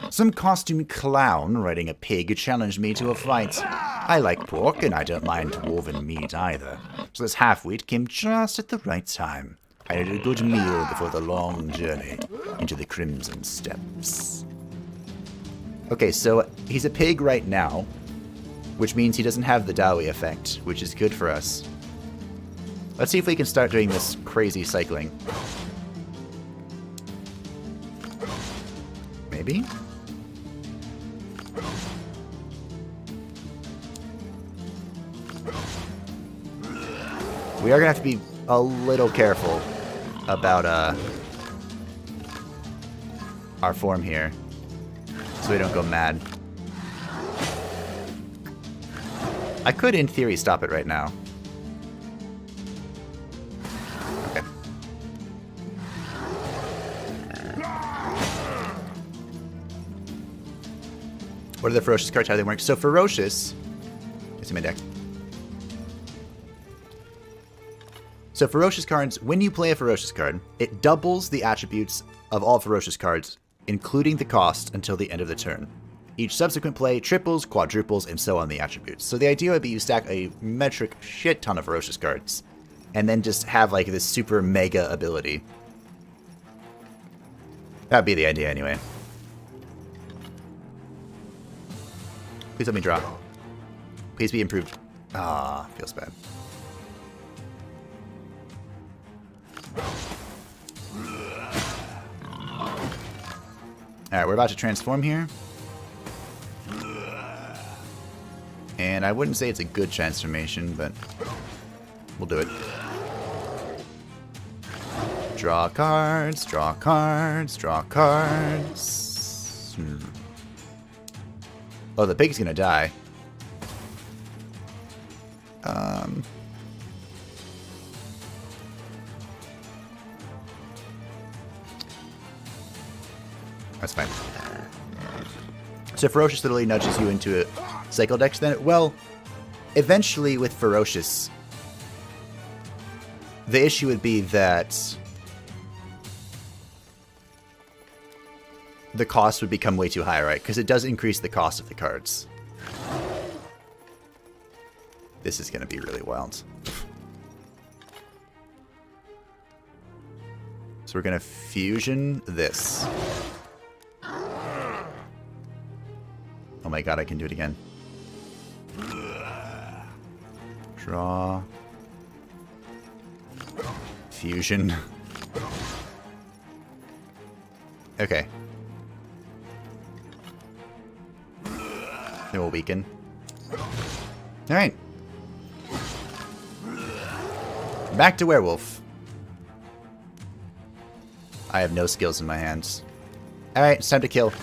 Some costume clown riding a pig challenged me to a fight. I like pork, and I don't mind woven meat either, so this half-wheat came just at the right time. I needed a good meal before the long journey into the Crimson Steppes. Okay, so he's a pig right now, which means he doesn't have the Dowie effect, which is good for us. Let's see if we can start doing this crazy cycling. Maybe? We are going to have to be a little careful about our form here, so we don't go mad. I could, in theory, stop it right now. Okay. What are the ferocious cards? How do they work? So ferocious. It's in my deck. So ferocious cards, when you play a ferocious card, it doubles the attributes of all ferocious cards, including the cost, until the end of the turn. Each subsequent play triples, quadruples, and so on the attributes. So the idea would be you stack a metric shit ton of ferocious cards, and then just have like this super mega ability. That'd be the idea anyway. Please let me draw. Please be improved. Ah, feels bad. Alright, we're about to transform here. And I wouldn't say it's a good transformation, but we'll do it. Draw cards, draw cards, draw cards. Oh, the pig's gonna die. That's fine. So Ferocious literally nudges you into a cycle decks then? Well, eventually with Ferocious, the issue would be that the cost would become way too high, right? Because it does increase the cost of the cards. This is going to be really wild. So we're going to fusion this. Oh my god, I can do it again. Draw. Fusion. Okay. Then we'll weaken. Alright. Back to Werewolf. I have no skills in my hands. Alright, it's time to kill.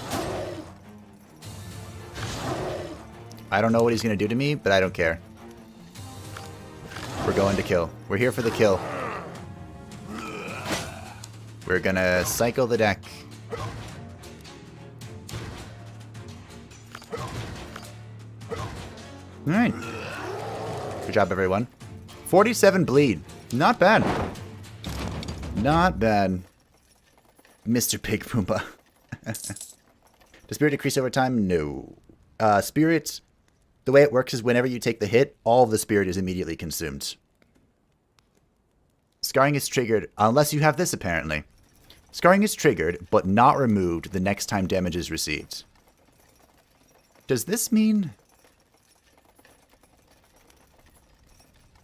I don't know what he's going to do to me, but I don't care. We're going to kill. We're here for the kill. We're going to cycle the deck. Alright. Good job, everyone. 47 bleed. Not bad. Not bad. Mr. Pig Pumbaa. Does Spirit decrease over time? No. Spirit, the way it works is whenever you take the hit, all of the Spirit is immediately consumed. Scarring is triggered, unless you have this, apparently. Scarring is triggered, but not removed the next time damage is received. Does this mean...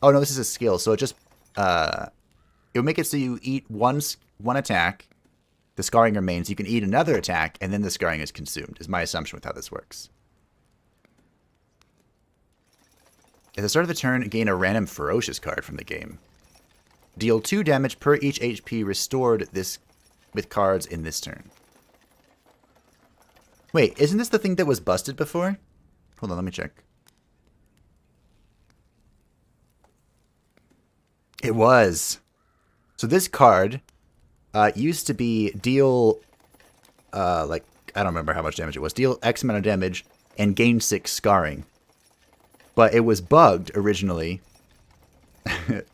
Oh, no, this is a skill, so it just... it will make it so you eat one attack, the scarring remains, you can eat another attack, and then the scarring is consumed, is my assumption with how this works. At the start of the turn, gain a random Ferocious card from the game. Deal 2 damage per each HP restored this with cards in this turn. Wait, isn't this the thing that was busted before? Hold on, let me check. It was. So this card used to be deal, like, I don't remember how much damage it was. Deal X amount of damage and gain 6 scarring. But it was bugged originally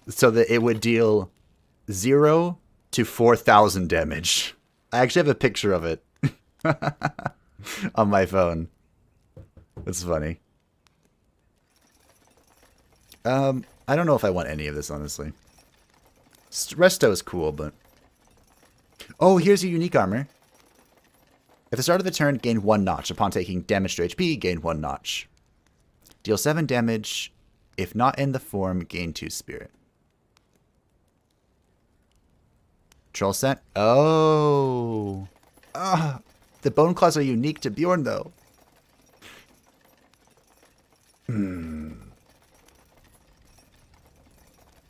so that it would deal 0 to 4,000 damage. I actually have a picture of it on my phone. It's funny. I don't know if I want any of this, honestly. Resto is cool, but... Oh, here's your unique armor. At the start of the turn, gain 1 notch. Upon taking damage to HP, gain 1 notch. Deal 7 damage. If not in the form, gain 2 spirit. Troll set? Oh. Ah, the bone claws are unique to Bjorn, though.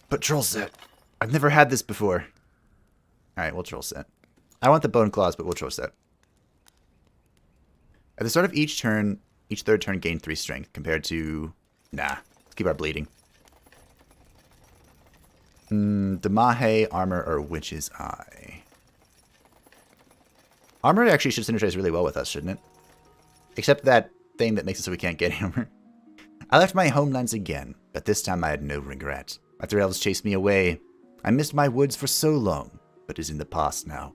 But troll set. I've never had this before. Alright, we'll troll set. I want the bone claws, but we'll troll set. At the start of each turn, each third turn gain 3 strength compared to... Nah, let's keep our bleeding. Damahe, armor, or witch's eye. Armor actually should synergize really well with us, shouldn't it? Except that thing that makes it so we can't get armor. I left my homelands again, but this time I had no regret. My 3 elves chased me away. I missed my woods for so long, but is in the past now.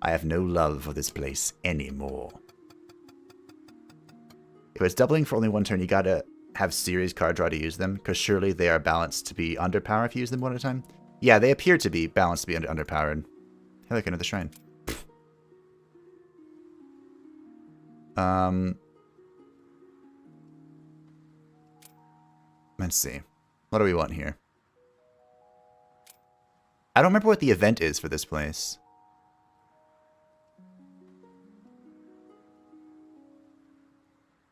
I have no love for this place anymore. If it's doubling for only 1 turn, you gotta have series card draw to use them, because surely they are balanced to be underpowered if you use them one at a time. Yeah, they appear to be balanced to be underpowered. Hey, look, another shrine. Let's see. What do we want here? I don't remember what the event is for this place.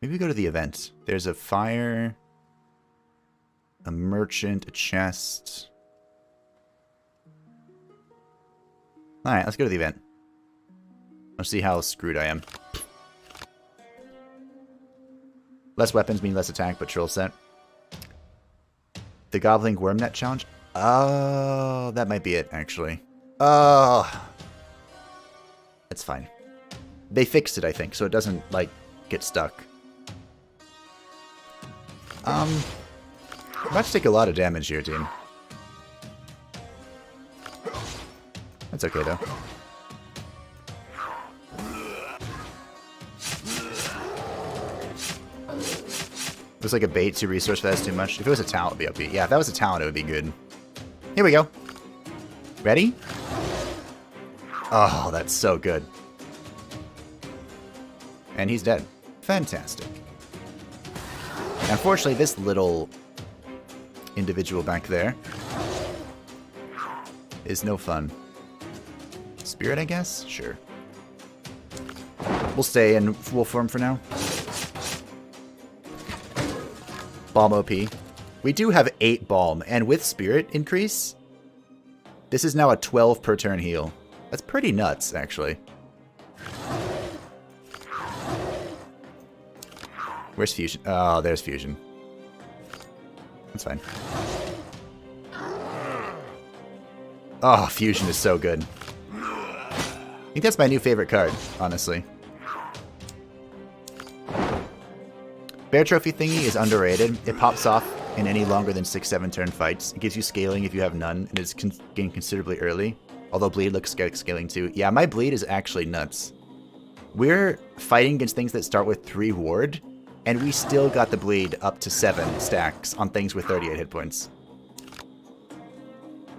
Maybe we go to the event. There's a fire, a merchant, a chest. Alright, let's go to the event. Let's see how screwed I am. Less weapons mean less attack, but troll set. The Goblin Wormnet challenge? Oh, that might be it, actually. Oh. That's fine. They fixed it, I think, so it doesn't, like, get stuck. I'm about to take a lot of damage here, team. That's okay, though. It was like a bait to resource fast too much. If it was a talent, it would be OP. Yeah, if that was a talent, it would be good. Here we go. Ready? Oh, that's so good. And he's dead. Fantastic. Unfortunately, this little individual back there is no fun. Spirit, I guess? Sure. We'll stay in wolf form for now. Balm OP. We do have 8 balm, and with spirit increase, this is now a 12 per turn heal. That's pretty nuts, actually. Where's fusion? Oh, there's fusion. That's fine. Oh, fusion is so good. I think that's my new favorite card, honestly. Bear Trophy thingy is underrated. It pops off in any longer than 6-7 turn fights. It gives you scaling if you have none, and it's gained considerably early. Although bleed looks scaling too. Yeah, my bleed is actually nuts. We're fighting against things that start with 3 ward, and we still got the bleed up to 7 stacks on things with 38 hit points.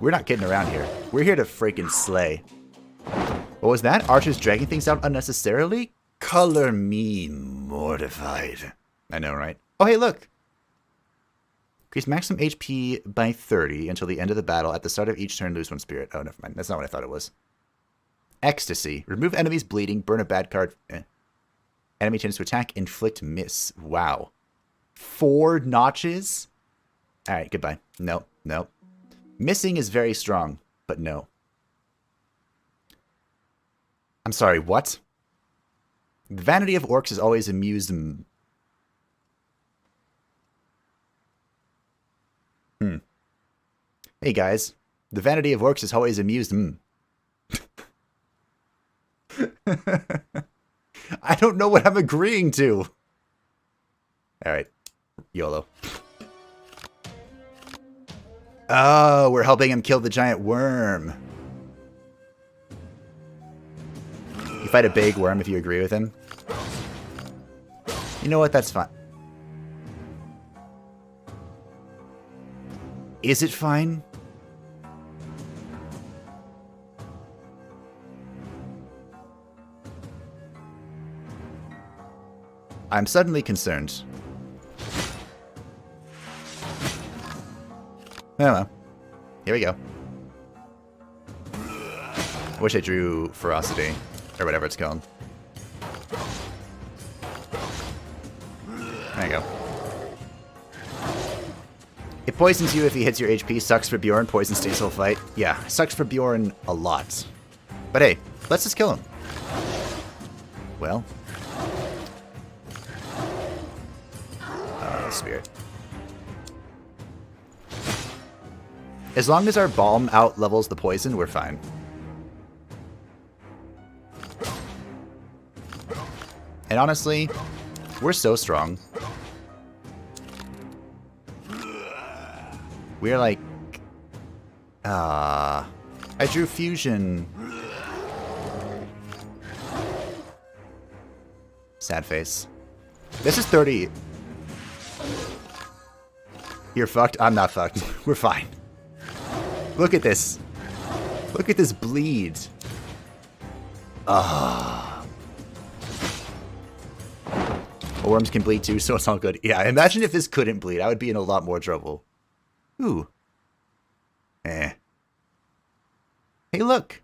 We're not kidding around here. We're here to freaking slay. What was that? Archers dragging things out unnecessarily? Color me mortified. I know, right? Oh, hey, look. Increase maximum HP by 30 until the end of the battle. At the start of each turn, lose 1 spirit. Oh, never mind. That's not what I thought it was. Ecstasy. Remove enemies bleeding. Burn a bad card. Enemy tends to attack. Inflict miss. Wow. 4 notches? Alright, goodbye. Nope, nope. Missing is very strong, but no. I'm sorry, what? The vanity of orcs is always amused. Hey guys, the vanity of orcs is always amused. I don't know what I'm agreeing to. Alright, YOLO. Oh, we're helping him kill the giant worm. You fight a big worm if you agree with him. You know what? That's fine. Is it fine? I'm suddenly concerned. Oh well. Here we go. I wish I drew Ferocity, or whatever it's called. There you go. It poisons you if he hits your HP. Sucks for Bjorn. Poison stays whole fight. Yeah, sucks for Bjorn a lot. But hey, let's just kill him. Well. Spirit. As long as our balm out levels the poison, we're fine. And honestly, we're so strong. We're like... I drew fusion. Sad face. This is 30. You're fucked? I'm not fucked. We're fine. Look at this. Look at this bleed. Worms can bleed too, so it's all good. Yeah, imagine if this couldn't bleed. I would be in a lot more trouble. Ooh. Eh. Hey, look.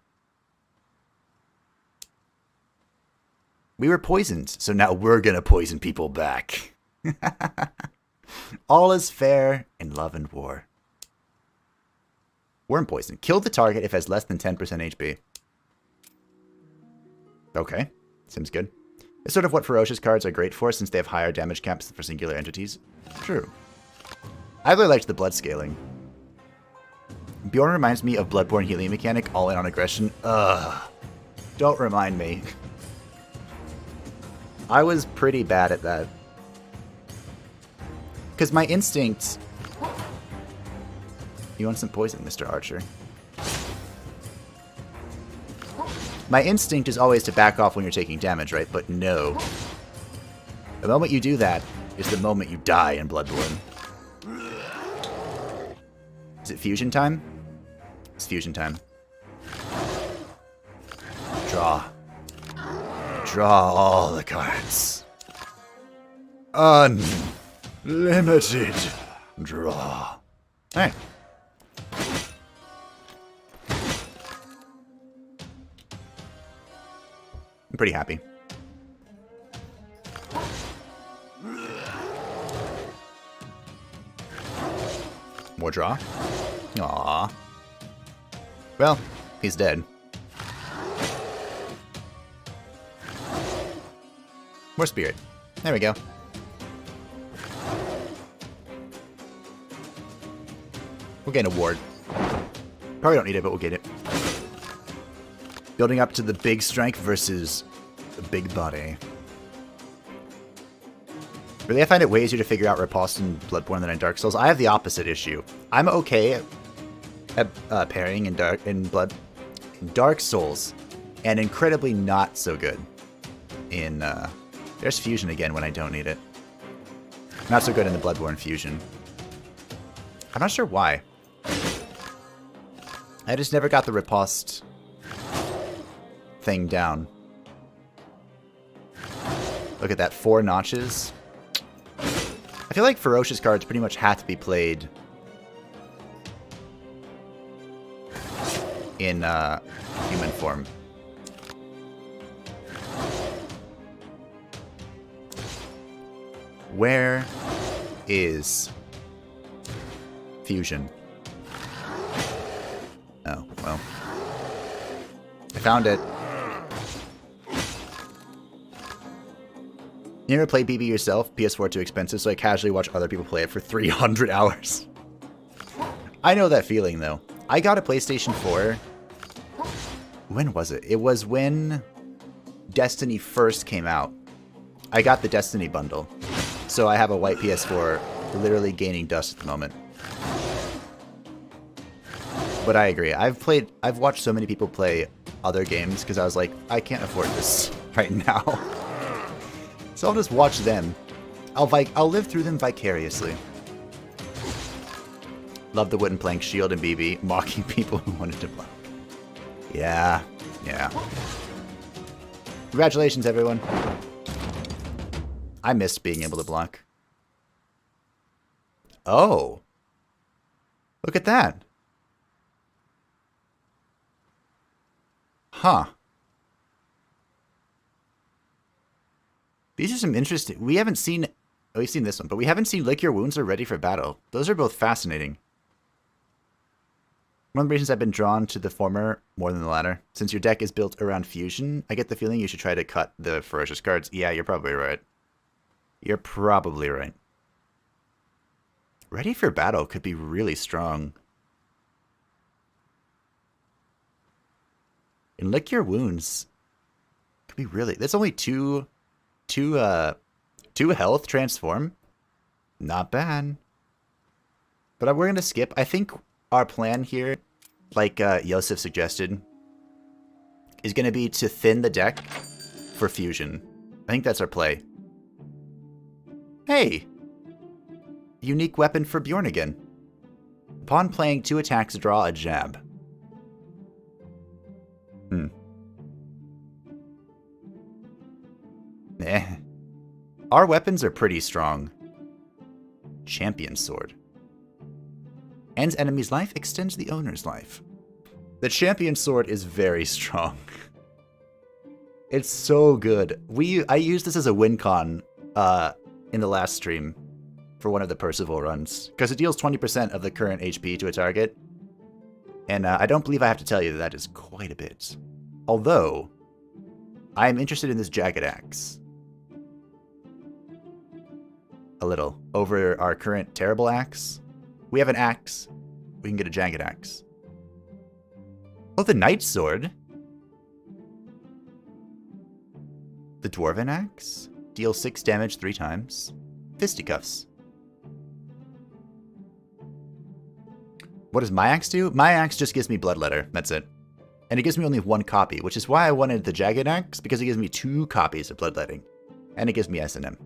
We were poisoned, so now we're gonna poison people back. All is fair in love and war. Worm poison. Kill the target if it has less than 10% HP. Okay. Seems good. It's sort of what ferocious cards are great for, since they have higher damage caps for singular entities. True. I really liked the blood scaling. Bjorn reminds me of Bloodborne healing mechanic, all in on aggression. Ugh. Don't remind me. I was pretty bad at that. Because my instinct... You want some poison, Mr. Archer? My instinct is always to back off when you're taking damage, right? But no. The moment you do that is the moment you die in Bloodborne. Is it fusion time? It's fusion time. Draw. Draw all the cards. Unlimited draw. Alright. I'm pretty happy. More draw. Aww. Well, he's dead. More spirit. There we go. We'll gain a ward. Probably don't need it, but we'll get it. Building up to the big strength versus the big body. Really, I find it way easier to figure out riposte in Bloodborne than in Dark Souls. I have the opposite issue. I'm okay at parrying in Dark Souls, and incredibly not so good in there's fusion again when I don't need it. Not so good in the Bloodborne fusion. I'm not sure why. I just never got the riposte thing down. Look at that, 4 notches. I feel like ferocious cards pretty much have to be played in human form. Where is fusion? Oh, well. I found it. You ever play BB yourself? PS4 too expensive, so I casually watch other people play it for 300 hours. I know that feeling, though. I got a PlayStation 4. When was it? It was when Destiny first came out. I got the Destiny bundle. So I have a white PS4 literally gaining dust at the moment. But I agree. I've watched so many people play other games because I was like, I can't afford this right now. So I'll just watch them. I'll live through them vicariously. Love the wooden plank shield and BB, mocking people who wanted to block. Yeah, yeah. Congratulations, everyone. I missed being able to block. Oh. Look at that. Huh. These are some interesting... We haven't seen Oh, we've seen this one, but we haven't seen Lick Your Wounds or Ready for Battle. Those are both fascinating. One of the reasons I've been drawn to the former more than the latter. Since your deck is built around fusion, I get the feeling you should try to cut the ferocious cards. Yeah, you're probably right. You're probably right. Ready for Battle could be really strong. And Lick Your Wounds could be really... That's only two health transform. Not bad. But we're going to skip. I think our plan here, like Yosef suggested, is going to be to thin the deck for fusion. I think that's our play. Hey! Unique weapon for Bjorn again. Upon playing 2 attacks, draw a jab. Our weapons are pretty strong. Champion Sword. Ends enemy's life, extends the owner's life. The Champion Sword is very strong. It's so good. I used this as a win con in the last stream for one of the Percival runs, because it deals 20% of the current HP to a target. And I don't believe I have to tell you that is quite a bit. Although, I am interested in this Jagged Axe. A little. Over our current Terrible Axe. We have an axe. We can get a Jagged Axe. Oh, the Night Sword. The Dwarven Axe. Deals 6 damage 3 times. Fisticuffs. What does my axe do? My axe just gives me Bloodletter. That's it. And it gives me only 1 copy, which is why I wanted the Jagged Axe, because it gives me 2 copies of Bloodletting. And it gives me S&M.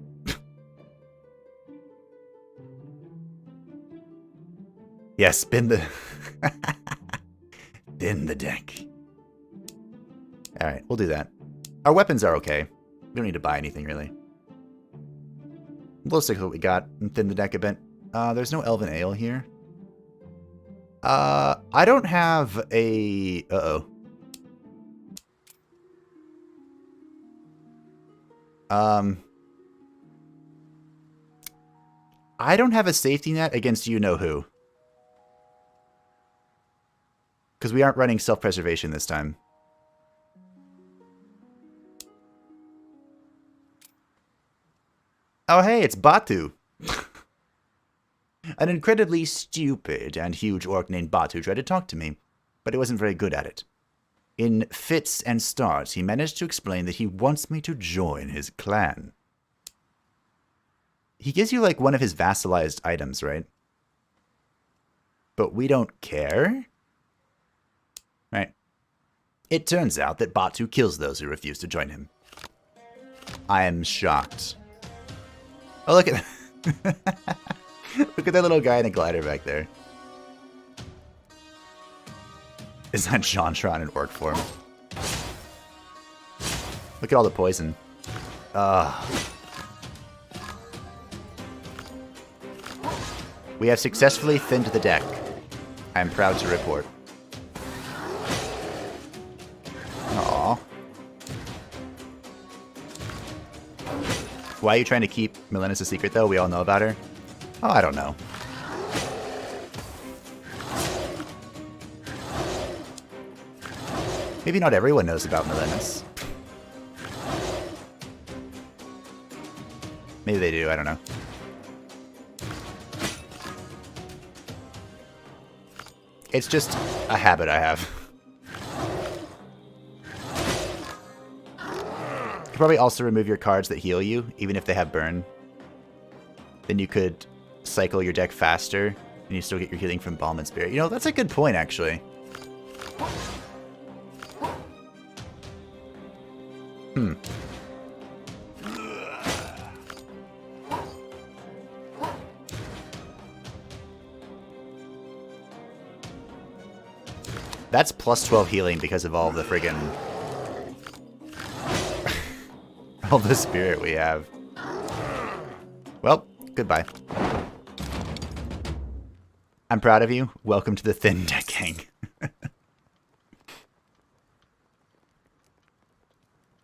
Yeah, spin the... spin the deck. Alright, we'll do that. Our weapons are okay. We don't need to buy anything, really. We'll stick with what we got and thin the deck a bit. There's no Elven Ale here. I don't have a... Uh-oh. I don't have a safety net against you-know-who. Because we aren't running self-preservation this time. Oh, hey, it's Batu. An incredibly stupid and huge orc named Batu tried to talk to me, but he wasn't very good at it. In fits and starts, he managed to explain that he wants me to join his clan. He gives you, like, one of his vassalized items, right? But we don't care? Right. It turns out that Batu kills those who refuse to join him. I am shocked. Oh, look at look at that little guy in a glider back there. Is that Jontron in orc form? Look at all the poison. We have successfully thinned the deck. I am proud to report. Aww. Why are you trying to keep Melenis a secret, though? We all know about her. Oh, I don't know. Maybe not everyone knows about Melenis. Maybe they do, I don't know. It's just a habit I have. You could probably also remove your cards that heal you, even if they have burn. Then you could cycle your deck faster, and you still get your healing from Balm and Spirit. You know, that's a good point, actually. That's plus 12 healing because of all the friggin... all the spirit we have. Well, goodbye. I'm proud of you. Welcome to the thin deck gang.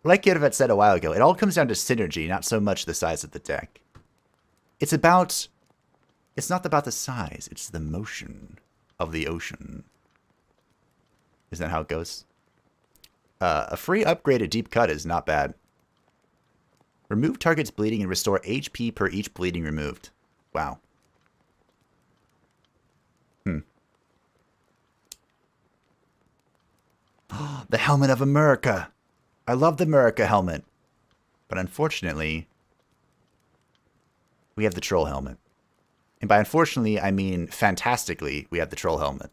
Like Yodavet said a while ago, it all comes down to synergy, not so much the size of the deck. It's about... It's not about the size. It's the motion of the ocean. Isn't that how it goes? A free upgrade at Deep Cut is not bad. Remove target's bleeding and restore HP per each bleeding removed. Wow. The Helmet of America. I love the America helmet. But unfortunately, we have the Troll helmet. And by unfortunately, I mean fantastically, we have the Troll helmet.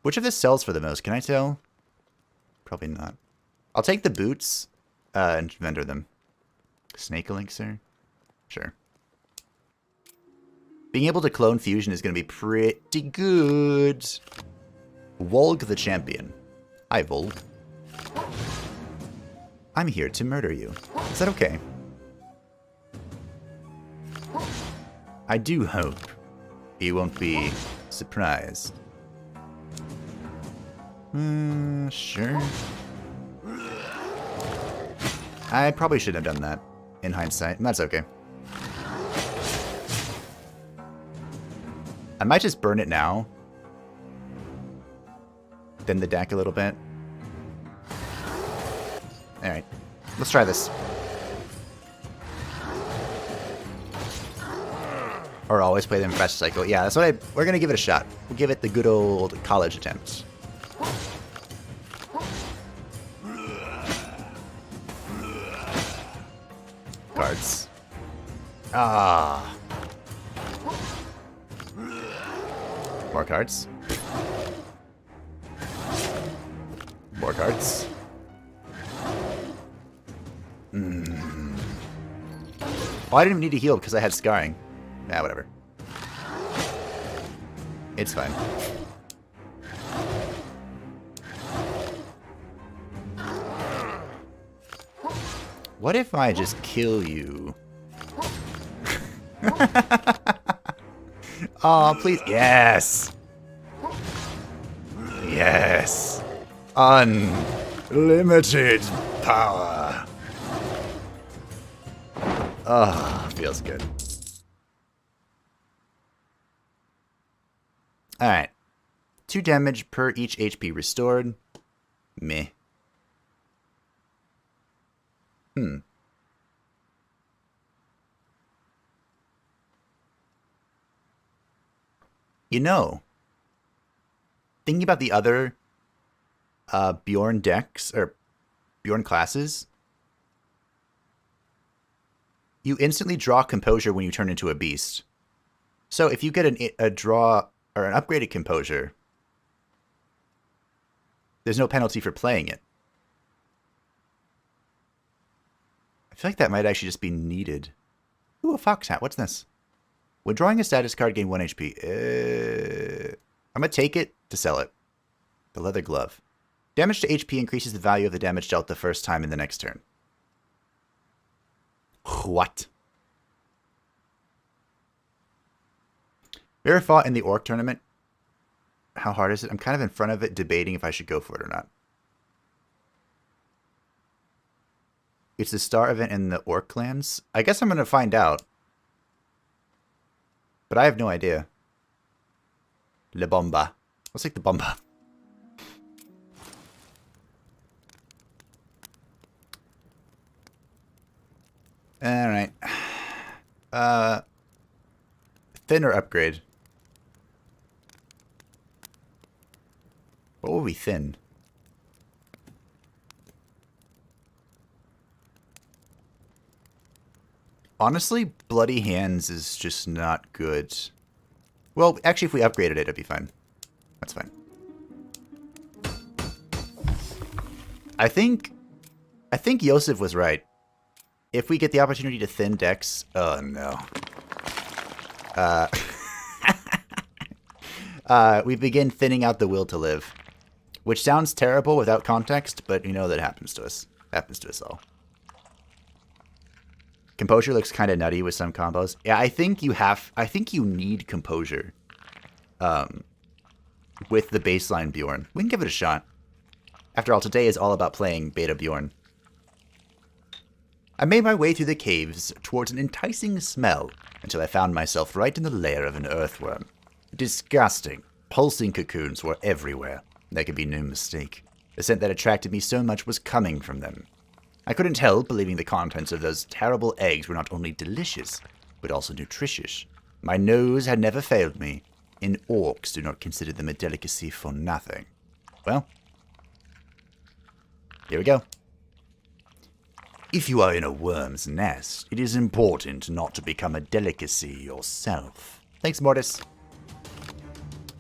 Which of this sells for the most? Can I tell? Probably not. I'll take the boots and vendor them. Snake elixir? Sure. Being able to clone fusion is going to be pretty good. Volg the champion. Hi, Volg. I'm here to murder you. Is that okay? I do hope you won't be surprised. Sure. I probably shouldn't have done that in hindsight. That's okay. I might just burn it now. Then the deck a little bit. Alright. Let's try this. Or always play them fresh cycle. Yeah, that's what we're gonna give it a shot. We'll give it the good old college attempt. Cards. Ah. More cards. More cards. Oh, I didn't even need to heal because I had scarring. Nah, whatever. It's fine. What if I just kill you? Oh, please. Yes. Yes. Unlimited power. Oh, feels good. Alright. 2 damage per each HP restored. Meh. You know, thinking about the other Bjorn decks, or Bjorn classes, you instantly draw Composure when you turn into a beast. So if you get a draw or an upgraded Composure, there's no penalty for playing it. I feel like that might actually just be needed. Ooh, a fox hat. What's this? When drawing a status card, gain 1 HP. I'm going to take it to sell it. The leather glove. Damage to HP increases the value of the damage dealt the first time in the next turn. What? Ever fought in the Orc tournament? How hard is it? I'm kind of in front of it, debating if I should go for it or not. It's the star event in the Orc clans? I guess I'm going to find out. But I have no idea. La Bomba. Let's take the Bomba. Alright. Thinner upgrade. What will we thin? Honestly, Bloody Hands is just not good. Well, actually, if we upgraded it, it'd be fine. That's fine. I think Yosef was right. If we get the opportunity to thin decks... Oh, no. We begin thinning out the will to live. Which sounds terrible without context, but you know that happens to us. Happens to us all. Composure looks kind of nutty with some combos. Yeah, I think you need Composure. With the baseline Bjorn. We can give it a shot. After all, today is all about playing Beta Bjorn. I made my way through the caves towards an enticing smell until I found myself right in the lair of an earthworm. Disgusting. Pulsing cocoons were everywhere. There could be no mistake. The scent that attracted me so much was coming from them. I couldn't help believing the contents of those terrible eggs were not only delicious, but also nutritious. My nose had never failed me, and orcs do not consider them a delicacy for nothing. Well, here we go. If you are in a worm's nest, it is important not to become a delicacy yourself. Thanks, Mortis.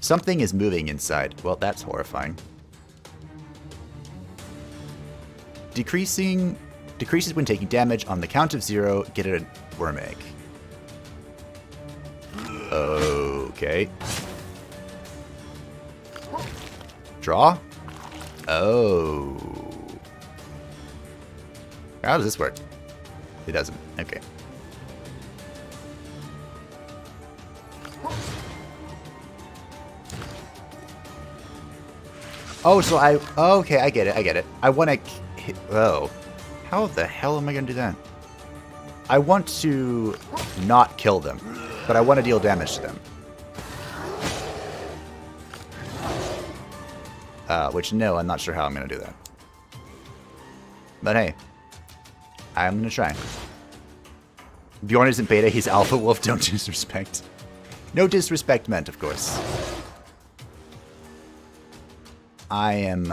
Something is moving inside. Well, that's horrifying. Decreases when taking damage. On the count of 0, get a worm egg. Okay. Draw? Oh. How does this work? It doesn't. Okay. Oh, so okay, I get it. I want to hit... Oh. How the hell am I going to do that? I want to not kill them, but I want to deal damage to them. Which, no, I'm not sure how I'm going to do that. But hey, I'm going to try. Bjorn isn't beta, he's alpha wolf, don't disrespect. No disrespect meant, of course. I am,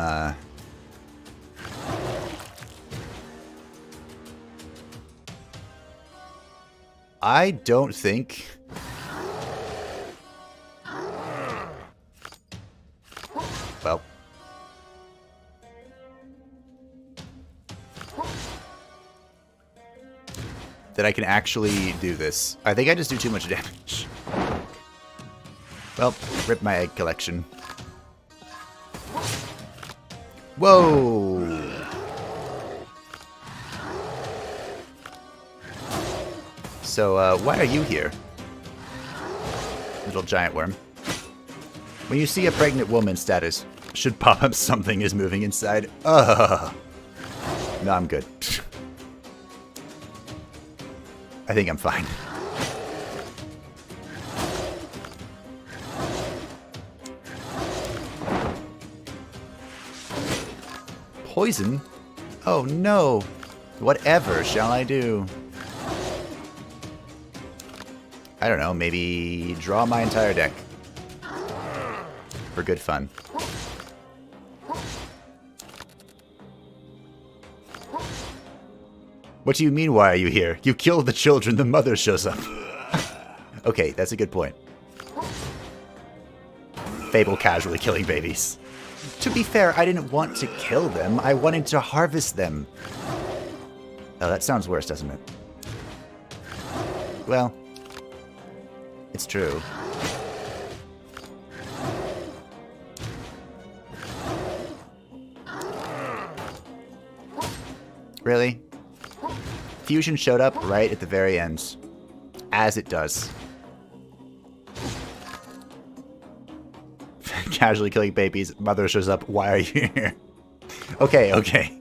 I don't think... Well. That I can actually do this. I think I just do too much damage. Well, rip my egg collection. Whoa! So, why are you here? Little giant worm. When you see a pregnant woman status, should pop up something is moving inside. Ugh. No, I'm good. I think I'm fine. Poison? Oh no. Whatever shall I do? I don't know, maybe draw my entire deck. For good fun. What do you mean, why are you here? You killed the children, the mother shows up. Okay, that's a good point. Fable casually killing babies. To be fair, I didn't want to kill them. I wanted to harvest them. Oh, that sounds worse, doesn't it? Well, it's true. Really? Fusion showed up right at the very end. As it does. Casually killing babies. Mother shows up. Why are you here? Okay, okay.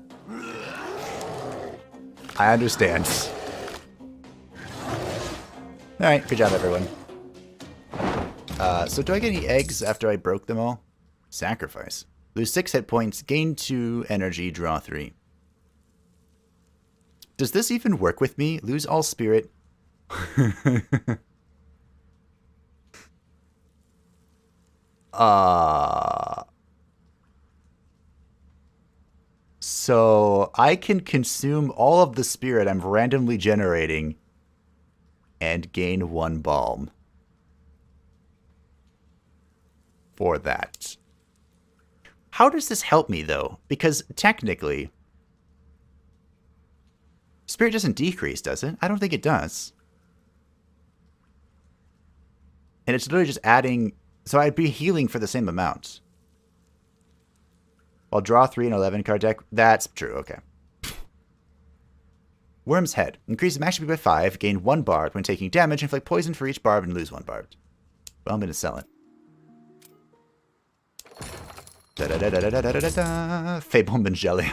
I understand. Alright, good job, everyone. So do I get any eggs after I broke them all? Sacrifice. Lose 6 hit points, gain 2 energy, draw 3. Does this even work with me? Lose all spirit. So I can consume all of the spirit I'm randomly generating and gain 1 balm for that. How does this help me, though? Because technically, spirit doesn't decrease, does it? I don't think it does. And it's literally just adding... So I'd be healing for the same amount. I'll draw 3 and 11 card deck. That's true, okay. Worm's Head. Increase max HP by 5, gain 1 bard when taking damage, inflict poison for each bard, and lose 1 bard. Well, I'm going to sell it. Da-da-da-da-da-da-da-da-da. Fableman Jelly.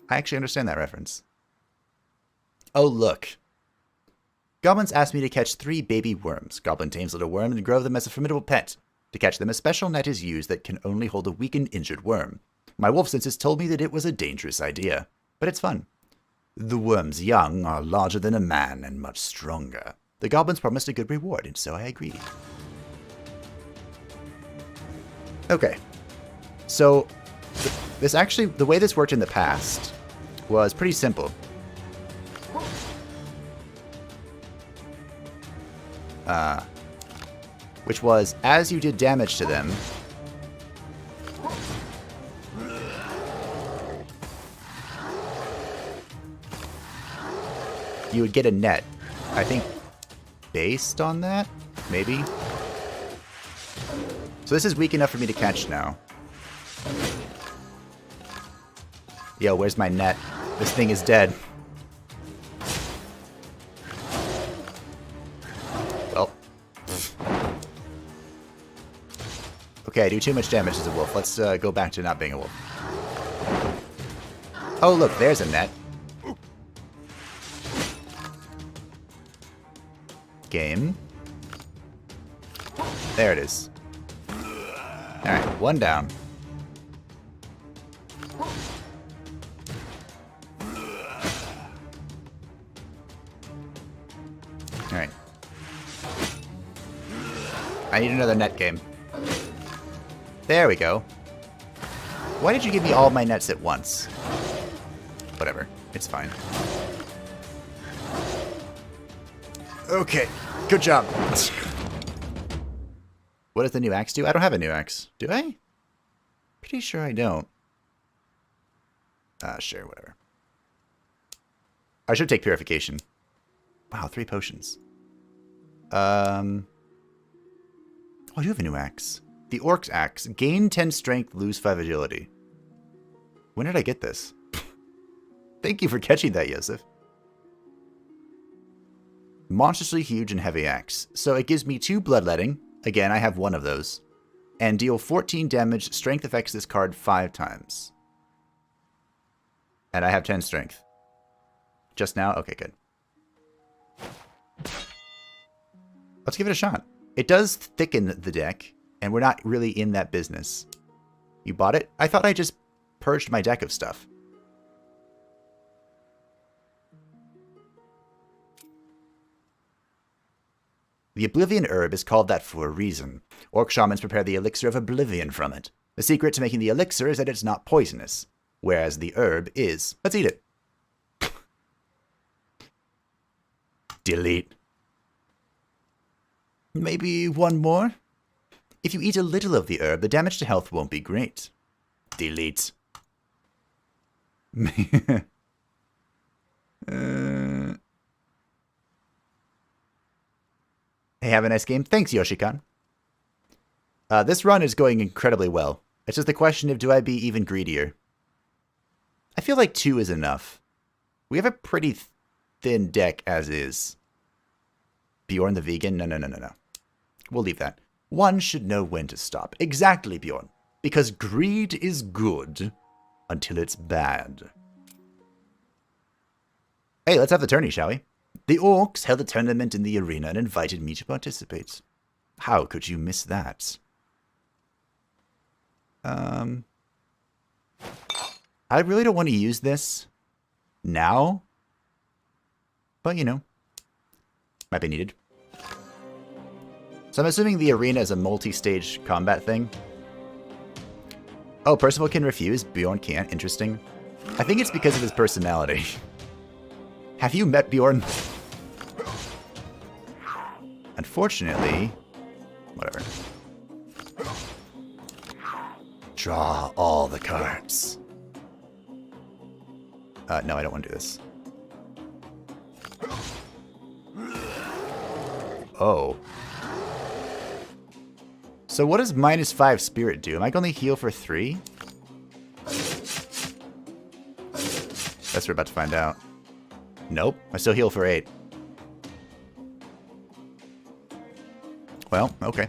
I actually understand that reference. Oh, look. Goblins asked me to catch 3 baby worms. Goblin tames little worm and grow them as a formidable pet. To catch them, a special net is used that can only hold a weakened, injured worm. My wolf senses told me that it was a dangerous idea, but it's fun. The worm's young are larger than a man and much stronger. The goblins promised a good reward, and so I agreed. Okay. So, the way this worked in the past was pretty simple. Which was, as you did damage to them, you would get a net. I think based on that? Maybe? So this is weak enough for me to catch now. Yo, where's my net? This thing is dead. Well. Okay, I do too much damage as a wolf. Let's go back to not being a wolf. Oh, look, there's a net. Game. There it is. Alright, 1 down. Alright. I need another net game. There we go. Why did you give me all my nets at once? Whatever. It's fine. Okay. Good job. What does the new axe do? I don't have a new axe. Do I? Pretty sure I don't. Sure, whatever. I should take purification. Wow, 3 potions. Oh, I do have a new axe. The Orc's axe. Gain 10 strength, lose 5 agility. When did I get this? Thank you for catching that, Yosef. Monstrously huge and heavy axe. So it gives me 2 bloodletting. Again, I have 1 of those. And deal 14 damage. Strength affects this card 5 times. And I have 10 strength. Just now? Okay, good. Let's give it a shot. It does thicken the deck, and we're not really in that business. You bought it? I thought I just purged my deck of stuff. The Oblivion herb is called that for a reason. Orc shamans prepare the elixir of oblivion from it. The secret to making the elixir is that it's not poisonous, whereas the herb is. Let's eat it. Delete. Maybe 1 more? If you eat a little of the herb, the damage to health won't be great. Delete. Hey, have a nice game. Thanks, Yoshi-kan. This run is going incredibly well. It's just the question of, do I be even greedier? I feel like 2 is enough. We have a pretty thin deck as is. Bjorn the vegan? No. We'll leave that. 1 should know when to stop. Exactly, Bjorn. Because greed is good until it's bad. Hey, let's have the tourney, shall we? The Orcs held a tournament in the arena and invited me to participate. How could you miss that? I really don't want to use this now. But, you know, might be needed. So I'm assuming the arena is a multi-stage combat thing. Oh, Percival can refuse. Bjorn can't. Interesting. I think it's because of his personality. Have you met Bjorn? Unfortunately, whatever. Draw all the cards. No, I don't want to do this. Oh. So what does -5 spirit do? Am I going to heal for 3? That's what we're about to find out. Nope, I still heal for 8. Well, okay.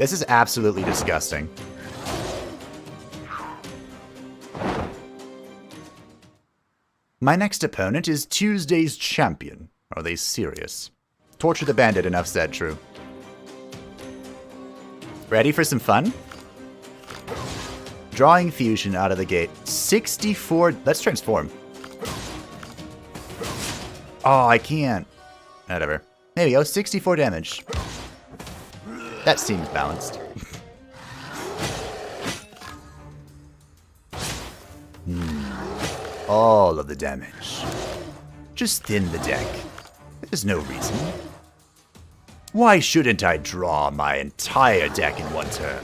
This is absolutely disgusting. My next opponent is Tuesday's champion. Are they serious? Torture the bandit, enough said, true. Ready for some fun? Drawing fusion out of the gate. 64... Let's transform. Oh, I can't. Whatever. There we go, 64 damage. That seems balanced. All of the damage. Just thin the deck. There's no reason. Why shouldn't I draw my entire deck in one turn?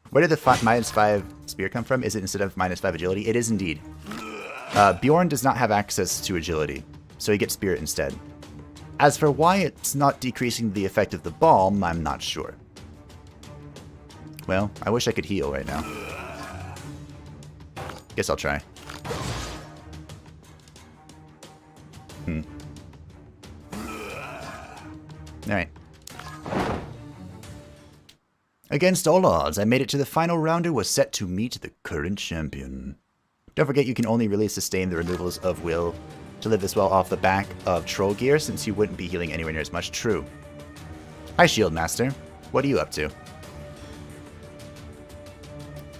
Where did the -5 spear come from? Is it instead of -5 agility? It is indeed. Bjorn does not have access to agility, so he gets spirit instead. As for why it's not decreasing the effect of the balm, I'm not sure. Well, I wish I could heal right now. Guess I'll try. Alright. Against all odds, I made it to the final round and was set to meet the current champion. Don't forget you can only really sustain the removals of will to live this well off the back of troll gear, since you wouldn't be healing anywhere near as much. True. Hi, Shield Master. What are you up to?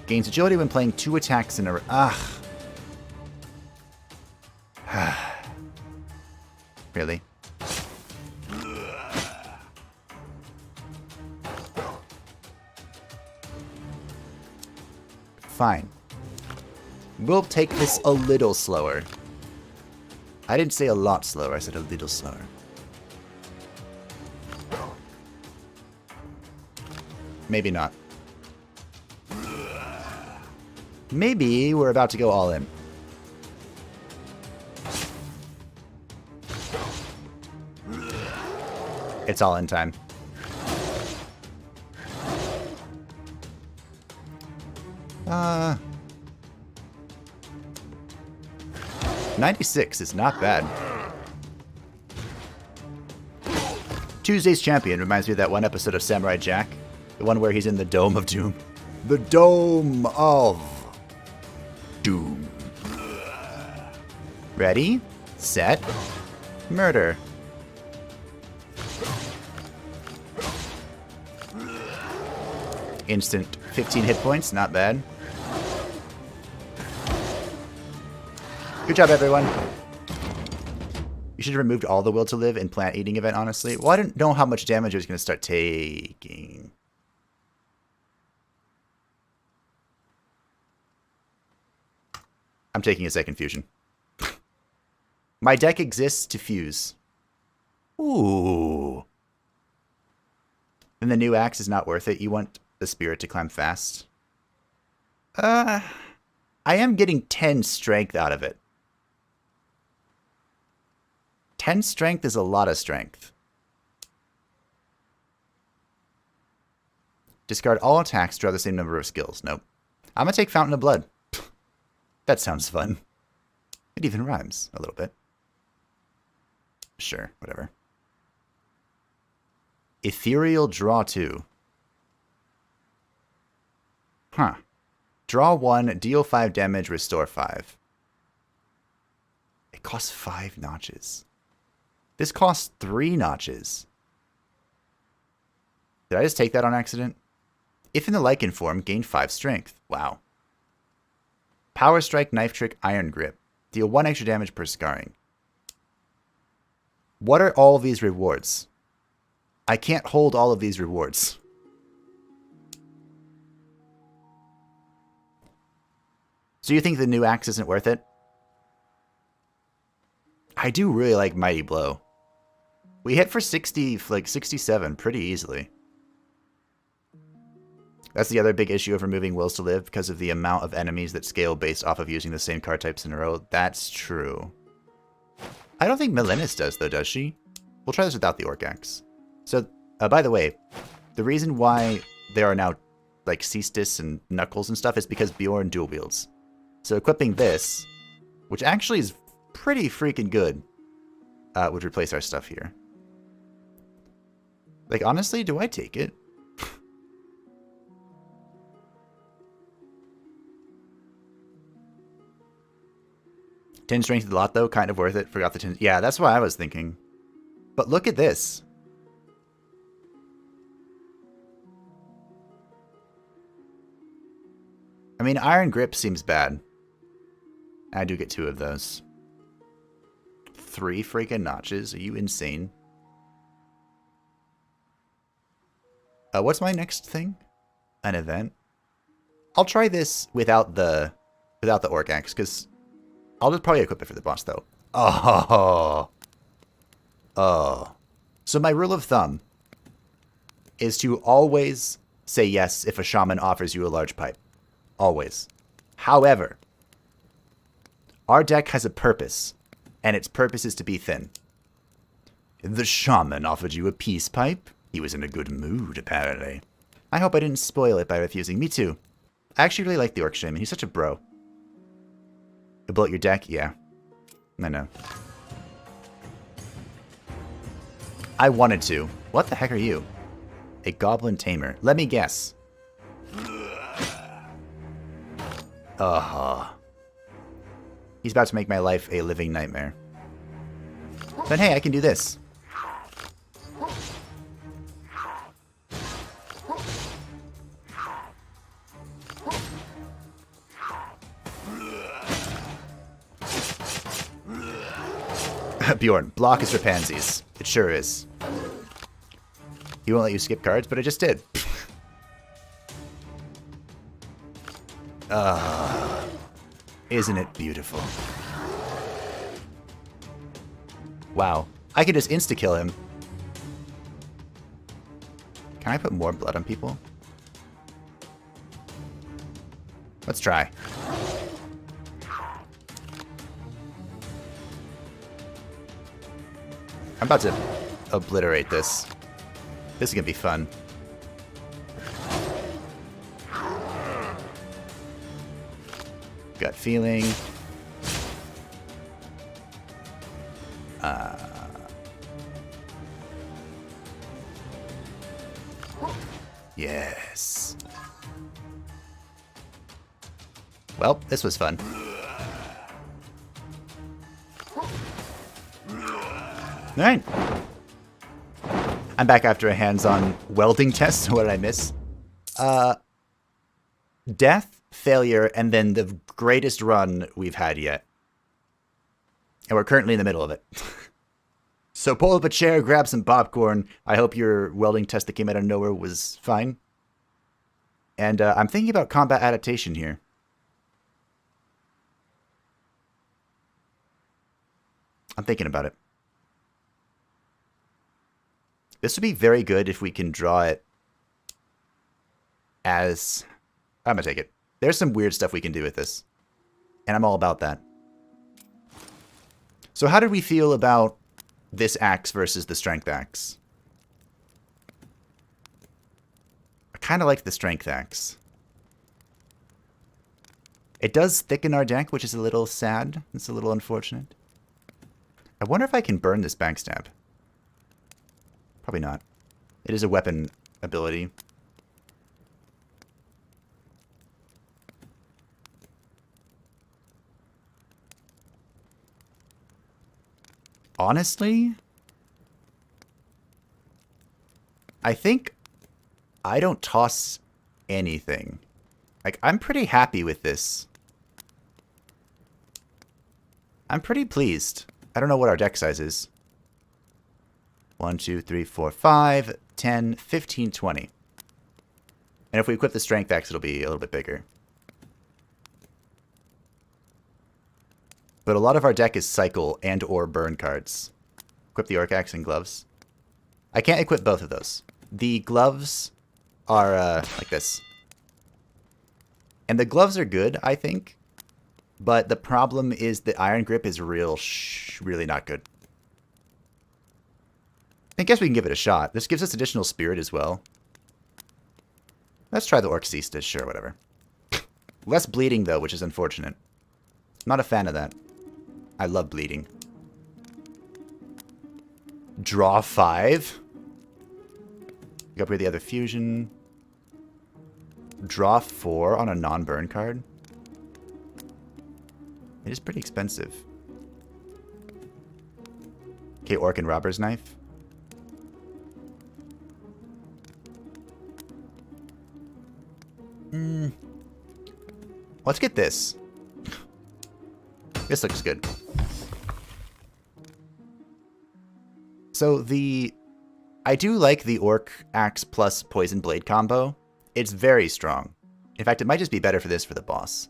Gains agility when playing 2 attacks in a row. Ugh. Really? Fine. We'll take this a little slower. I didn't say a lot slower, I said a little slower. Maybe not. Maybe we're about to go all in. It's all in time. Uh... 96 is not bad. Tuesday's champion reminds me of that one episode of Samurai Jack. The one where he's in the Dome of Doom. The Dome of Doom. Ready, set, murder. Instant 15 hit points, not bad. Good job, everyone. You should have removed all the will to live in plant eating event, honestly. Well, I didn't know how much damage it was going to start taking. I'm taking a second fusion. My deck exists to fuse. Ooh. Then the new axe is not worth it. You want the spirit to climb fast. I am getting 10 strength out of it. 10 strength is a lot of strength. Discard all attacks, draw the same number of skills. Nope. I'm going to take Fountain of Blood. That sounds fun. It even rhymes a little bit. Sure, whatever. Ethereal draw 2. Huh. Draw 1, deal 5 damage, restore 5. It costs 5 notches. This costs 3 notches. Did I just take that on accident? If in the Lycan form, gain 5 strength. Wow. Power Strike, Knife Trick, Iron Grip. Deal 1 extra damage per scarring. What are all of these rewards? I can't hold all of these rewards. So you think the new axe isn't worth it? I do really like Mighty Blow. We hit for 60, like 67 pretty easily. That's the other big issue of removing Wills to Live because of the amount of enemies that scale based off of using the same card types in a row. That's true. I don't think Melenis does though, does she? We'll try this without the Orc Axe. So, by the way, the reason why there are now like Cestus and Knuckles and stuff is because Bjorn dual wields. So equipping this, which actually is pretty freaking good, would replace our stuff here. Like, honestly, do I take it? 10 strength to the lot, though. Kind of worth it. Forgot the 10. Yeah, that's what I was thinking. But look at this. I mean, Iron Grip seems bad. I do get 2 of those. 3 freaking notches. Are you insane? What's my next thing? An event? I'll try this without the Orc Axe, because I'll just probably equip it for the boss, though. Oh. Oh. So my rule of thumb is to always say yes if a shaman offers you a large pipe. Always. However, our deck has a purpose, and its purpose is to be thin. The shaman offered you a peace pipe? He was in a good mood, apparently. I hope I didn't spoil it by refusing. Me too. I actually really like the Orc Shaman. He's such a bro. You blow out your deck? Yeah. I know. I wanted to. What the heck are you? A Goblin Tamer. Let me guess. He's about to make my life a living nightmare. But hey, I can do this. Bjorn, block is for pansies. It sure is. He won't let you skip cards, but I just did. Isn't it beautiful? Wow. I can just insta-kill him. Can I put more blood on people? Let's try. I'm about to obliterate this. This is gonna be fun. Gut feeling. Yes. Well, this was fun. Alright. I'm back after a hands-on welding test. What did I miss? Death, failure, and then the greatest run we've had yet. And we're currently in the middle of it. So pull up a chair, grab some popcorn. I hope your welding test that came out of nowhere was fine. And I'm thinking about combat adaptation here. I'm thinking about it. This would be very good if we can draw it as... I'm going to take it. There's some weird stuff we can do with this. And I'm all about that. So how did we feel about this axe versus the strength axe? I kind of like the strength axe. It does thicken our deck, which is a little sad. It's a little unfortunate. I wonder if I can burn this backstab. Probably not. It is a weapon ability. Honestly, I think I don't toss anything. Like, I'm pretty happy with this. I'm pretty pleased. I don't know what our deck size is. 1, 2, 3, 4, 5, 10, 15, 20. And if we equip the strength axe, it'll be a little bit bigger. But a lot of our deck is cycle and or burn cards. Equip the Orc Axe and gloves. I can't equip both of those. The gloves are like this. And the gloves are good, I think. But the problem is the Iron Grip is really not good. I guess we can give it a shot. This gives us additional spirit as well. Let's try the Orc Cestus. Sure, whatever. Less bleeding, though, which is unfortunate. Not a fan of that. I love bleeding. Draw 5? Upgrade the other fusion. Draw 4 on a non-burn card. It is pretty expensive. Okay, Orc and Robber's Knife. Let's get this. This looks good. So I do like the Orc Axe plus Poison Blade combo. It's very strong. In fact, it might just be better for this for the boss.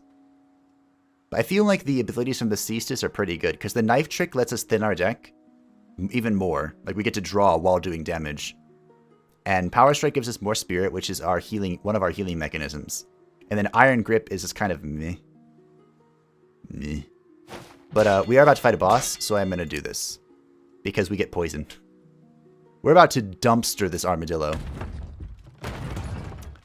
But I feel like the abilities from the Cestus are pretty good, because the knife trick lets us thin our deck even more. Like, we get to draw while doing damage. And Power Strike gives us more spirit, which is our healing, one of our healing mechanisms. And then Iron Grip is just kind of meh. Meh. But we are about to fight a boss, so I'm going to do this. Because we get poisoned. We're about to dumpster this armadillo.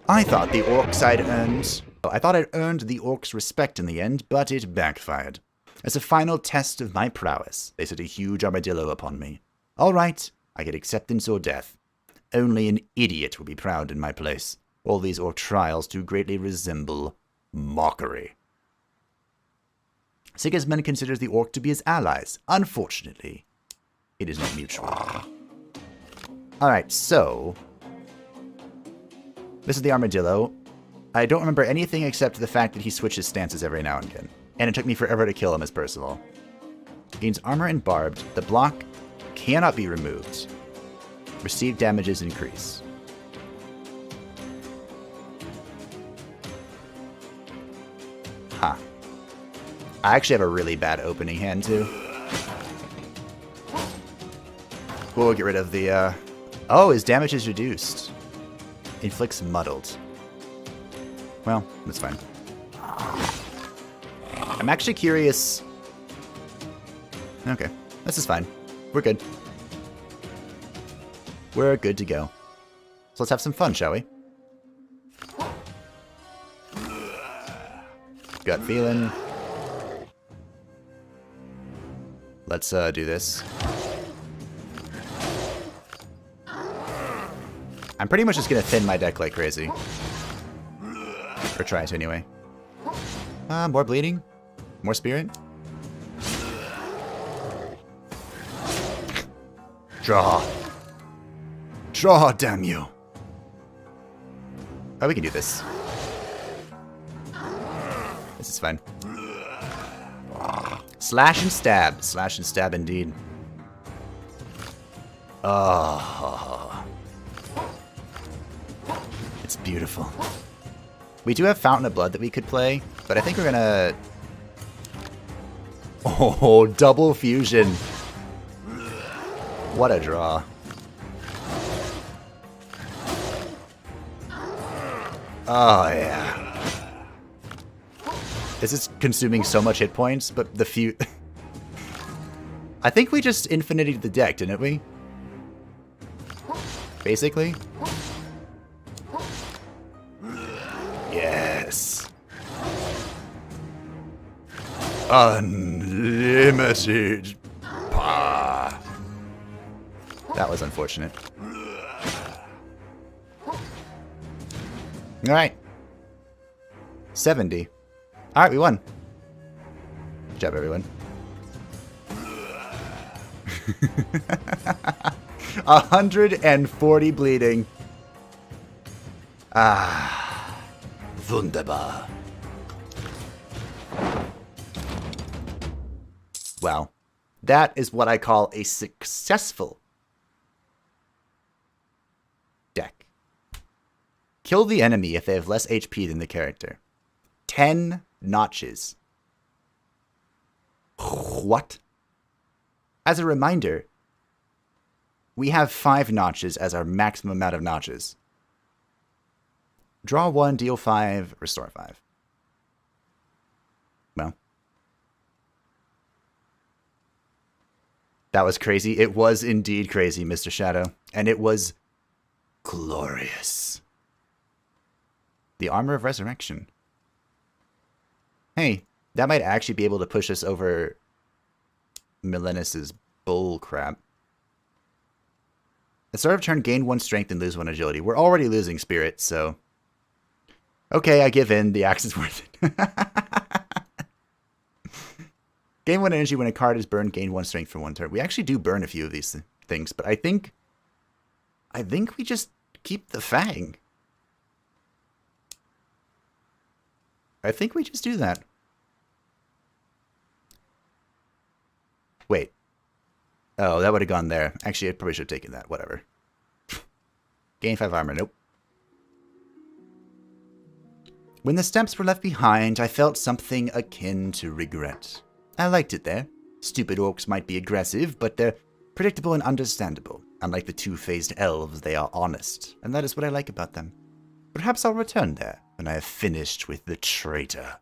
I thought the orcs I'd earned... I thought I'd earned the orcs' respect in the end, but it backfired. As a final test of my prowess, they set a huge armadillo upon me. All right, I get acceptance or death. Only an idiot will be proud in my place. All these orc trials too greatly resemble mockery. Sigismund considers the orc to be his allies. Unfortunately, it is not mutual. Alright, so... this is the armadillo. I don't remember anything except the fact that he switches stances every now and again. And it took me forever to kill him as Percival. Gains armor and barbed. The block cannot be removed. Received damages increase. Huh. I actually have a really bad opening hand, too. We'll get rid of the, oh, his damage is reduced. Inflicts muddled. Well, that's fine. I'm actually curious. Okay, this is fine. We're good. We're good to go. So let's have some fun, shall we? Gut feeling. Let's do this. I'm pretty much just gonna thin my deck like crazy. Or try to anyway. More bleeding. More spirit. Draw. Draw, damn you. Oh, we can do this. This is fine. Slash and stab. Slash and stab indeed. Oh. It's beautiful. We do have Fountain of Blood that we could play, but I think we're gonna... oh, double fusion. What a draw. Oh, yeah. This is consuming so much hit points, but the few... I think we just infinited the deck, didn't we? Basically. Yes. Unlimited power. That was unfortunate. Alright. 70. Alright, we won. Good job, everyone. 140 bleeding. Ah. Wunderbar. Wow. That is what I call a successful deck. Kill the enemy if they have less HP than the character. 10 notches. What? As a reminder, we have 5 notches as our maximum amount of notches. Draw 1, deal 5, restore 5. Well. That was crazy. It was indeed crazy, Mr. Shadow. And it was glorious. The Armor of Resurrection. Hey, that might actually be able to push us over Milenis's bull crap. At start of turn, gain 1 strength and lose 1 agility. We're already losing spirit, so... Okay, I give in. The axe is worth it. Gain 1 energy when a card is burned. Gain 1 strength for 1 turn. We actually do burn a few of these things, but I think we just keep the Fang. I think we just do that. Wait. Oh, that would have gone there. Actually, I probably should have taken that. Whatever. Gain 5 armor. Nope. When the steps were left behind, I felt something akin to regret. I liked it there. Stupid orcs might be aggressive, but they're predictable and understandable. Unlike the two-faced elves, they are honest, and that is what I like about them. Perhaps I'll return there when I have finished with the traitor.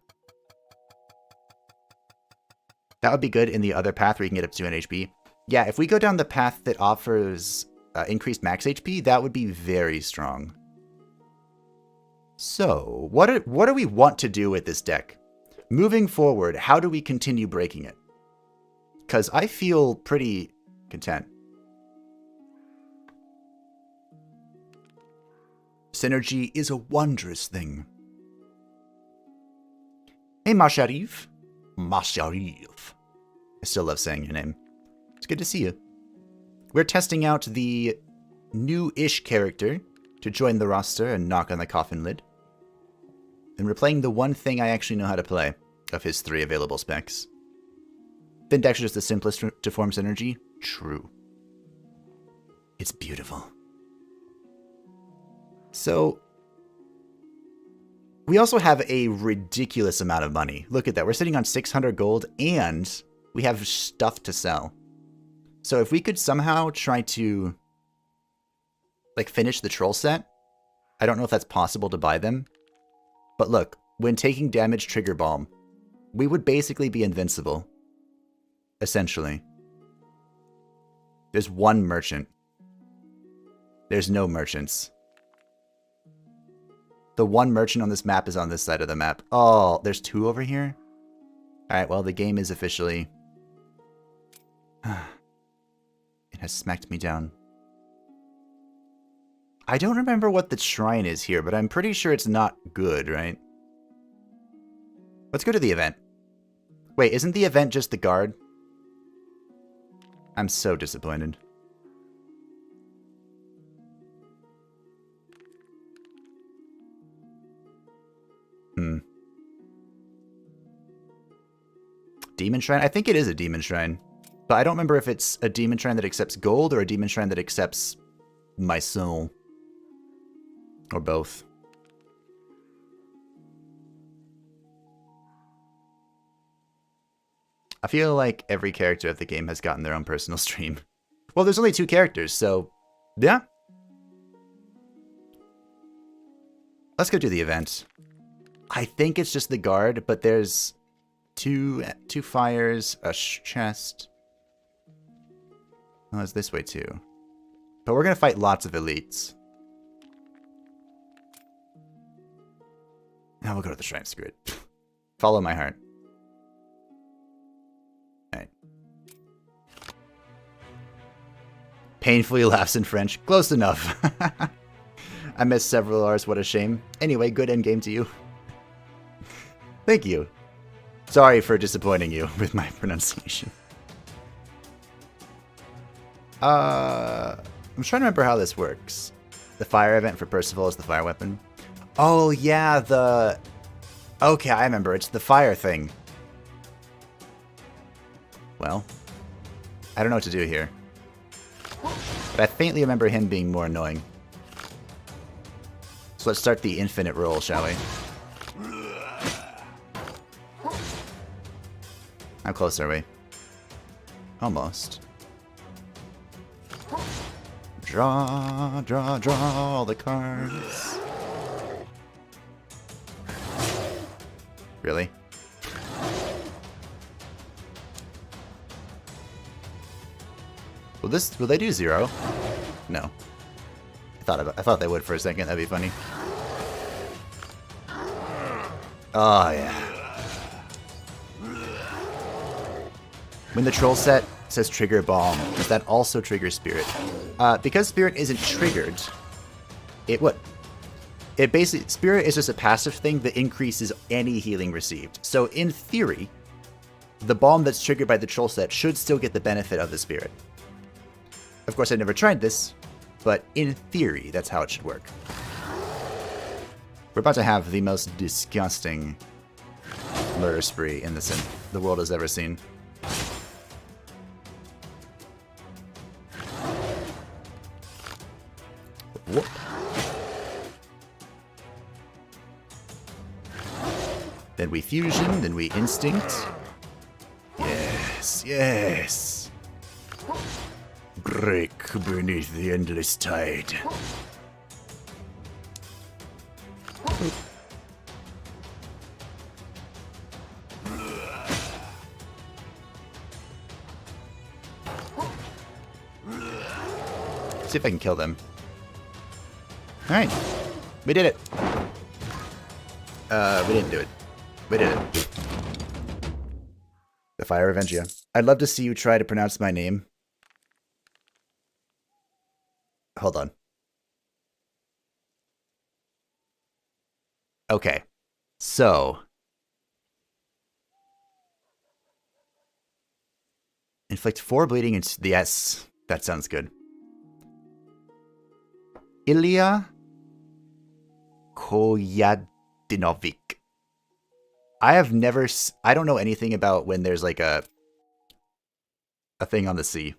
That would be good in the other path where you can get up to 2 HP. Yeah, if we go down the path that offers increased max HP, that would be very strong. So, what do we want to do with this deck? Moving forward, how do we continue breaking it? Because I feel pretty content. Synergy is a wondrous thing. Hey, Masharif. Masharif. I still love saying your name. It's good to see you. We're testing out the new-ish character to join the roster and knock on the coffin lid. And we're playing the one thing I actually know how to play of his 3 available specs. Vindex is the simplest to form synergy? True. It's beautiful. So, we also have a ridiculous amount of money. Look at that. We're sitting on 600 gold and we have stuff to sell. So if we could somehow try to finish the troll set, I don't know if that's possible to buy them. But look, when taking damage trigger bomb, we would basically be invincible. Essentially. There's 1 merchant. There's no merchants. The 1 merchant on this map is on this side of the map. Oh, there's 2 over here? Alright, well, the game is officially... It has smacked me down. I don't remember what the shrine is here, but I'm pretty sure it's not good, right? Let's go to the event. Wait, isn't the event just the guard? I'm so disappointed. Demon Shrine? I think it is a Demon Shrine. But I don't remember if it's a Demon Shrine that accepts gold or a Demon Shrine that accepts my soul. Or both. I feel like every character of the game has gotten their own personal stream. Well, there's only 2 characters, so yeah. Let's go do the event. I think it's just the guard, but there's two fires, a chest. Oh, it's this way too. But we're gonna fight lots of elites. Now we'll go to the shrine. Screw it. Follow my heart. Alright. Painfully laughs in French. Close enough. I missed several R's. What a shame. Anyway, good endgame to you. Thank you. Sorry for disappointing you with my pronunciation. I'm trying to remember how this works. The fire event for Percival is the fire weapon. Oh, yeah, okay, I remember. It's the fire thing. Well, I don't know what to do here. But I faintly remember him being more annoying. So let's start the infinite roll, shall we? How close are we? Almost. Draw, draw, draw all the cards. Really? Will they do 0? No. I thought they would for a second. That'd be funny. Oh yeah. When the troll set says trigger bomb, does that also trigger spirit? Because Spirit isn't triggered, it would. It basically, Spirit is just a passive thing that increases any healing received. So in theory, the bomb that's triggered by the troll set should still get the benefit of the Spirit. Of course, I never tried this, but in theory, that's how it should work. We're about to have the most disgusting murder spree in the world has ever seen. Whoop. Then we fusion, then we instinct. Yes, yes. Break beneath the endless tide. See if I can kill them. Alright. We did it. We didn't do it. We did it. The Fire Revengia. I'd love to see you try to pronounce my name. Hold on. Okay. So. Inflict 4 bleeding and... Yes. That sounds good. Ilya Koyadinovic. I have never... I don't know anything about when there's like a thing on the sea.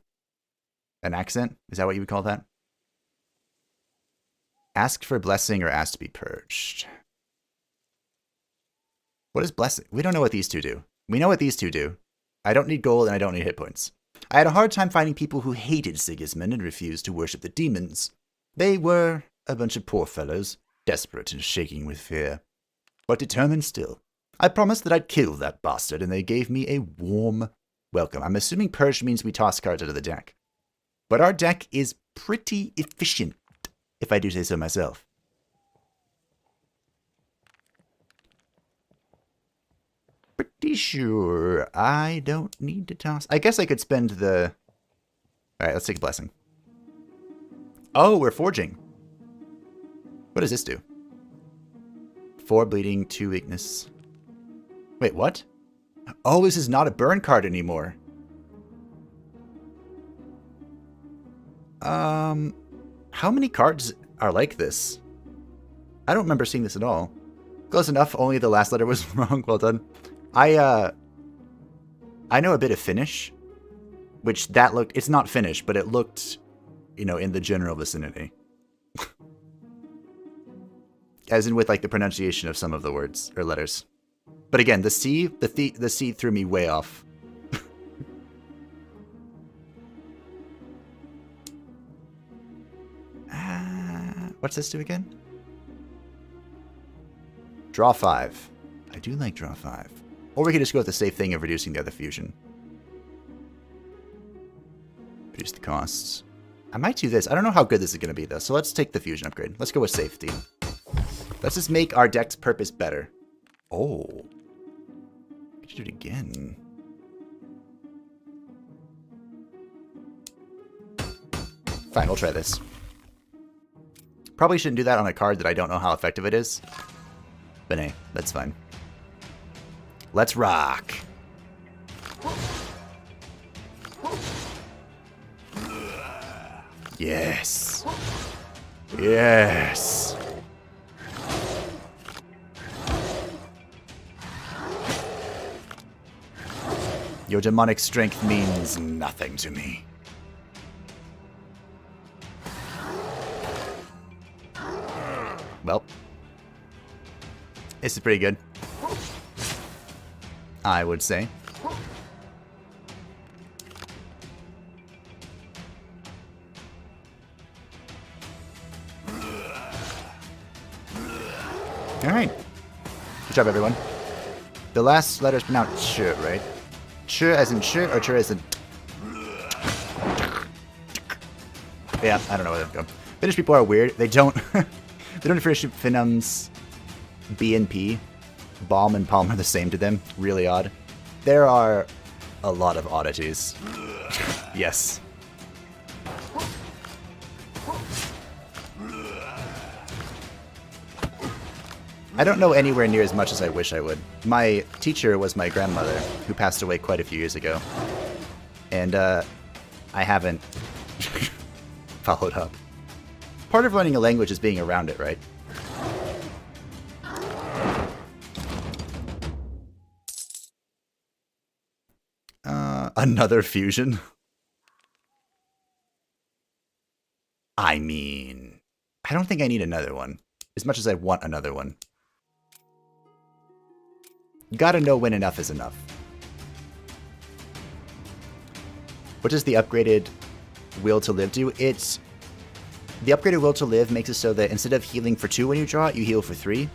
An accent? Is that what you would call that? Ask for blessing or ask to be purged. What is blessing? We don't know what these two do. We know what these two do. I don't need gold and I don't need hit points. I had a hard time finding people who hated Sigismund and refused to worship the demons. They were a bunch of poor fellows, desperate and shaking with fear. But determined still. I promised that I'd kill that bastard, and they gave me a warm welcome. I'm assuming purge means we toss cards out of the deck. But our deck is pretty efficient, if I do say so myself. Pretty sure I don't need to toss. I guess I could spend the... Alright, let's take a blessing. Oh, we're forging. What does this do? 4 bleeding, 2 weakness. Wait, what? Oh, this is not a burn card anymore. How many cards are like this? I don't remember seeing this at all. Close enough, only the last letter was wrong. Well done. I know a bit of Finnish, which that looked... It's not Finnish, but it looked, you know, in the general vicinity. As in with, like, the pronunciation of some of the words or letters. But again, the C threw me way off. What's this do again? Draw 5. I do like draw 5. Or we could just go with the safe thing of reducing the other fusion. Reduce the costs. I might do this. I don't know how good this is going to be, though. So let's take the fusion upgrade. Let's go with safety. Let's just make our deck's purpose better. Oh. We should do it again. Fine, we'll try this. Probably shouldn't do that on a card that I don't know how effective it is. But hey, that's fine. Let's rock. Yes. Yes. Your demonic strength means nothing to me. Well, this is pretty good, I would say. Alright. Good job, everyone. The last letter is pronounced ch, right? Ch as in ch, or ch as in... Yeah, I don't know where that go. Finnish people are weird. They don't... they don't differentiate Finums, B and P. Balm and Palm are the same to them. Really odd. There are a lot of oddities. Yes. I don't know anywhere near as much as I wish I would. My teacher was my grandmother, who passed away quite a few years ago. And I haven't followed up. Part of learning a language is being around it, right? Another fusion? I mean, I don't think I need another one, as much as I want another one. You gotta know when enough is enough. What does the upgraded Will to Live do? The upgraded Will to Live makes it so that instead of healing for 2 when you draw it, you heal for 3.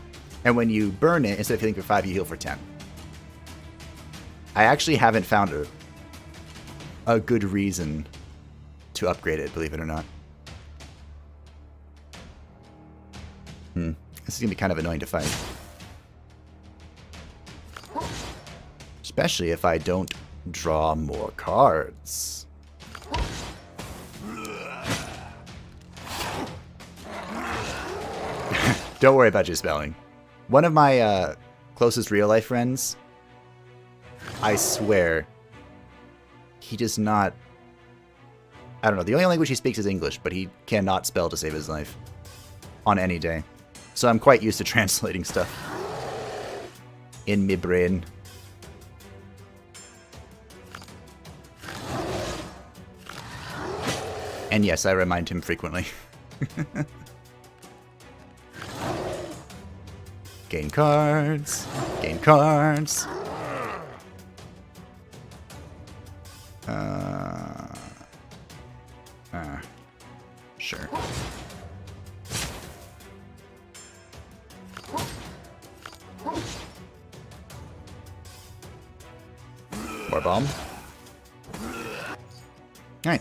And when you burn it, instead of healing for 5, you heal for 10. I actually haven't found a good reason to upgrade it, believe it or not. This is going to be kind of annoying to fight. Especially if I don't draw more cards. Don't worry about your spelling. One of my closest real-life friends, I swear, he does not... I don't know, the only language he speaks is English, but he cannot spell to save his life. On any day. So I'm quite used to translating stuff. In my brain. And yes, I remind him frequently. Gain cards. Gain cards. Sure. More bomb. Alright.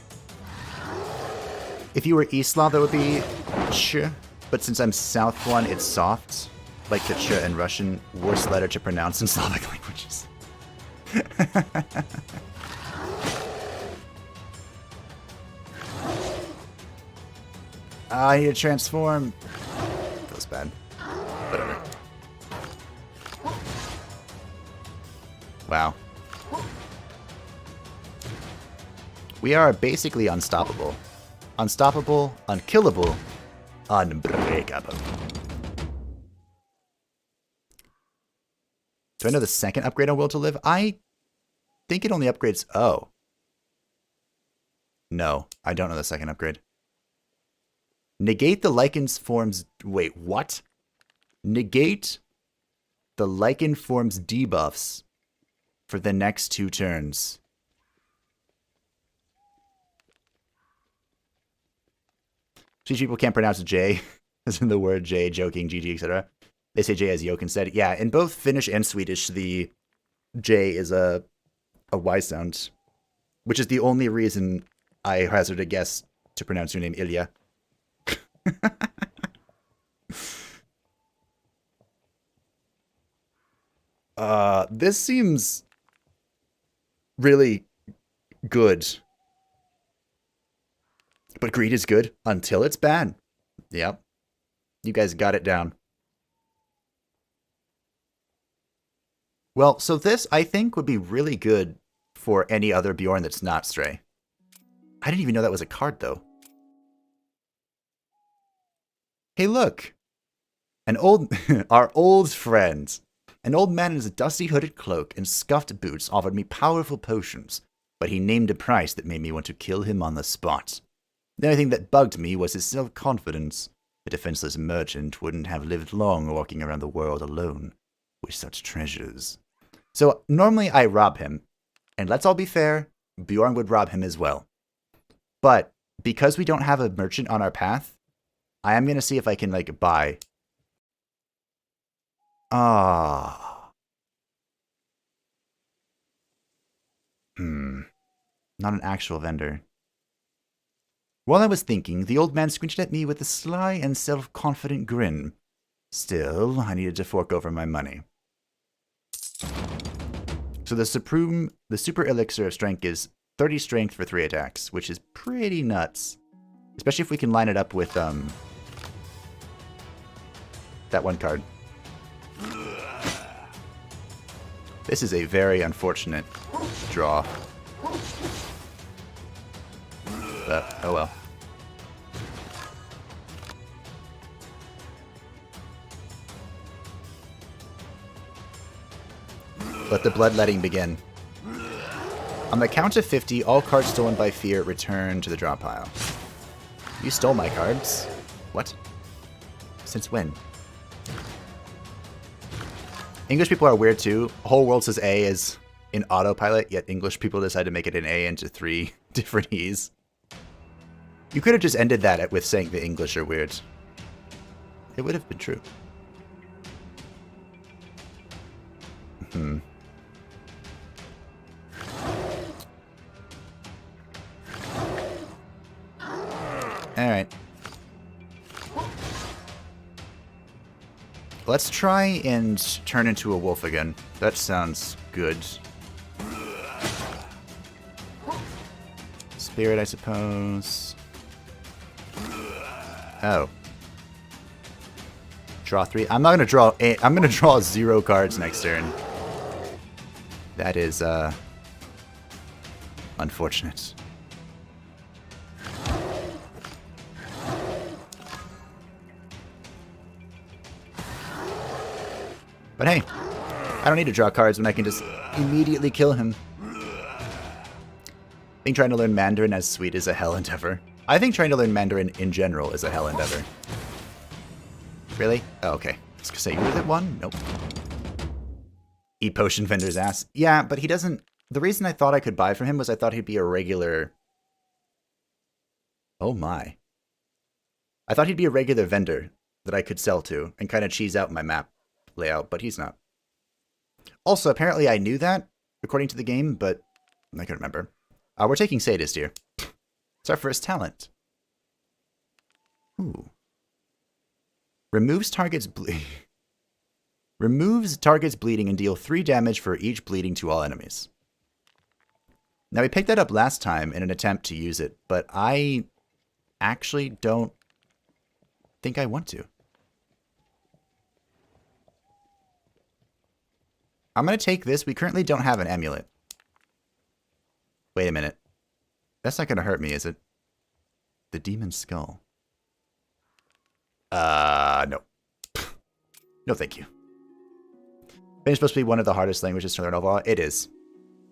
If you were East Slav, that would be ch, but since I'm South one, it's soft, like the ch in Russian, worst letter to pronounce in Slavic languages. I need to transform. Feels bad. Whatever. Wow. We are basically unstoppable. Unstoppable, unkillable, unbreakable. Do I know the second upgrade on Will to Live? I think it only upgrades... Oh. No, I don't know the second upgrade. Negate the Lycan's forms... Wait, what? Negate the Lycan forms debuffs for the next 2 turns. These people can't pronounce J, as in the word J, joking, GG, etc. They say J as yoke instead. Yeah, in both Finnish and Swedish, the J is a Y sound, which is the only reason I hazard a guess to pronounce your name Ilya. This seems really good. But greed is good until it's bad. Yep. You guys got it down. Well, so this, I think, would be really good for any other Bjorn that's not Stray. I didn't even know that was a card, though. Hey, look! Our old friend. An old man in his dusty hooded cloak and scuffed boots offered me powerful potions, but he named a price that made me want to kill him on the spot. The only thing that bugged me was his self-confidence. The defenseless merchant wouldn't have lived long walking around the world alone with such treasures. So normally I rob him, and let's all be fair, Bjorn would rob him as well. But because we don't have a merchant on our path, I am going to see if I can, like, buy. Not an actual vendor. While I was thinking, the old man squinched at me with a sly and self-confident grin. Still, I needed to fork over my money. So the super elixir of strength is 30 strength for 3 attacks, which is pretty nuts. Especially if we can line it up with that one card. This is a very unfortunate draw. But, oh well. Let the bloodletting begin. On the count of 50, all cards stolen by fear return to the draw pile. You stole my cards. What? Since when? English people are weird too. Whole world says A is in autopilot, yet English people decide to make it an A into 3 different E's. You could have just ended that with saying the English are weird. It would have been true. Alright. Let's try and turn into a wolf again. That sounds good. Spirit, I suppose. Oh. Draw 3. I'm not gonna draw 8. I'm gonna draw 0 cards next turn. That is, unfortunate. But hey, I don't need to draw cards when I can just immediately kill him. I think trying to learn Mandarin as sweet is a hell endeavor. I think trying to learn Mandarin in general is a hell endeavor. Really? Oh, okay. I was gonna say, you really one? Nope. Eat potion vendor's ass. Yeah, but he doesn't... The reason I thought I could buy from him was I thought he'd be a regular... Oh my. I thought he'd be a regular vendor that I could sell to and kind of cheese out my map layout, but he's not. Also, apparently I knew that, according to the game, but I can't remember. We're taking Sadist here. It's our first talent. Ooh. Removes target's Removes target's bleeding and deal 3 damage for each bleeding to all enemies. Now, we picked that up last time in an attempt to use it, but I actually don't think I want to. I'm going to take this. We currently don't have an amulet. Wait a minute. That's not going to hurt me, is it? The Demon's Skull. No. No, thank you. It's supposed to be one of the hardest languages to learn overall. It is.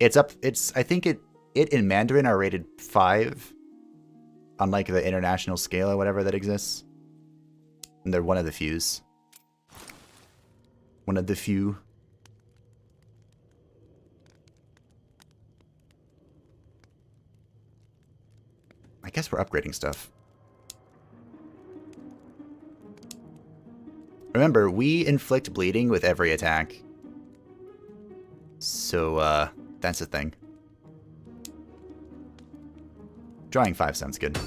I think it and Mandarin are rated 5 on like the international scale or whatever that exists. And they're one of the fews. One of the few. I guess we're upgrading stuff. Remember, we inflict bleeding with every attack. So, that's a thing. Drawing 5 sounds good.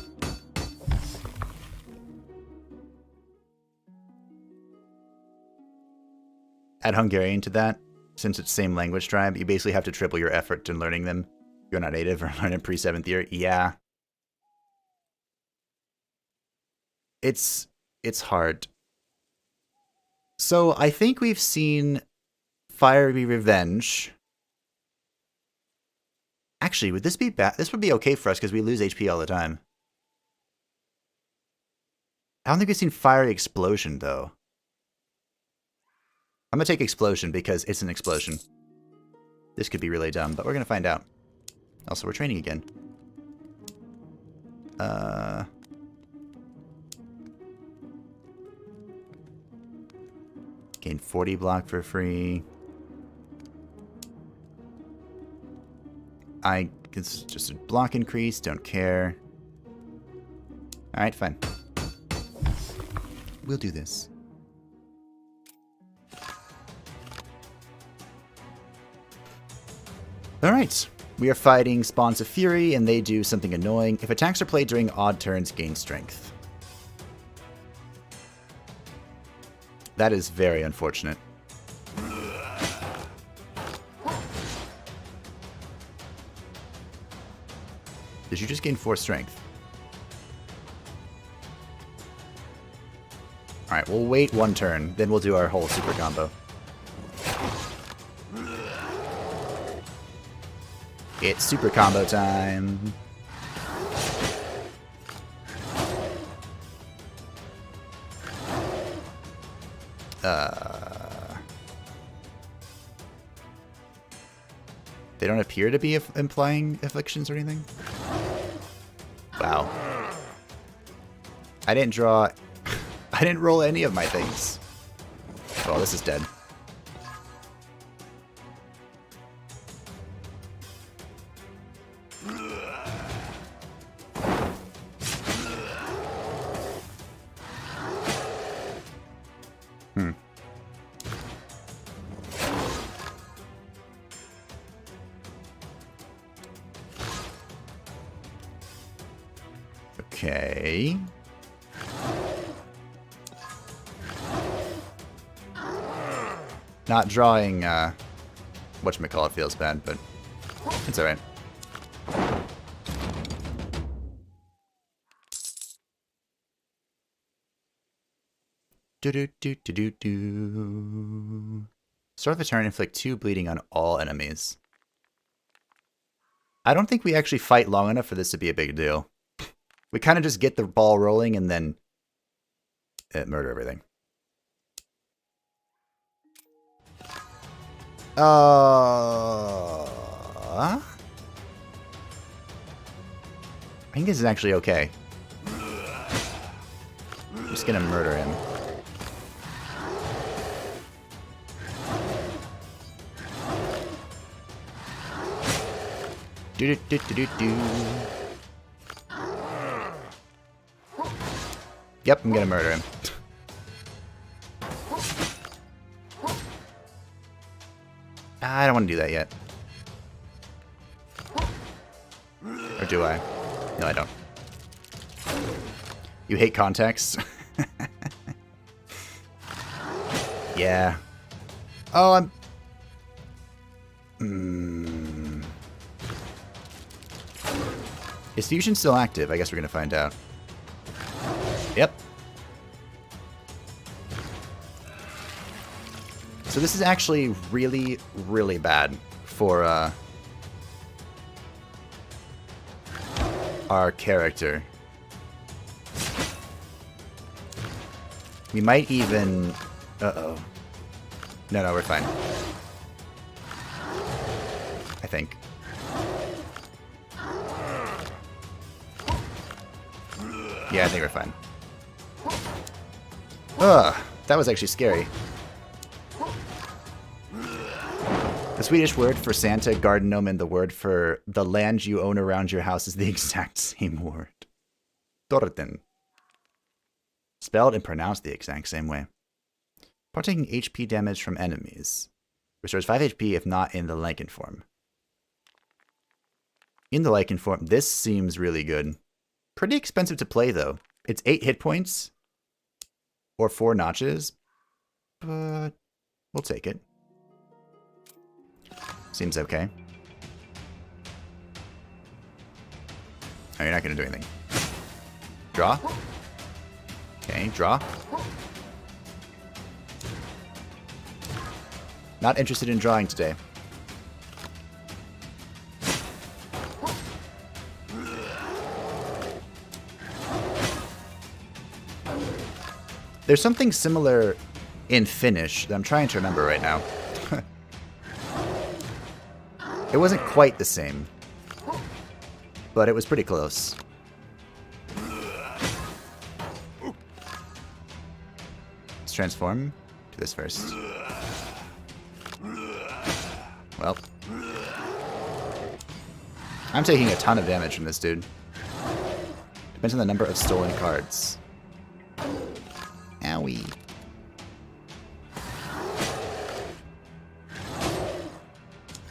Add Hungarian to that. Since it's same language tribe, you basically have to triple your effort in learning them. You're not native or learn it pre-7th year. Yeah. It's hard. So I think we've seen Fiery Revenge. Actually, would this be bad? This would be okay for us because we lose HP all the time. I don't think we've seen Fiery Explosion, though. I'm going to take Explosion because it's an explosion. This could be really dumb, but we're going to find out. Also, we're training again. Gain 40 block for free. It's just a block increase, don't care. Alright, fine. We'll do this. Alright. We are fighting Spawns of Fury, and they do something annoying. If attacks are played during odd turns, gain strength. That is very unfortunate. Did you just gain 4 strength? Alright, we'll wait 1 turn, then we'll do our whole super combo. It's super combo time. They don't appear to be implying afflictions or anything. Wow. I didn't draw... I didn't roll any of my things. Oh, this is dead. Okay. Not drawing, whatchamacallit feels bad, but it's alright. Do-do-do-do-do-do. Start of a turn, inflict 2 bleeding on all enemies. I don't think we actually fight long enough for this to be a big deal. We kind of just get the ball rolling and then murder everything. I think this is actually okay. I'm just gonna murder him. Do-do-do-do-do-do. Yep, I'm gonna murder him. I don't want to do that yet. Or do I? No, I don't. You hate context? Yeah. Oh, I'm... Is fusion still active? I guess we're gonna find out. Yep. So this is actually really, really bad for our character. We might even... Uh-oh. No, we're fine. I think. Yeah, I think we're fine. Ugh, that was actually scary. The Swedish word for Santa, garden gnome, and the word for the land you own around your house is the exact same word. Torten. Spelled and pronounced the exact same way. Partaking HP damage from enemies. Restores 5 HP if not in the lichen form. In the lichen form, this seems really good. Pretty expensive to play, though. It's 8 hit points. Or 4 notches. But we'll take it. Seems okay. Oh, you're not going to do anything. Draw. Okay, draw. Not interested in drawing today. There's something similar in Finnish that I'm trying to remember right now. It wasn't quite the same, but it was pretty close. Let's transform to this first. Well, I'm taking a ton of damage from this dude. Depends on the number of stolen cards. Owie.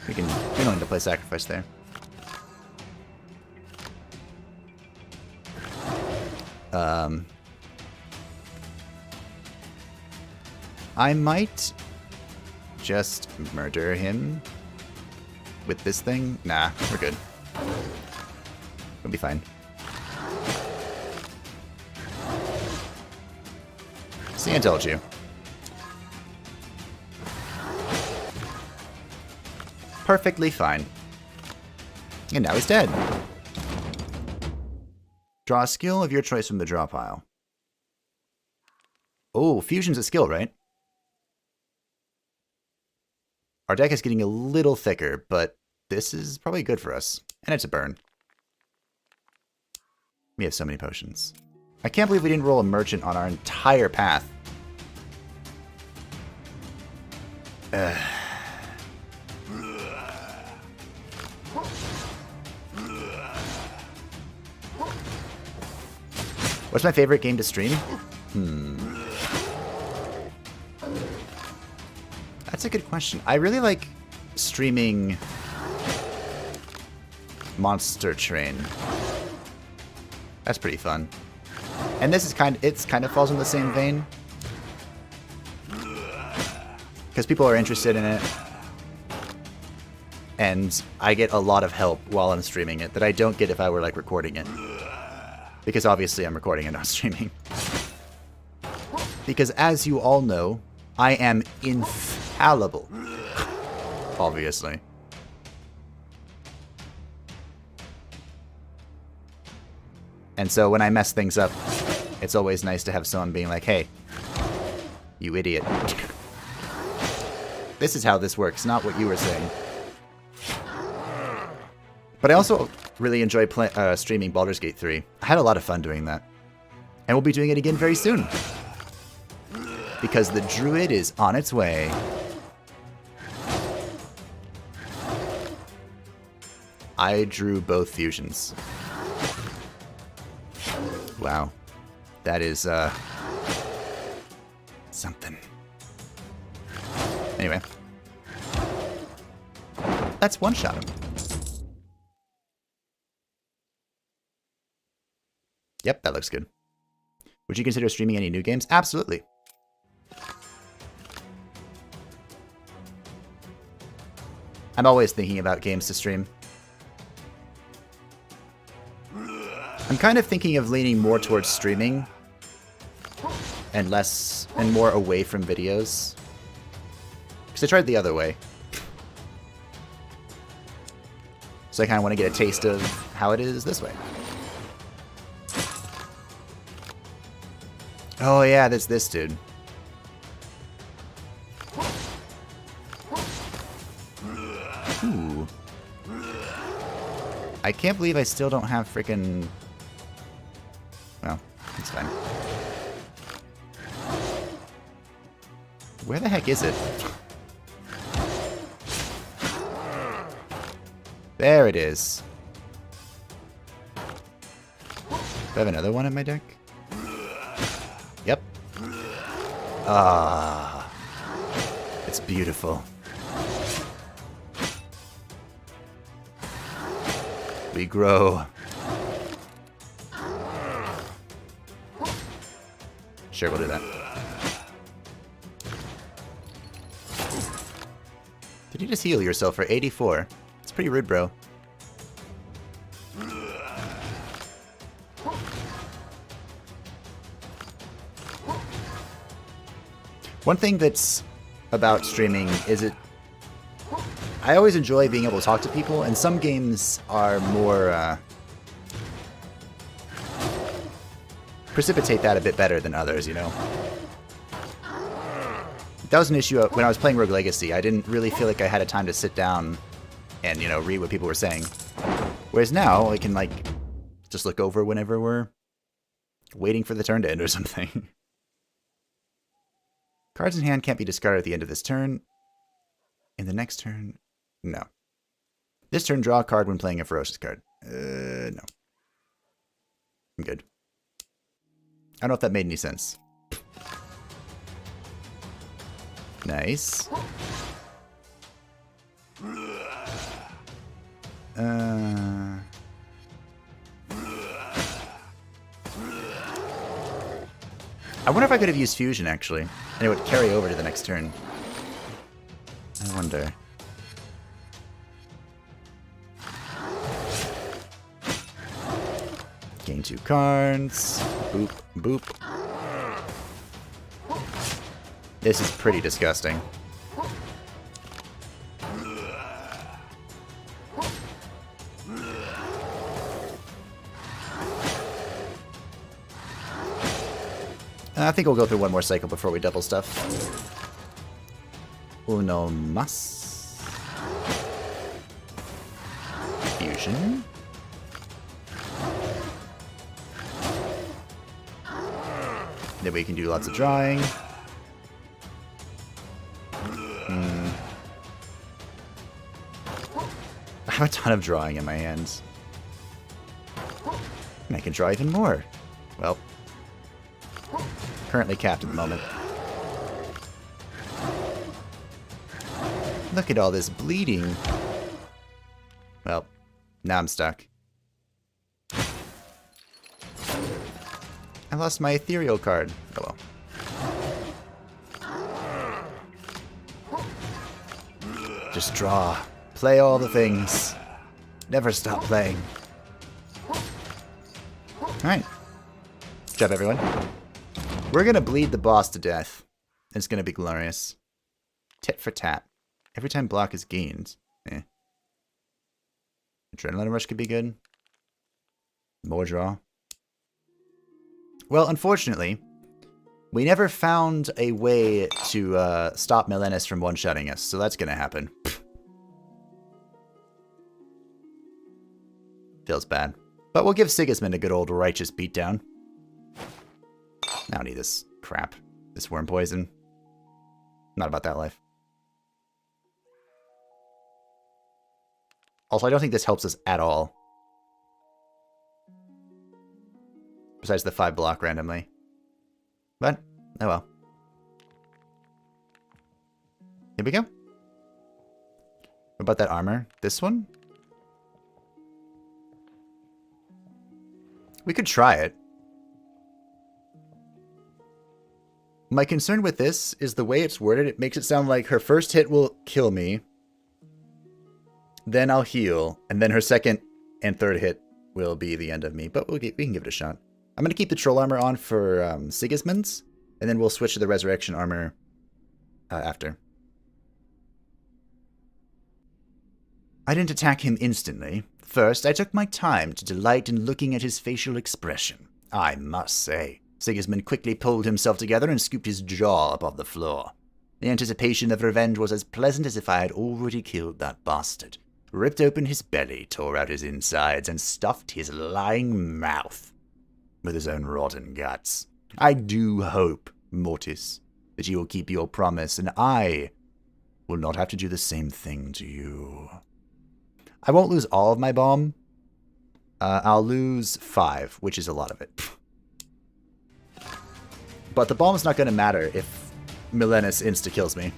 We don't need to play sacrifice there. I might just murder him with this thing. Nah, we're good. We'll be fine. See, I told you. Perfectly fine. And now he's dead. Draw a skill of your choice from the draw pile. Oh, fusion's a skill, right? Our deck is getting a little thicker, but this is probably good for us. And it's a burn. We have so many potions. I can't believe we didn't roll a merchant on our entire path. What's my favorite game to stream? That's a good question. I really like streaming Monster Train. That's pretty fun. And this is kind of falls in the same vein. Because people are interested in it. And I get a lot of help while I'm streaming it that I don't get if I were like recording it. Because obviously I'm recording and not streaming. Because as you all know, I am infallible. Obviously. And so when I mess things up, it's always nice to have someone being like, hey, you idiot. This is how this works, not what you were saying. But I also really enjoy streaming Baldur's Gate 3. I had a lot of fun doing that. And we'll be doing it again very soon. Because the druid is on its way. I drew both fusions. Wow. That is, something. Anyway. Let's one-shot him. Yep, that looks good. Would you consider streaming any new games? Absolutely. I'm always thinking about games to stream. I'm kind of thinking of leaning more towards streaming and more away from videos. Because I tried the other way. So I kind of want to get a taste of how it is this way. Oh yeah, that's this dude. Ooh. I can't believe I still don't have frickin'... Well, it's fine. Where the heck is it? There it is. Do I have another one in my deck? Yep. Ah. It's beautiful. We grow. Sure, we'll do that. Did you just heal yourself for 84? It's pretty rude, bro. One thing that's about streaming is I always enjoy being able to talk to people, and some games are more, precipitate that a bit better than others, you know? That was an issue when I was playing Rogue Legacy. I didn't really feel like I had a time to sit down and, you know, read what people were saying. Whereas now, I can, like, just look over whenever we're waiting for the turn to end or something. Cards in hand can't be discarded at the end of this turn. In the next turn, no. This turn, draw a card when playing a ferocious card. No. I'm good. I don't know if that made any sense. Nice. I wonder if I could have used fusion, actually. And it would carry over to the next turn. I wonder. Gain 2 cards. Boop, boop. This is pretty disgusting. I think we'll go through one more cycle before we double stuff. Uno mas. Fusion. Then we can do lots of drawing. I have a ton of drawing in my hands. And I can draw even more. Well, currently capped at the moment. Look at all this bleeding. Well, now I'm stuck. I lost my ethereal card. Oh well. Just draw. Play all the things. Never stop playing. Alright. Good job, everyone. We're gonna bleed the boss to death. It's gonna be glorious. Tit for tat. Every time block is gained. Eh. Adrenaline rush could be good. More draw. Well, unfortunately, we never found a way to stop Milenis from one-shotting us, so that's gonna happen. Feels bad. But we'll give Sigismund a good old righteous beatdown. I don't need this crap. This worm poison. Not about that life. Also, I don't think this helps us at all. Besides the 5 block randomly. But, oh well. Here we go. What about that armor? This one? We could try it. My concern with this is the way it's worded. It makes it sound like her first hit will kill me. Then I'll heal. And then her second and third hit will be the end of me. But we can give it a shot. I'm going to keep the troll armor on for Sigismund's. And then we'll switch to the resurrection armor after. I didn't attack him instantly. First, I took my time to delight in looking at his facial expression. I must say, Sigismund quickly pulled himself together and scooped his jaw above the floor. The anticipation of revenge was as pleasant as if I had already killed that bastard, ripped open his belly, tore out his insides, and stuffed his lying mouth with his own rotten guts. I do hope, Mortis, that you will keep your promise, and I will not have to do the same thing to you. I won't lose all of my bomb. I'll lose 5, which is a lot of it. But the bomb's not going to matter if Milenis insta-kills me.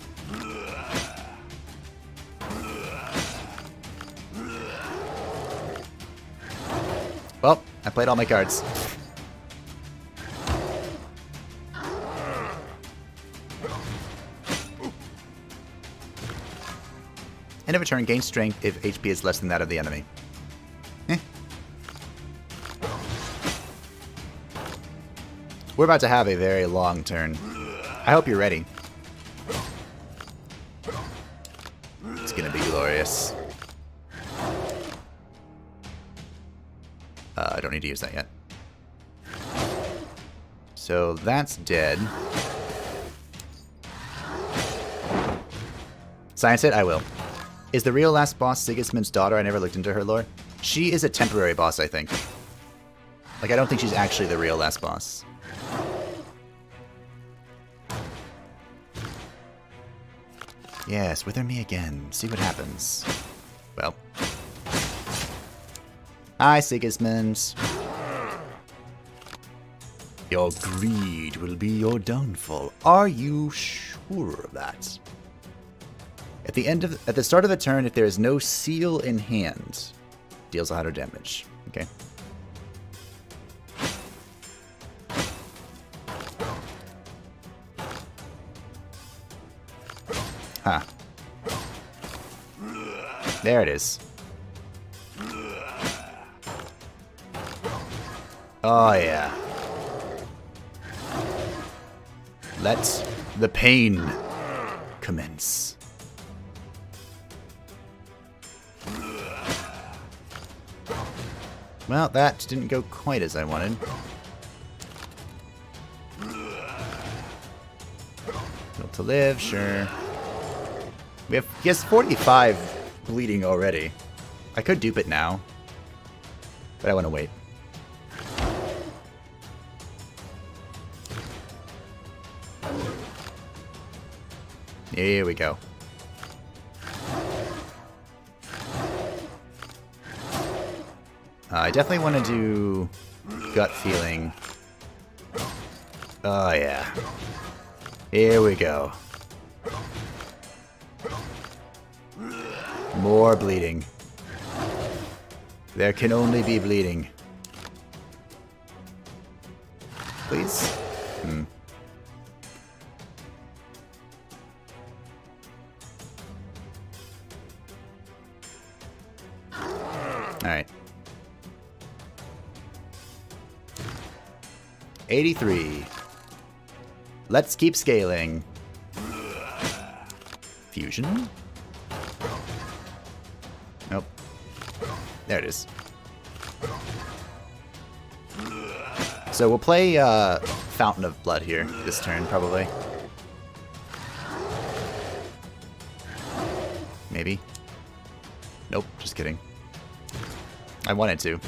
Well, I played all my cards. End of a turn, gain strength if HP is less than that of the enemy. We're about to have a very long turn. I hope you're ready. It's gonna be glorious. I don't need to use that yet. So that's dead. Science it? I will. Is the real last boss Sigismund's daughter? I never looked into her lore. She is a temporary boss, I think. Like, I don't think she's actually the real last boss. Yes, wither me again. See what happens. Well. Hi, Sigismund. Your greed will be your downfall. Are you sure of that? At the start of the turn, if there is no seal in hand, deals 100 damage. Okay. Huh. There it is. Oh yeah. Let the pain commence. Well, that didn't go quite as I wanted. to live, sure. He has 45 bleeding already. I could dupe it now, but I want to wait. Here we go. I definitely want to do gut feeling. Oh yeah. Here we go. More bleeding. There can only be bleeding. Please? Alright. 83. Let's keep scaling. Fusion? Nope. There it is. So we'll play Fountain of Blood here this turn, probably. Maybe. Nope, just kidding. I wanted to.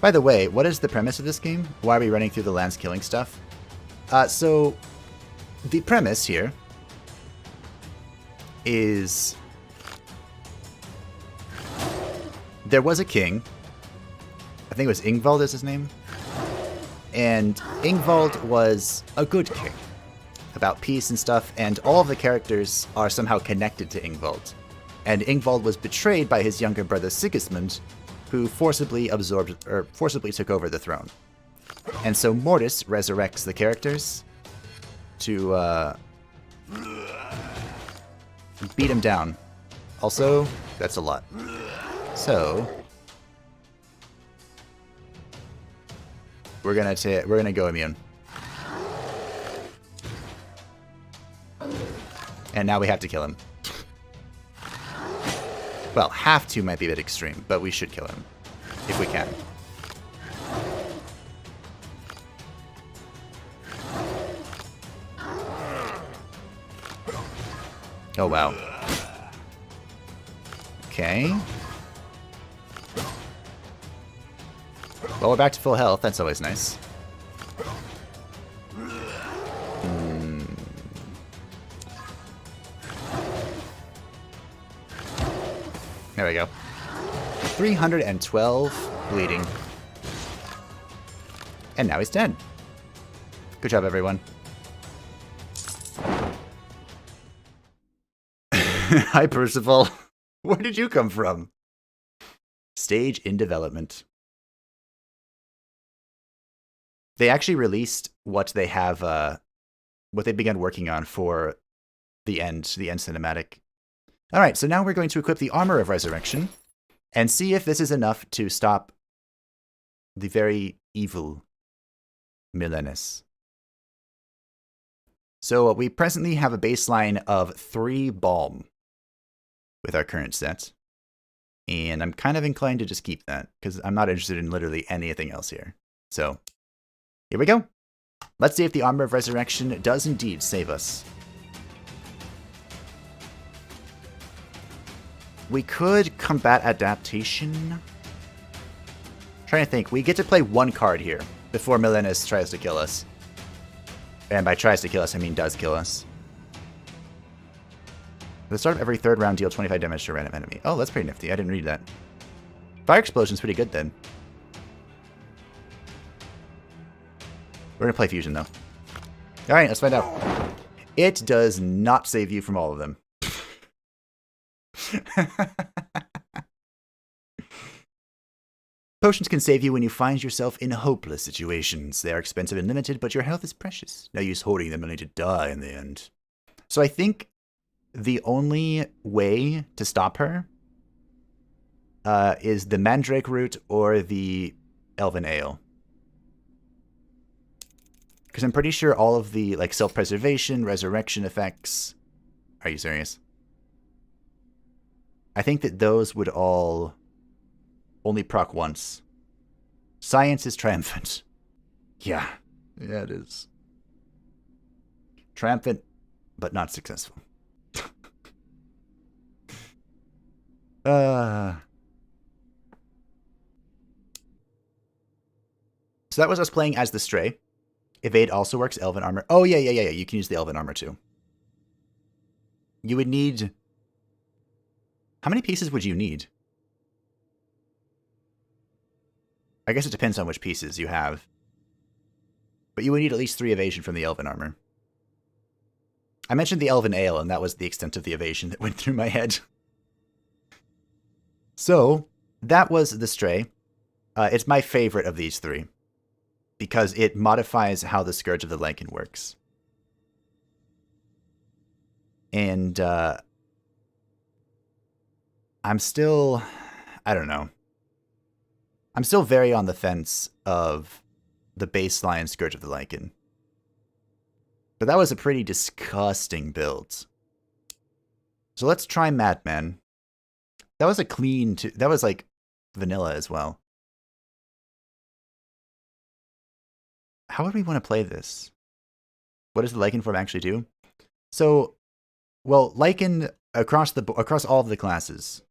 By the way, what is the premise of this game? Why are we running through the lands killing stuff? So, the premise here is there was a king. I think it was Ingvald is his name. And Ingvald was a good king about peace and stuff, and all of the characters are somehow connected to Ingvald. And Ingvald was betrayed by his younger brother Sigismund, who forcibly took over the throne. And so Mortis resurrects the characters to beat him down. Also, that's a lot. So we're gonna go immune. And now we have to kill him. Well, have to might be a bit extreme, but we should kill him. If we can. Oh, wow. Okay. Well, we're back to full health. That's always nice. There we go. 312 bleeding. And now he's dead. Good job, everyone. Hi, Percival. Where did you come from? Stage in development. They actually released what they have, what they began working on for the end cinematic. Alright, so now we're going to equip the Armor of Resurrection and see if this is enough to stop the very evil Milenis. So we presently have a baseline of 3 Balm with our current set. And I'm kind of inclined to just keep that, because I'm not interested in literally anything else here. So, here we go. Let's see if the Armor of Resurrection does indeed save us. We could combat adaptation. Trying to think. We get to play 1 card here before Milenis tries to kill us. And by tries to kill us, I mean does kill us. At the start of every 3rd round, deal 25 damage to a random enemy. Oh, that's pretty nifty. I didn't read that. Fire Explosion's pretty good then. We're gonna play Fusion though. Alright, let's find out. It does not save you from all of them. Potions can save you when you find yourself in hopeless situations. They are expensive and limited, but your health is precious. No use hoarding them only to die in the end. So I think the only way to stop her is the Mandrake root or the Elven Ale. Because I'm pretty sure all of the like self-preservation, resurrection effects... Are you serious? I think that those would all only proc once. Science is triumphant. Yeah, it is. Triumphant, but not successful. So that was us playing as the Stray. Evade also works. Elven armor. Oh, yeah. You can use the Elven armor, too. You would need... How many pieces would you need? I guess it depends on which pieces you have. But you would need at least 3 evasion from the Elven armor. I mentioned the Elven Ale, and that was the extent of the evasion that went through my head. So, that was the Stray. It's my favorite of these 3. Because it modifies how the Scourge of the Lycan works. And, I'm still... I don't know. I'm still very on the fence of the baseline Scourge of the Lycan. But that was a pretty disgusting build. So let's try Madman. That was a clean... That was like vanilla as well. How would we want to play this? What does the Lycan form actually do? So, well, Lycan, across all of the classes,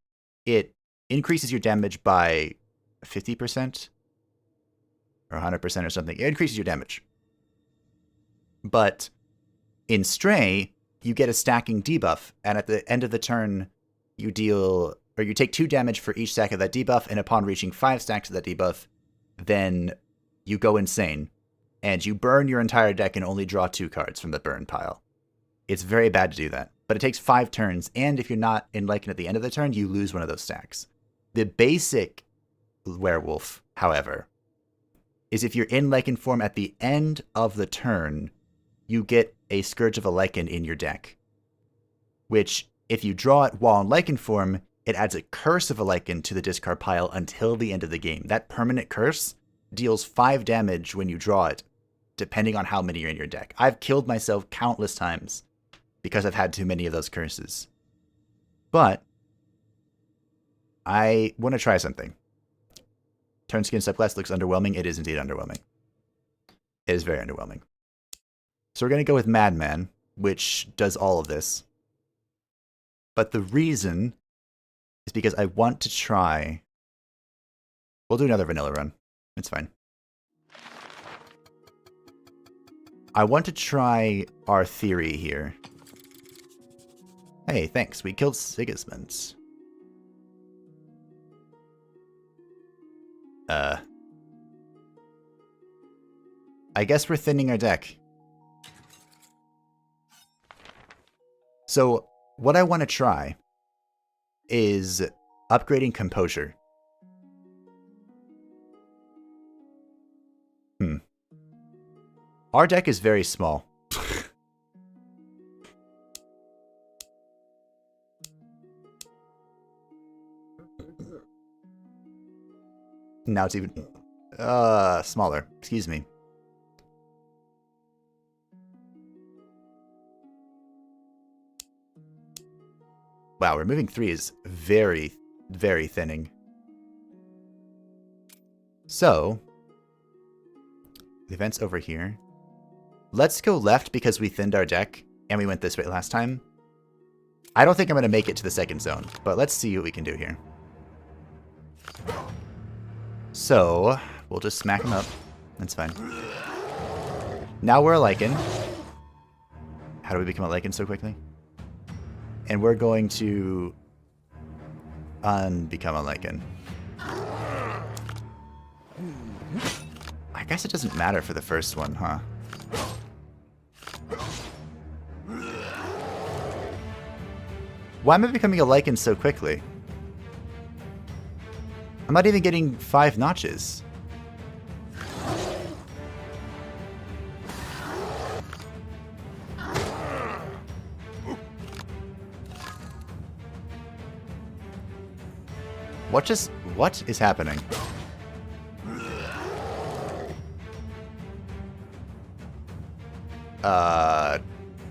it increases your damage by 50% or 100% or something. It increases your damage. But in Stray, you get a stacking debuff, and at the end of the turn, you take 2 damage for each stack of that debuff, and upon reaching 5 stacks of that debuff, then you go insane. And you burn your entire deck and only draw 2 cards from the burn pile. It's very bad to do that. But it takes 5 turns, and if you're not in Lycan at the end of the turn, you lose one of those stacks. The basic werewolf, however, is if you're in Lycan form at the end of the turn, you get a Scourge of a Lycan in your deck. Which, if you draw it while in Lycan form, it adds a Curse of a Lycan to the discard pile until the end of the game. That permanent curse deals 5 damage when you draw it, depending on how many are in your deck. I've killed myself countless times because I've had too many of those curses. But I want to try something. Turn skin subclass looks underwhelming. It is indeed underwhelming. It is very underwhelming. So we're going to go with Madman, which does all of this. But the reason is because I want to try... We'll do another vanilla run. It's fine. I want to try our theory here. Hey, thanks. We killed Sigismund. I guess we're thinning our deck. So, what I want to try is upgrading Composure. Our deck is very small. Now it's even... smaller. Excuse me. Wow, removing 3 is very, very thinning. So... the event's over here. Let's go left because we thinned our deck, and we went this way last time. I don't think I'm going to make it to the second zone, but let's see what we can do here. So, we'll just smack him up. That's fine. Now we're a Lycan. How do we become a Lycan so quickly? And we're going to unbecome a Lycan. I guess it doesn't matter for the first one, huh? Why am I becoming a Lycan so quickly? I'm not even getting 5 notches. What is happening?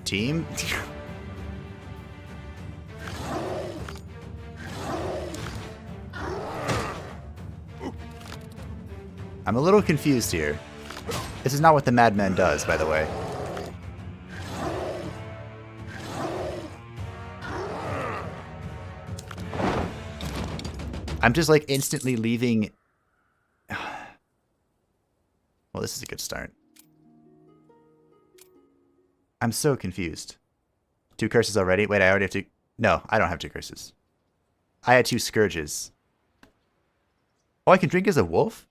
Team? I'm a little confused here. This is not what the Madman does, by the way. I'm just like instantly leaving. Well, this is a good start. I'm so confused. 2 curses already? Wait, I already have 2. No, I don't have 2 curses. I had 2 scourges. Oh, I can drink as a wolf?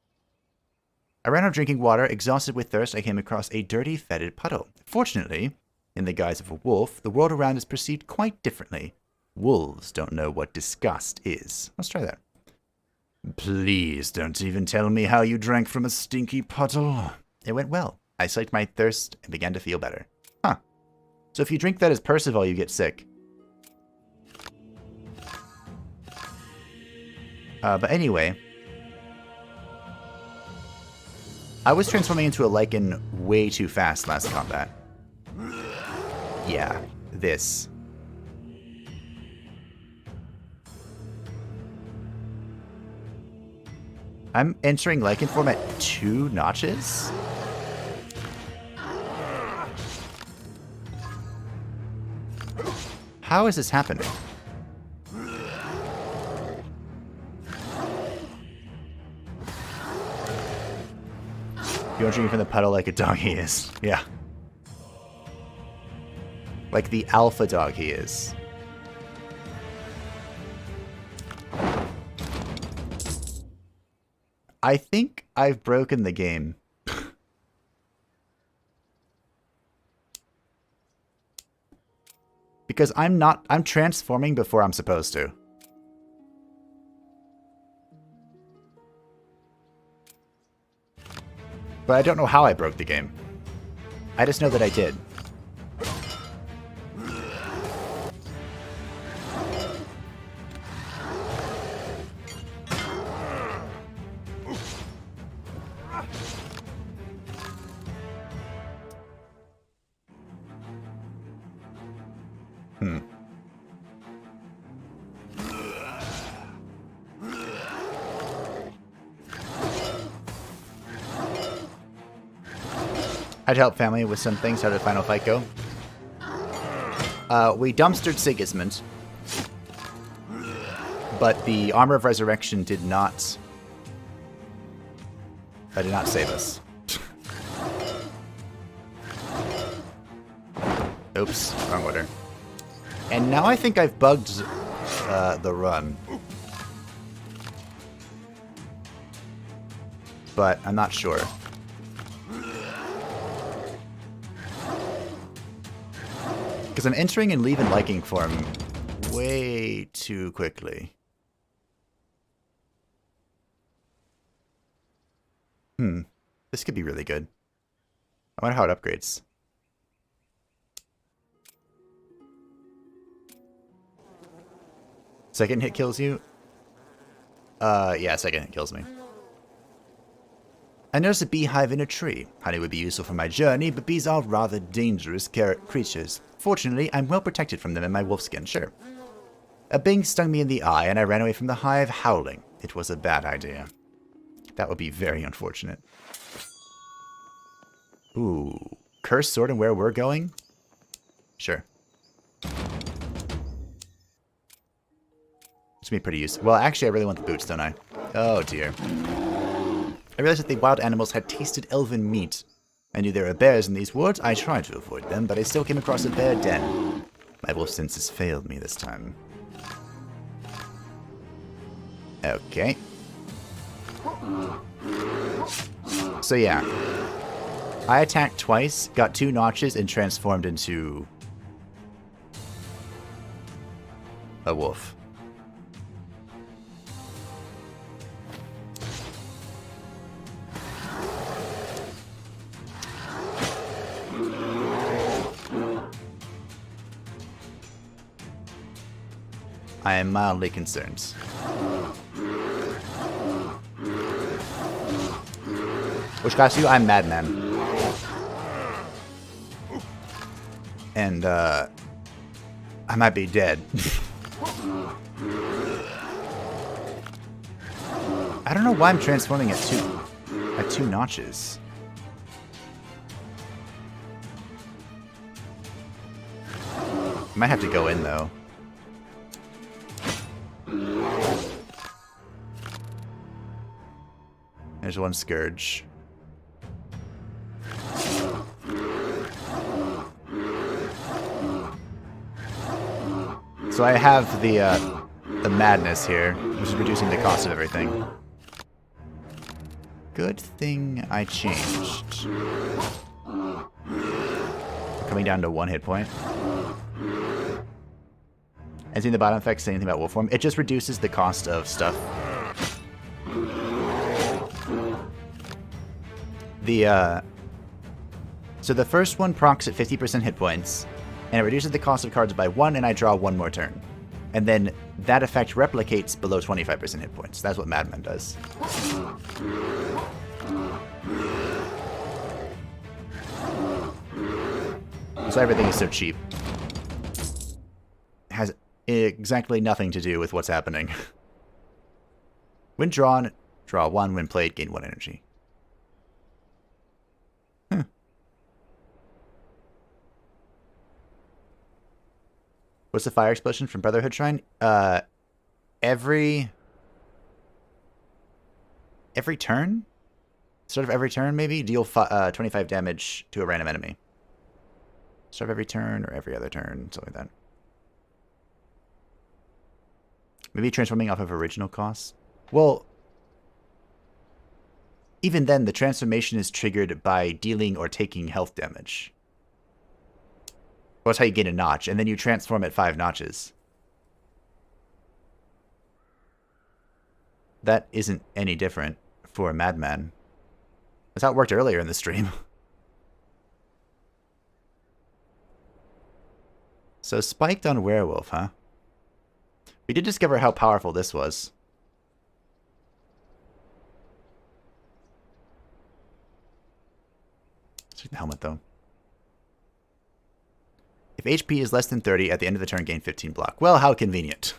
I ran out of drinking water. Exhausted with thirst, I came across a dirty, fetid puddle. Fortunately, in the guise of a wolf, the world around is perceived quite differently. Wolves don't know what disgust is. Let's try that. Please don't even tell me how you drank from a stinky puddle. It went well. I slaked my thirst and began to feel better. Huh. So if you drink that as Percival, you get sick. But anyway, I was transforming into a lichen way too fast last combat. Yeah, this. I'm entering lichen form at 2 notches? How is this happening? You're drinking from the puddle like a dog he is. Yeah. Like the alpha dog he is. I think I've broken the game. Because I'm transforming before I'm supposed to. But I don't know how I broke the game. I just know that I did. I'd help family with some things. How did the final fight go? We dumpstered Sigismund, but the Armor of Resurrection did not save us. Oops, wrong order. And now I think I've bugged the run. But I'm not sure. Because I'm entering and leaving liking form way too quickly. This could be really good. I wonder how it upgrades. Second hit kills you? Yeah, second hit kills me. I noticed a beehive in a tree. Honey would be useful for my journey, but bees are rather dangerous creatures. Fortunately, I'm well protected from them in my wolfskin, sure. A bee stung me in the eye, and I ran away from the hive howling. It was a bad idea. That would be very unfortunate. Ooh. Cursed sword and where we're going? Sure. It's gonna be pretty useful. Well, actually, I really want the boots, don't I? Oh, dear. I realized that the wild animals had tasted elven meat. I knew there were bears in these woods. I tried to avoid them, but I still came across a bear den. My wolf senses failed me this time. Okay. So yeah. I attacked twice, got 2 notches, and transformed into a wolf. I am mildly concerned. Which class are you? I'm Madman. And, I might be dead. I don't know why I'm transforming at two notches. Might have to go in, though. There's one Scourge. So I have the Madness here, which is reducing the cost of everything. Good thing I changed. Coming down to 1 hit point. And seeing the bottom effect say anything about wolf form, it just reduces the cost of stuff. So the first one procs at 50% hit points, and it reduces the cost of cards by 1, and I draw 1 more turn. And then that effect replicates below 25% hit points. That's what Madman does. So everything is so cheap. It has exactly nothing to do with what's happening. When drawn, draw 1. When played, gain 1 energy. What's the fire explosion from Brotherhood Shrine? Every turn? Start of every turn, maybe? Deal 25 damage to a random enemy. Start of every turn or every other turn, something like that. Maybe transforming off of original costs? Well, even then, the transformation is triggered by dealing or taking health damage. Well, that's how you get a notch, and then you transform at 5 notches. That isn't any different for Madman. That's how it worked earlier in the stream. So spiked on Werewolf, huh? We did discover how powerful this was. Let's take the helmet, though. If HP is less than 30, at the end of the turn, gain 15 block. Well, how convenient.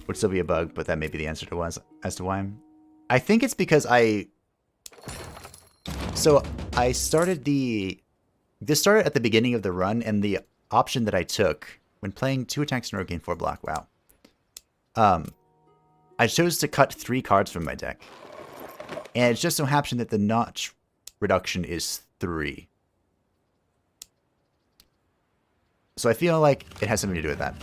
Would still be a bug, but that may be the answer to as to why. I think it's because So I started This started at the beginning of the run, and the option that I took when playing 2 attacks in a row, gain 4 block. Wow. I chose to cut 3 cards from my deck. And it just so happened that the notch reduction is 3. So I feel like it has something to do with that.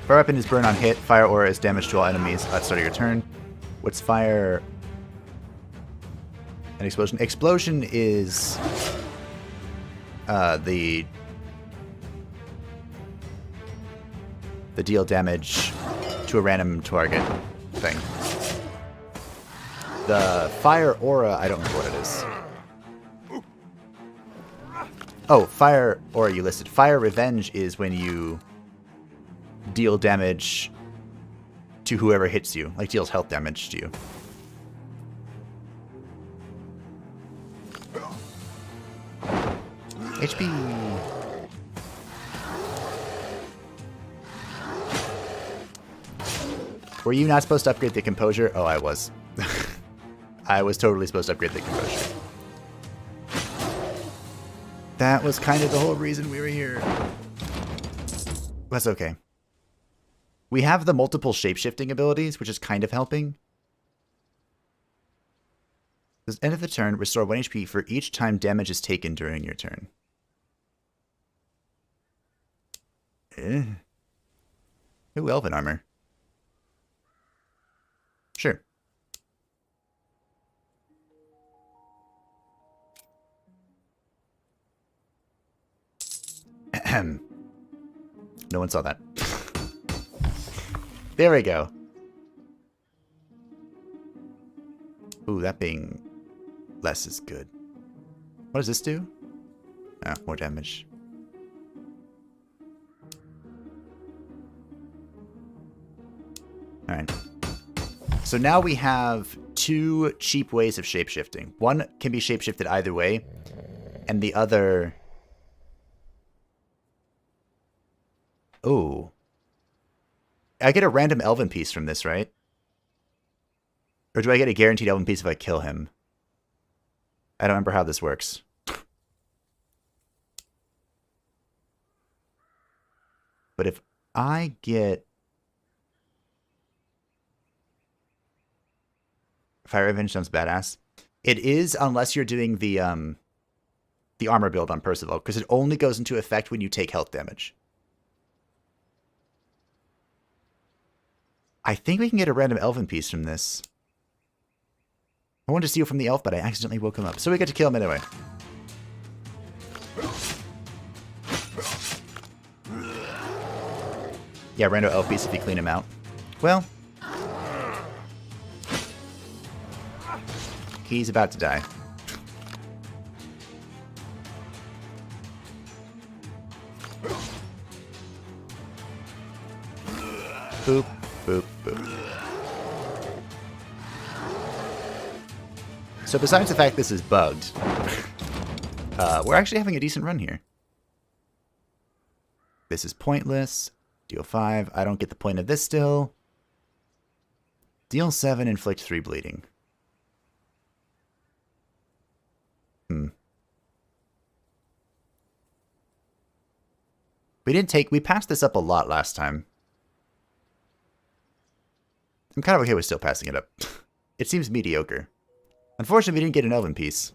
Fire weapon is burn on hit. Fire aura is damage to all enemies at the start of your turn. What's fire? An explosion. Explosion is the deal damage to a random target thing. The fire aura, I don't remember what it is. Oh, fire aura you listed. Fire revenge is when you deal damage to whoever hits you, like deals health damage to you. HP. Were you not supposed to upgrade the composure? Oh, I was. I was totally supposed to upgrade the composure. That was kind of the whole reason we were here. That's okay. We have the multiple shapeshifting abilities, which is kind of helping. At the end of the turn, restore 1 HP for each time damage is taken during your turn. Ooh, Elven armor. Sure. Ahem. No one saw that. There we go. Ooh, that being less is good. What does this do? Oh, more damage. Alright. So now we have 2 cheap ways of shapeshifting. One can be shapeshifted either way, and the other Oh. I get a random elven piece from this, right? Or do I get a guaranteed elven piece if I kill him? I don't remember how this works. But if I get... Fire Revenge sounds badass. It is, unless you're doing the armor build on Percival, because it only goes into effect when you take health damage. I think we can get a random elven piece from this. I wanted to steal from the elf, but I accidentally woke him up. So we get to kill him anyway. Yeah, random elf piece if you clean him out. Well, he's about to die. Boop, boop, boop. So besides the fact this is bugged, we're actually having a decent run here. This is pointless. Deal 5. I don't get the point of this still. Deal 7, inflict 3 bleeding. We passed this up a lot last time. I'm kind of okay with still passing it up. It seems mediocre. Unfortunately, we didn't get an elven piece.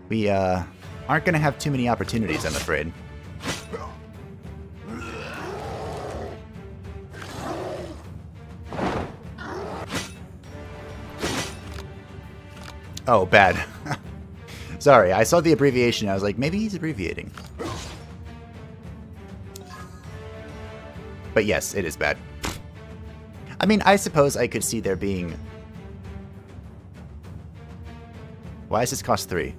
We aren't going to have too many opportunities, I'm afraid. Oh, bad. Sorry, I saw the abbreviation. I was like, maybe he's abbreviating. But yes, it is bad. I mean, I suppose I could see there being... Why does this cost 3?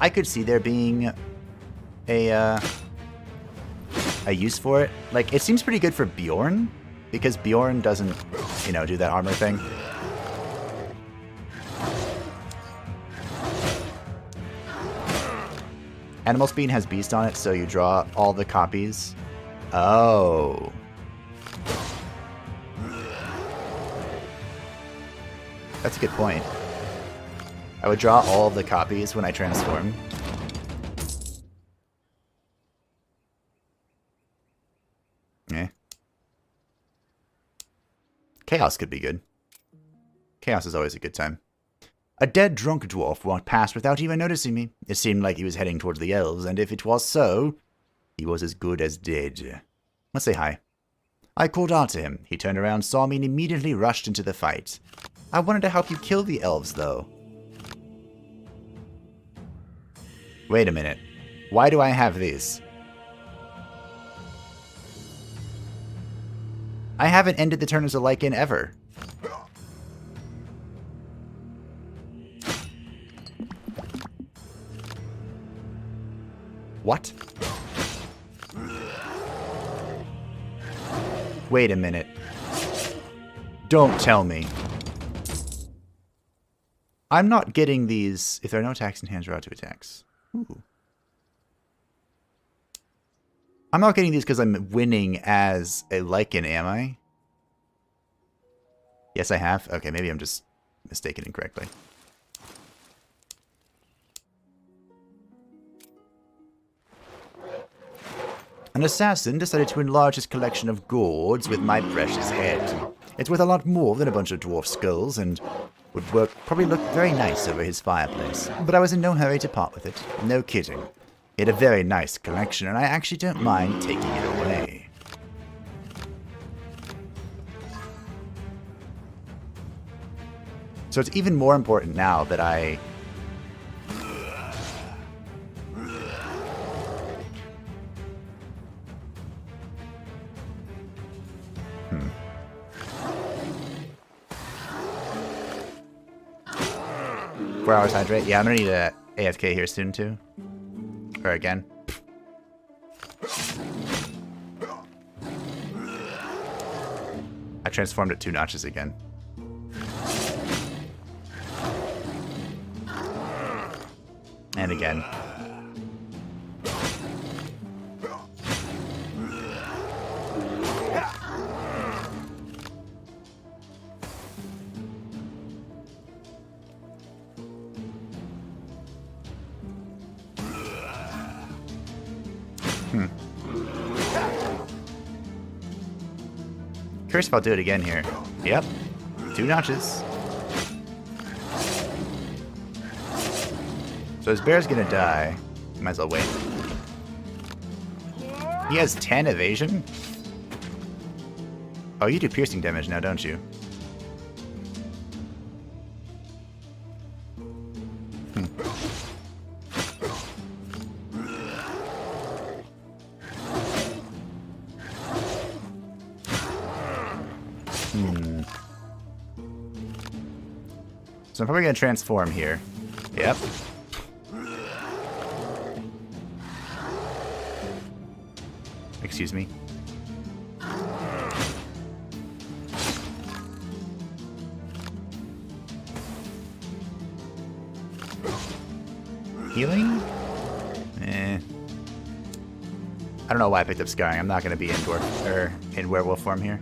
I could see there being a use for it. Like, it seems pretty good for Bjorn, because Bjorn doesn't, you know, do that armor thing. Animal Speed has Beast on it, so you draw all the copies. Oh. That's a good point. I would draw all of the copies when I transform. Eh. Chaos could be good. Chaos is always a good time. A dead drunk dwarf walked past without even noticing me. It seemed like he was heading towards the elves, and if it was so, he was as good as dead. Let's say hi. I called out to him. He turned around, saw me, and immediately rushed into the fight. I wanted to help you kill the elves, though. Wait a minute. Why do I have these? I haven't ended the turn as a Lycan ever. What? Wait a minute. Don't tell me. I'm not getting these if there are no attacks in hand, draw 2 attacks. Ooh. I'm not getting these because I'm winning as a Lycan, am I? Yes, I have. Okay, maybe I'm just mistaken incorrectly. An assassin decided to enlarge his collection of gourds with my precious head. It's worth a lot more than a bunch of dwarf skulls and would probably look very nice over his fireplace. But I was in no hurry to part with it. No kidding. It had a very nice collection, and I actually don't mind taking it away. So it's even more important now that I... Four hours hydrate. Yeah, I'm gonna need a AFK here soon too. Or again. I transformed it 2 notches again. And again. Curious if I'll do it again here. Yep. 2 notches. So his bear's gonna die. Might as well wait. He has 10 evasion? Oh, you do piercing damage now, don't you? So I'm probably going to transform here. Yep. Excuse me. Healing? Eh. I don't know why I picked up Scarring. I'm not going to be in werewolf form here.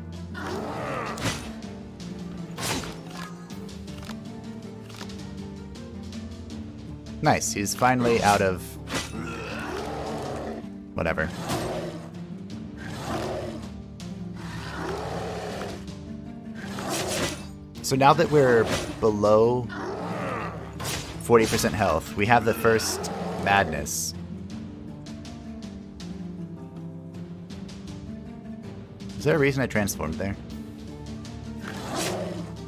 Nice, he's finally out of... whatever. So now that we're below 40% health, we have the first madness. Is there a reason I transformed there?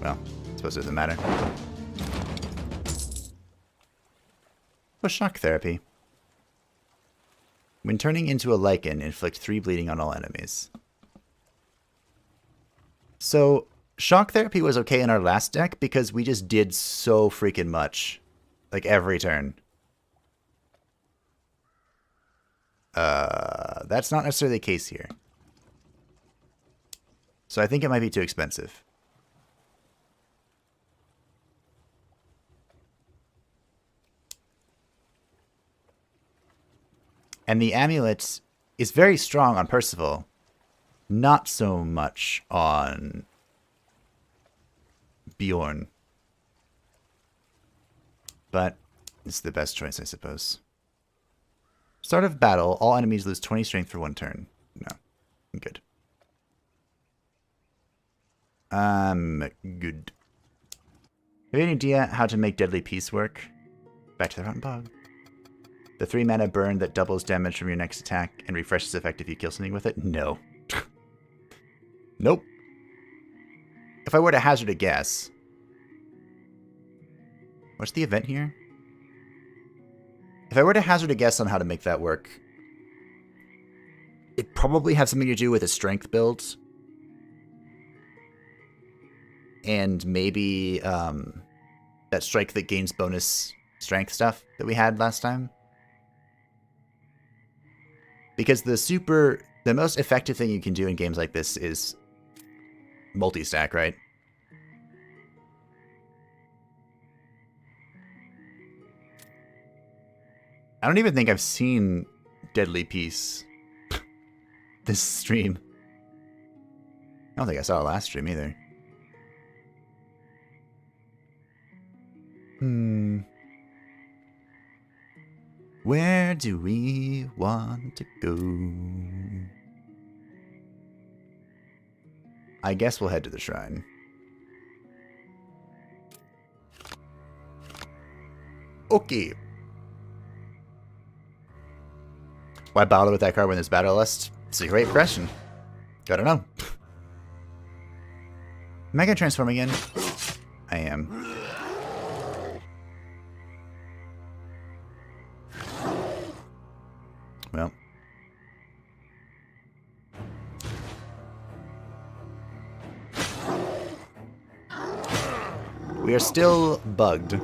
Well, I suppose it doesn't matter. Oh, shock therapy. When turning into a lichen, inflict 3 bleeding on all enemies. So, shock therapy was okay in our last deck because we just did so freaking much. Like, every turn. That's not necessarily the case here. So I think it might be too expensive. And the amulet is very strong on Percival. Not so much on Bjorn. But it's the best choice, I suppose. Start of battle, all enemies lose 20 strength for 1 turn. No, I'm good. I'm good. Have you any idea how to make Deadly Peace work? Back to the Rotten Bog. The 3 mana burn that doubles damage from your next attack and refreshes effect if you kill something with it? No. Nope. If I were to hazard a guess... What's the event here? If I were to hazard a guess on how to make that work... It probably has something to do with a strength build. And maybe that strike that gains bonus strength stuff that we had last time. Because the most effective thing you can do in games like this is multi-stack, right? I don't even think I've seen Deadly Peace this stream. I don't think I saw it last stream either. Where do we want to go? I guess we'll head to the shrine. Okay. Why bother with that card when there's Battle Lust? It's a great question. Gotta know. Am I gonna transform again? I am. Well. We are still bugged.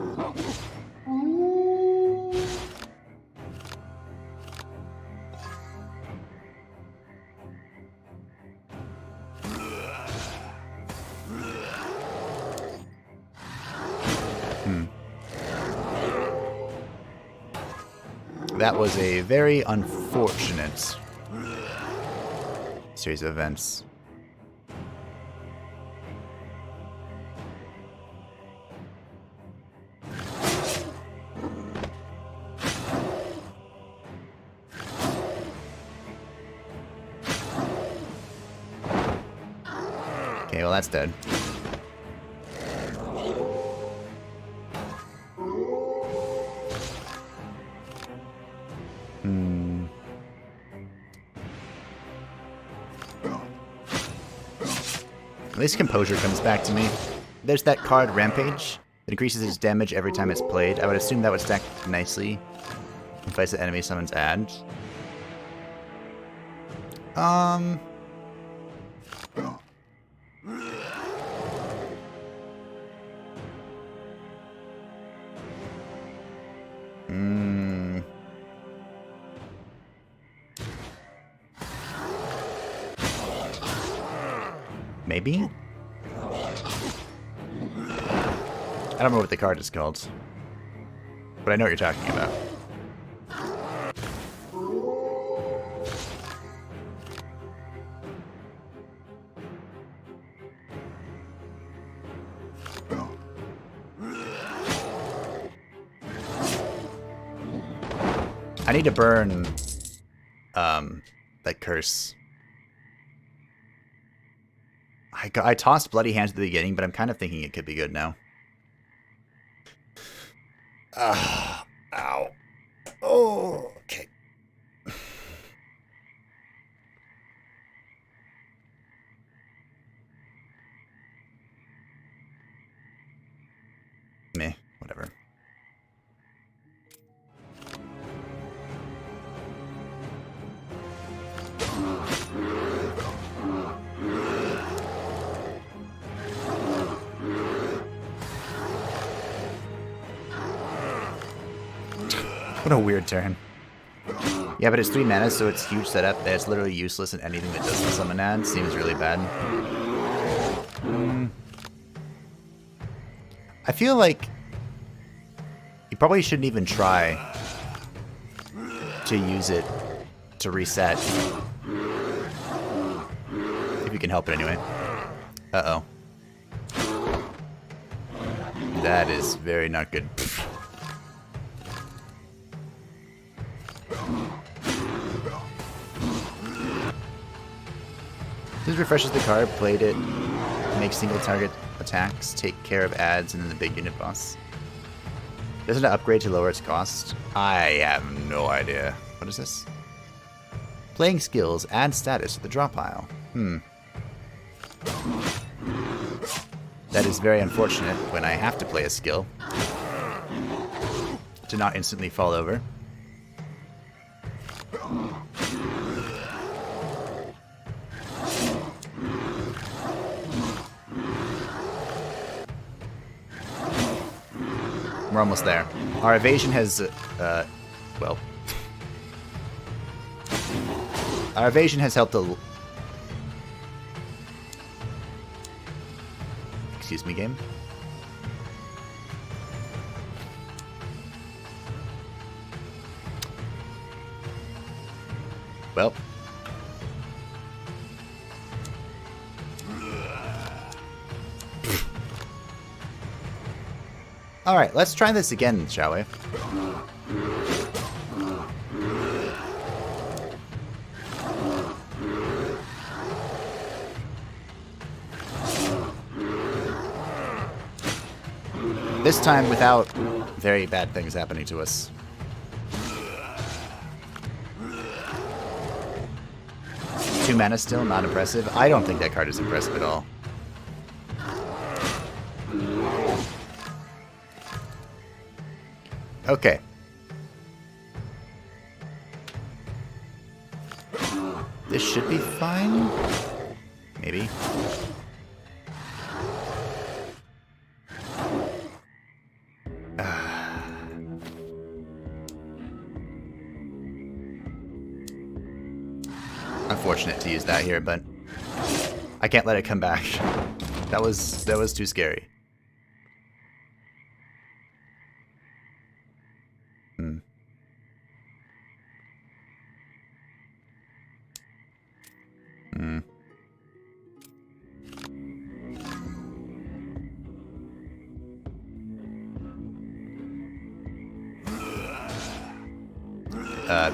That was a very unfortunate series of events. Okay, well that's dead. At least composure comes back to me. There's that card, Rampage, that increases its damage every time it's played. I would assume that would stack nicely in fights that enemy summons add. Maybe? I don't know what the card is called, but I know what you're talking about. I need to burn that curse. I tossed Bloody Hands at the beginning, but I'm kind of thinking it could be good now. Ow. Oh, okay. Meh, whatever. What a weird turn. Yeah, but it's 3 mana, so it's huge setup. It's literally useless, and anything that does the summon ad seems really bad. I feel like you probably shouldn't even try to use it to reset. If you can help it anyway. Uh-oh. That is very not good. This refreshes the card, played it, makes single target attacks, take care of ads, and then the big unit boss. Doesn't it upgrade to lower its cost? I have no idea. What is this? Playing skills, add status to the draw pile. That is very unfortunate when I have to play a skill to not instantly fall over. We're almost there. Our evasion has, well... Our evasion has helped a... Excuse me, game. Well... Alright, let's try this again, shall we? This time without very bad things happening to us. Two mana still, not impressive. I don't think that card is impressive at all. Okay. This should be fine. Maybe. Unfortunate to use that here, but I can't let it come back. That was too scary. Hmm.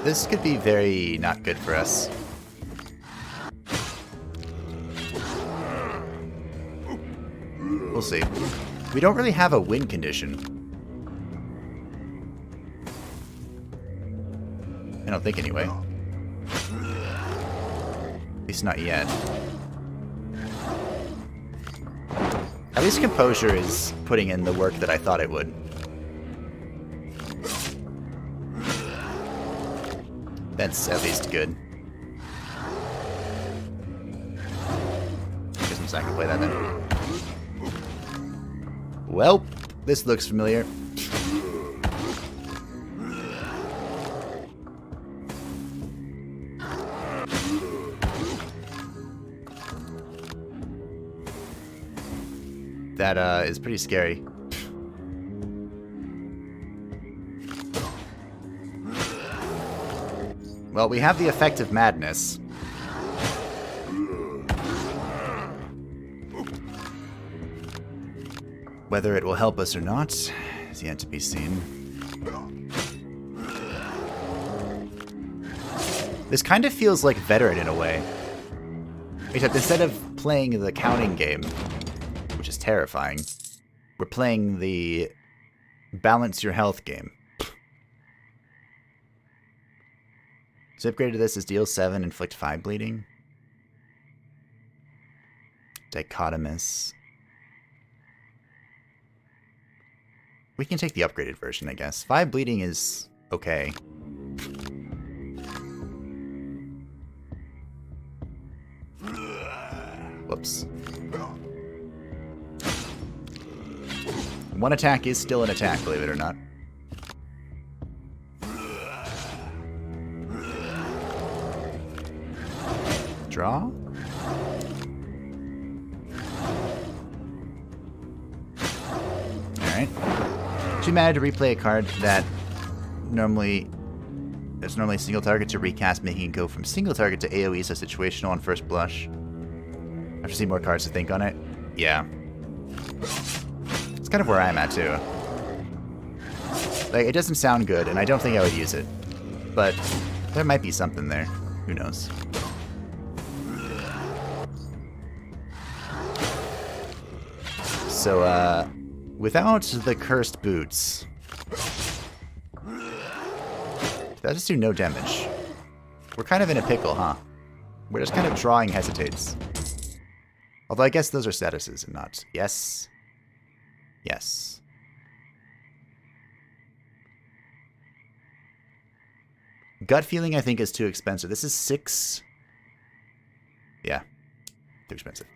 This could be very not good for us. We'll see. We don't really have a win condition. I don't think anyway. At least not yet. At least Composure is putting in the work that I thought it would. That's at least good. Guess I'm not gonna play that then. Well, this looks familiar. That is pretty scary. Well, we have the effect of madness. Whether it will help us or not is yet to be seen. This kind of feels like Veteran in a way. Except instead of playing the counting game, which is terrifying, we're playing the balance your health game. So upgrade to this is deal 7, inflict 5 bleeding. Dichotomous. We can take the upgraded version, I guess. 5 bleeding is okay. Whoops. 1 attack is still an attack, believe it or not. Draw? Alright. Too mad to replay a card that's normally a single target to recast, making it go from single target to AoE, so situational on first blush. I have to see more cards to think on it. Yeah. It's kind of where I'm at, too. Like, it doesn't sound good, and I don't think I would use it. But there might be something there. Who knows? So, without the cursed boots, that just do no damage. We're kind of in a pickle, huh? We're just kind of drawing hesitates. Although I guess those are statuses and not... Yes. Yes. Gut feeling, I think, is too expensive. This is 6. Yeah. Too expensive.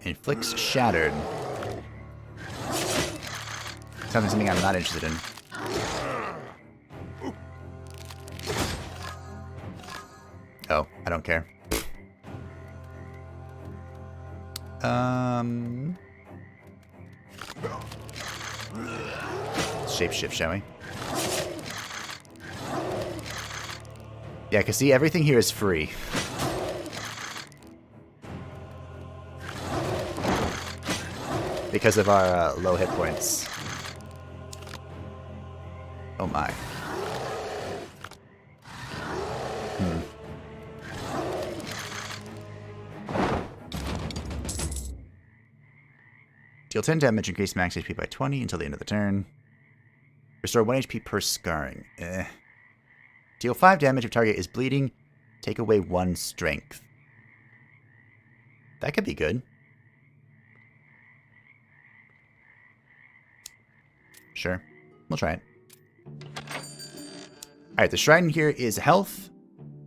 Inflicts Shattered. Something I'm not interested in. Oh, I don't care. Shapeshift, shall we? Yeah, because see, everything here is free. Because of our low hit points. Oh my. Deal 10 damage, increase max HP by 20 until the end of the turn. Restore 1 HP per scarring. Deal 5 damage if target is bleeding. Take away 1 strength. That could be good. Sure. We'll try it. Alright, the shrine here is health.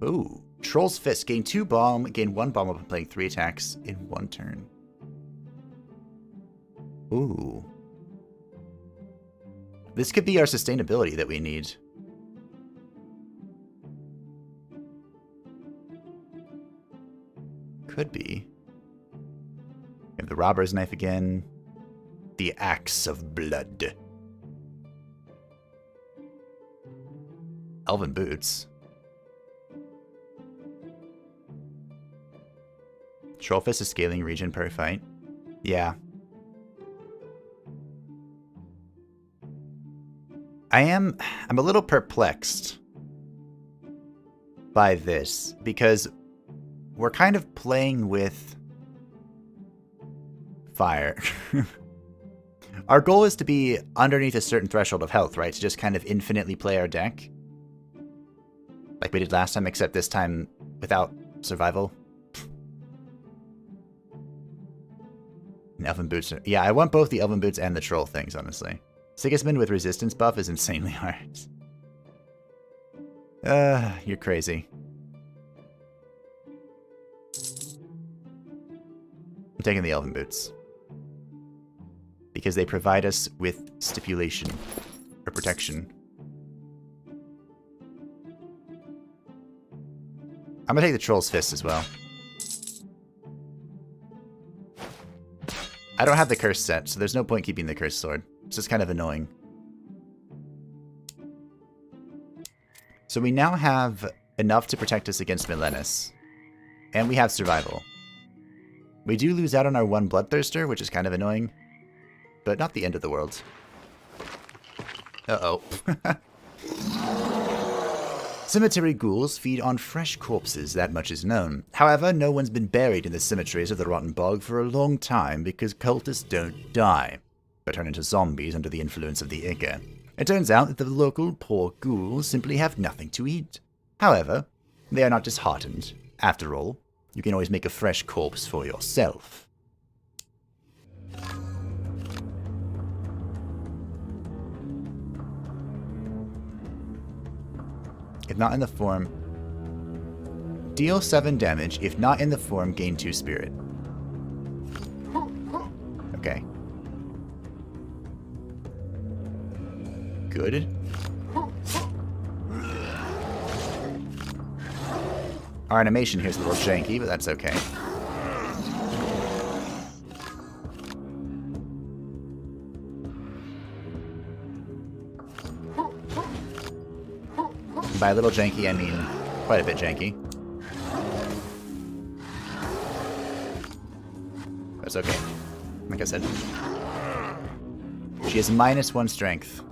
Ooh. Troll's Fist. Gain 2 bomb. Gain 1 bomb upon playing 3 attacks in 1 turn. Ooh. This could be our sustainability that we need. Could be. We have the Robber's Knife again. The Axe of Blood. Elven boots. Trollfist is scaling region per fight. Yeah. I'm a little perplexed by this, because we're kind of playing with fire. Our goal is to be underneath a certain threshold of health, right? To just kind of infinitely play our deck. Like we did last time, except this time without survival. And Elven Boots. Yeah, I want both the Elven Boots and the Troll things, honestly. Sigismund with resistance buff is insanely hard. You're crazy. I'm taking the Elven Boots. Because they provide us with stipulation. Or protection. I'm gonna take the Troll's Fist as well. I don't have the curse set, so there's no point keeping the cursed sword. It's just kind of annoying. So we now have enough to protect us against Milenis. And we have survival. We do lose out on our one Bloodthirster, which is kind of annoying. But not the end of the world. Uh-oh. Cemetery ghouls feed on fresh corpses, that much is known. However, no one's been buried in the cemeteries of the Rotten Bog for a long time because cultists don't die, but turn into zombies under the influence of the Ichor. It turns out that the local poor ghouls simply have nothing to eat. However, they are not disheartened. After all, you can always make a fresh corpse for yourself. If not in the form, deal 7 damage. If not in the form, gain 2 spirit. Okay. Good. Our animation here is a little janky, but that's okay. By a little janky, I mean quite a bit janky. That's okay. Like I said. She has -1 strength.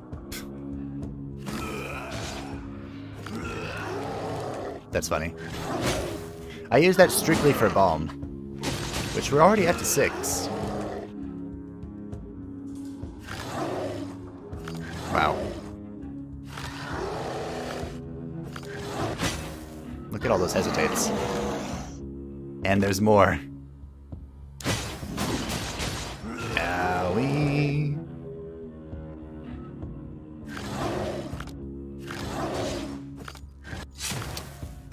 That's funny. I use that strictly for Balm, which we're already up to 6. Wow. Look at all those hesitates. And there's more. Owie.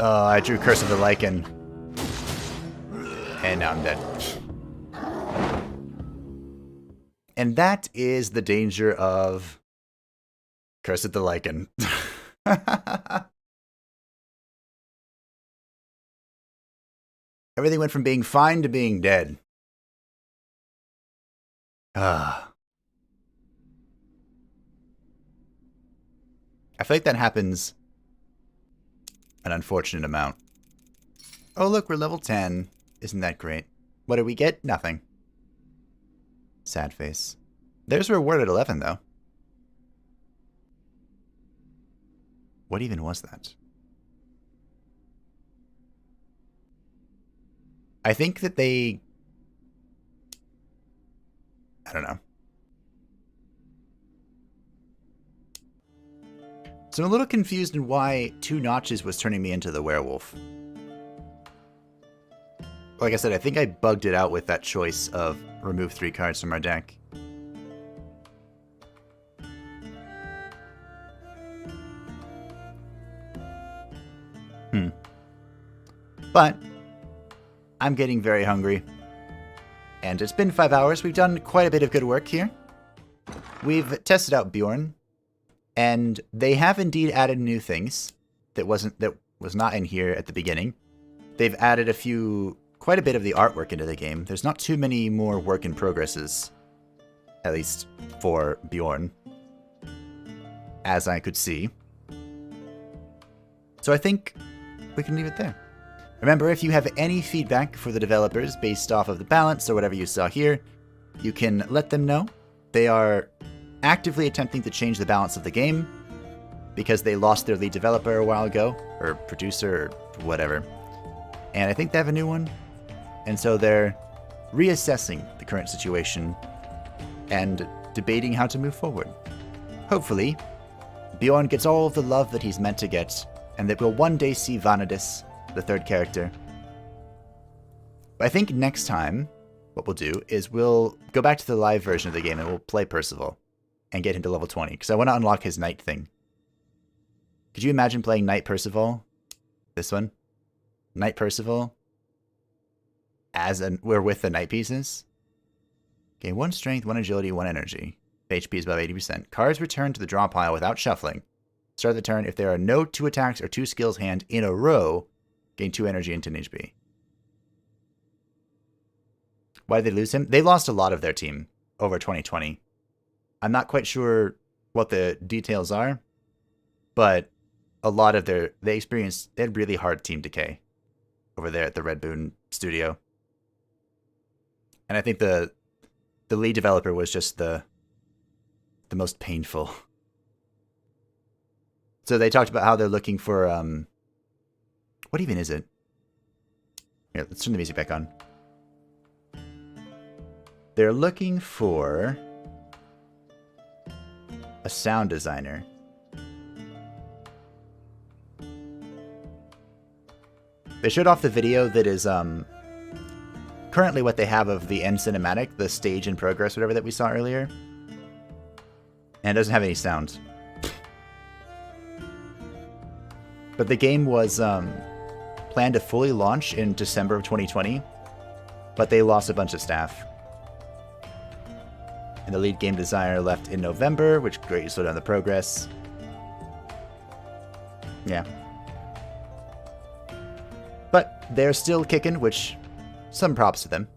Oh, I drew Curse of the Lycan. And now I'm dead. And that is the danger of Curse of the Lycan. Everything went from being fine to being dead. I feel like that happens an unfortunate amount. Oh, look, we're level 10. Isn't that great? What did we get? Nothing. Sad face. There's a reward at 11, though. What even was that? I think that they... I don't know. So I'm a little confused in why 2 notches was turning me into the werewolf. Like I said, I think I bugged it out with that choice of remove 3 cards from our deck. But I'm getting very hungry. And it's been 5 hours. We've done quite a bit of good work here. We've tested out Bjorn. And they have indeed added new things that was not in here at the beginning. They've added quite a bit of the artwork into the game. There's not too many more work in progresses, at least for Bjorn, as I could see. So I think we can leave it there. Remember, if you have any feedback for the developers based off of the balance or whatever you saw here, you can let them know. They are actively attempting to change the balance of the game because they lost their lead developer a while ago, or producer, or whatever. And I think they have a new one. And so they're reassessing the current situation and debating how to move forward. Hopefully, Bjorn gets all of the love that he's meant to get, and that we'll one day see Vanadis, the third character. But I think next time, what we'll do is we'll go back to the live version of the game and we'll play Percival and get him to level 20, because I want to unlock his knight thing. Could you imagine playing Knight Percival? This one? Knight Percival? We're with the knight pieces? Gain 1 strength, 1 agility, 1 energy. HP is above 80%. Cards return to the draw pile without shuffling. Start the turn if there are no 2 attacks or 2 skills hand in a row. Gain 2 energy and 10 HP. Why did they lose him? They lost a lot of their team over 2020. I'm not quite sure what the details are, but a lot of they had really hard team decay over there at the Red Boon studio. And I think the lead developer was just the most painful. So they talked about how they're looking for, what even is it? Here, let's turn the music back on. They're looking for a sound designer. They showed off the video that is currently what they have of the end cinematic, the stage in progress, whatever that we saw earlier. And it doesn't have any sound. But the game was planned to fully launch in December of 2020, but they lost a bunch of staff. And the lead game designer left in November, which greatly slowed down the progress. Yeah. But they're still kicking, which, some props to them.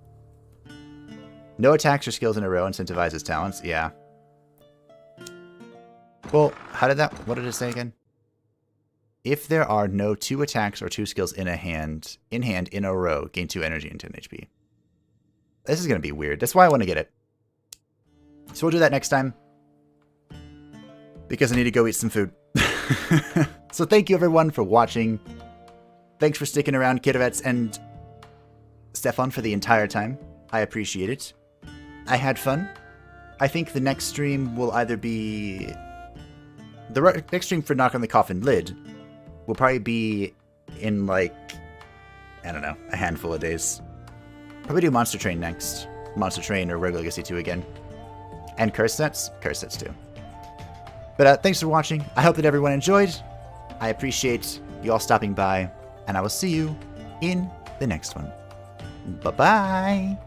No attacks or skills in a row incentivizes talents. Yeah. Well, what did it say again? If there are no 2 attacks or 2 skills in hand in a row, gain 2 energy and 10 HP. This is going to be weird. That's why I want to get it. So we'll do that next time. Because I need to go eat some food. So thank you everyone for watching. Thanks for sticking around, Kidovets and Stefan, for the entire time. I appreciate it. I had fun. I think the next stream will either be... The next stream for Knock on the Coffin lid will probably be in, like, I don't know, a handful of days. Probably do Monster Train next. Monster Train or Rogue Legacy 2 again. And Curse Sets? Curse Sets too. But thanks for watching. I hope that everyone enjoyed. I appreciate you all stopping by. And I will see you in the next one. Bye-bye!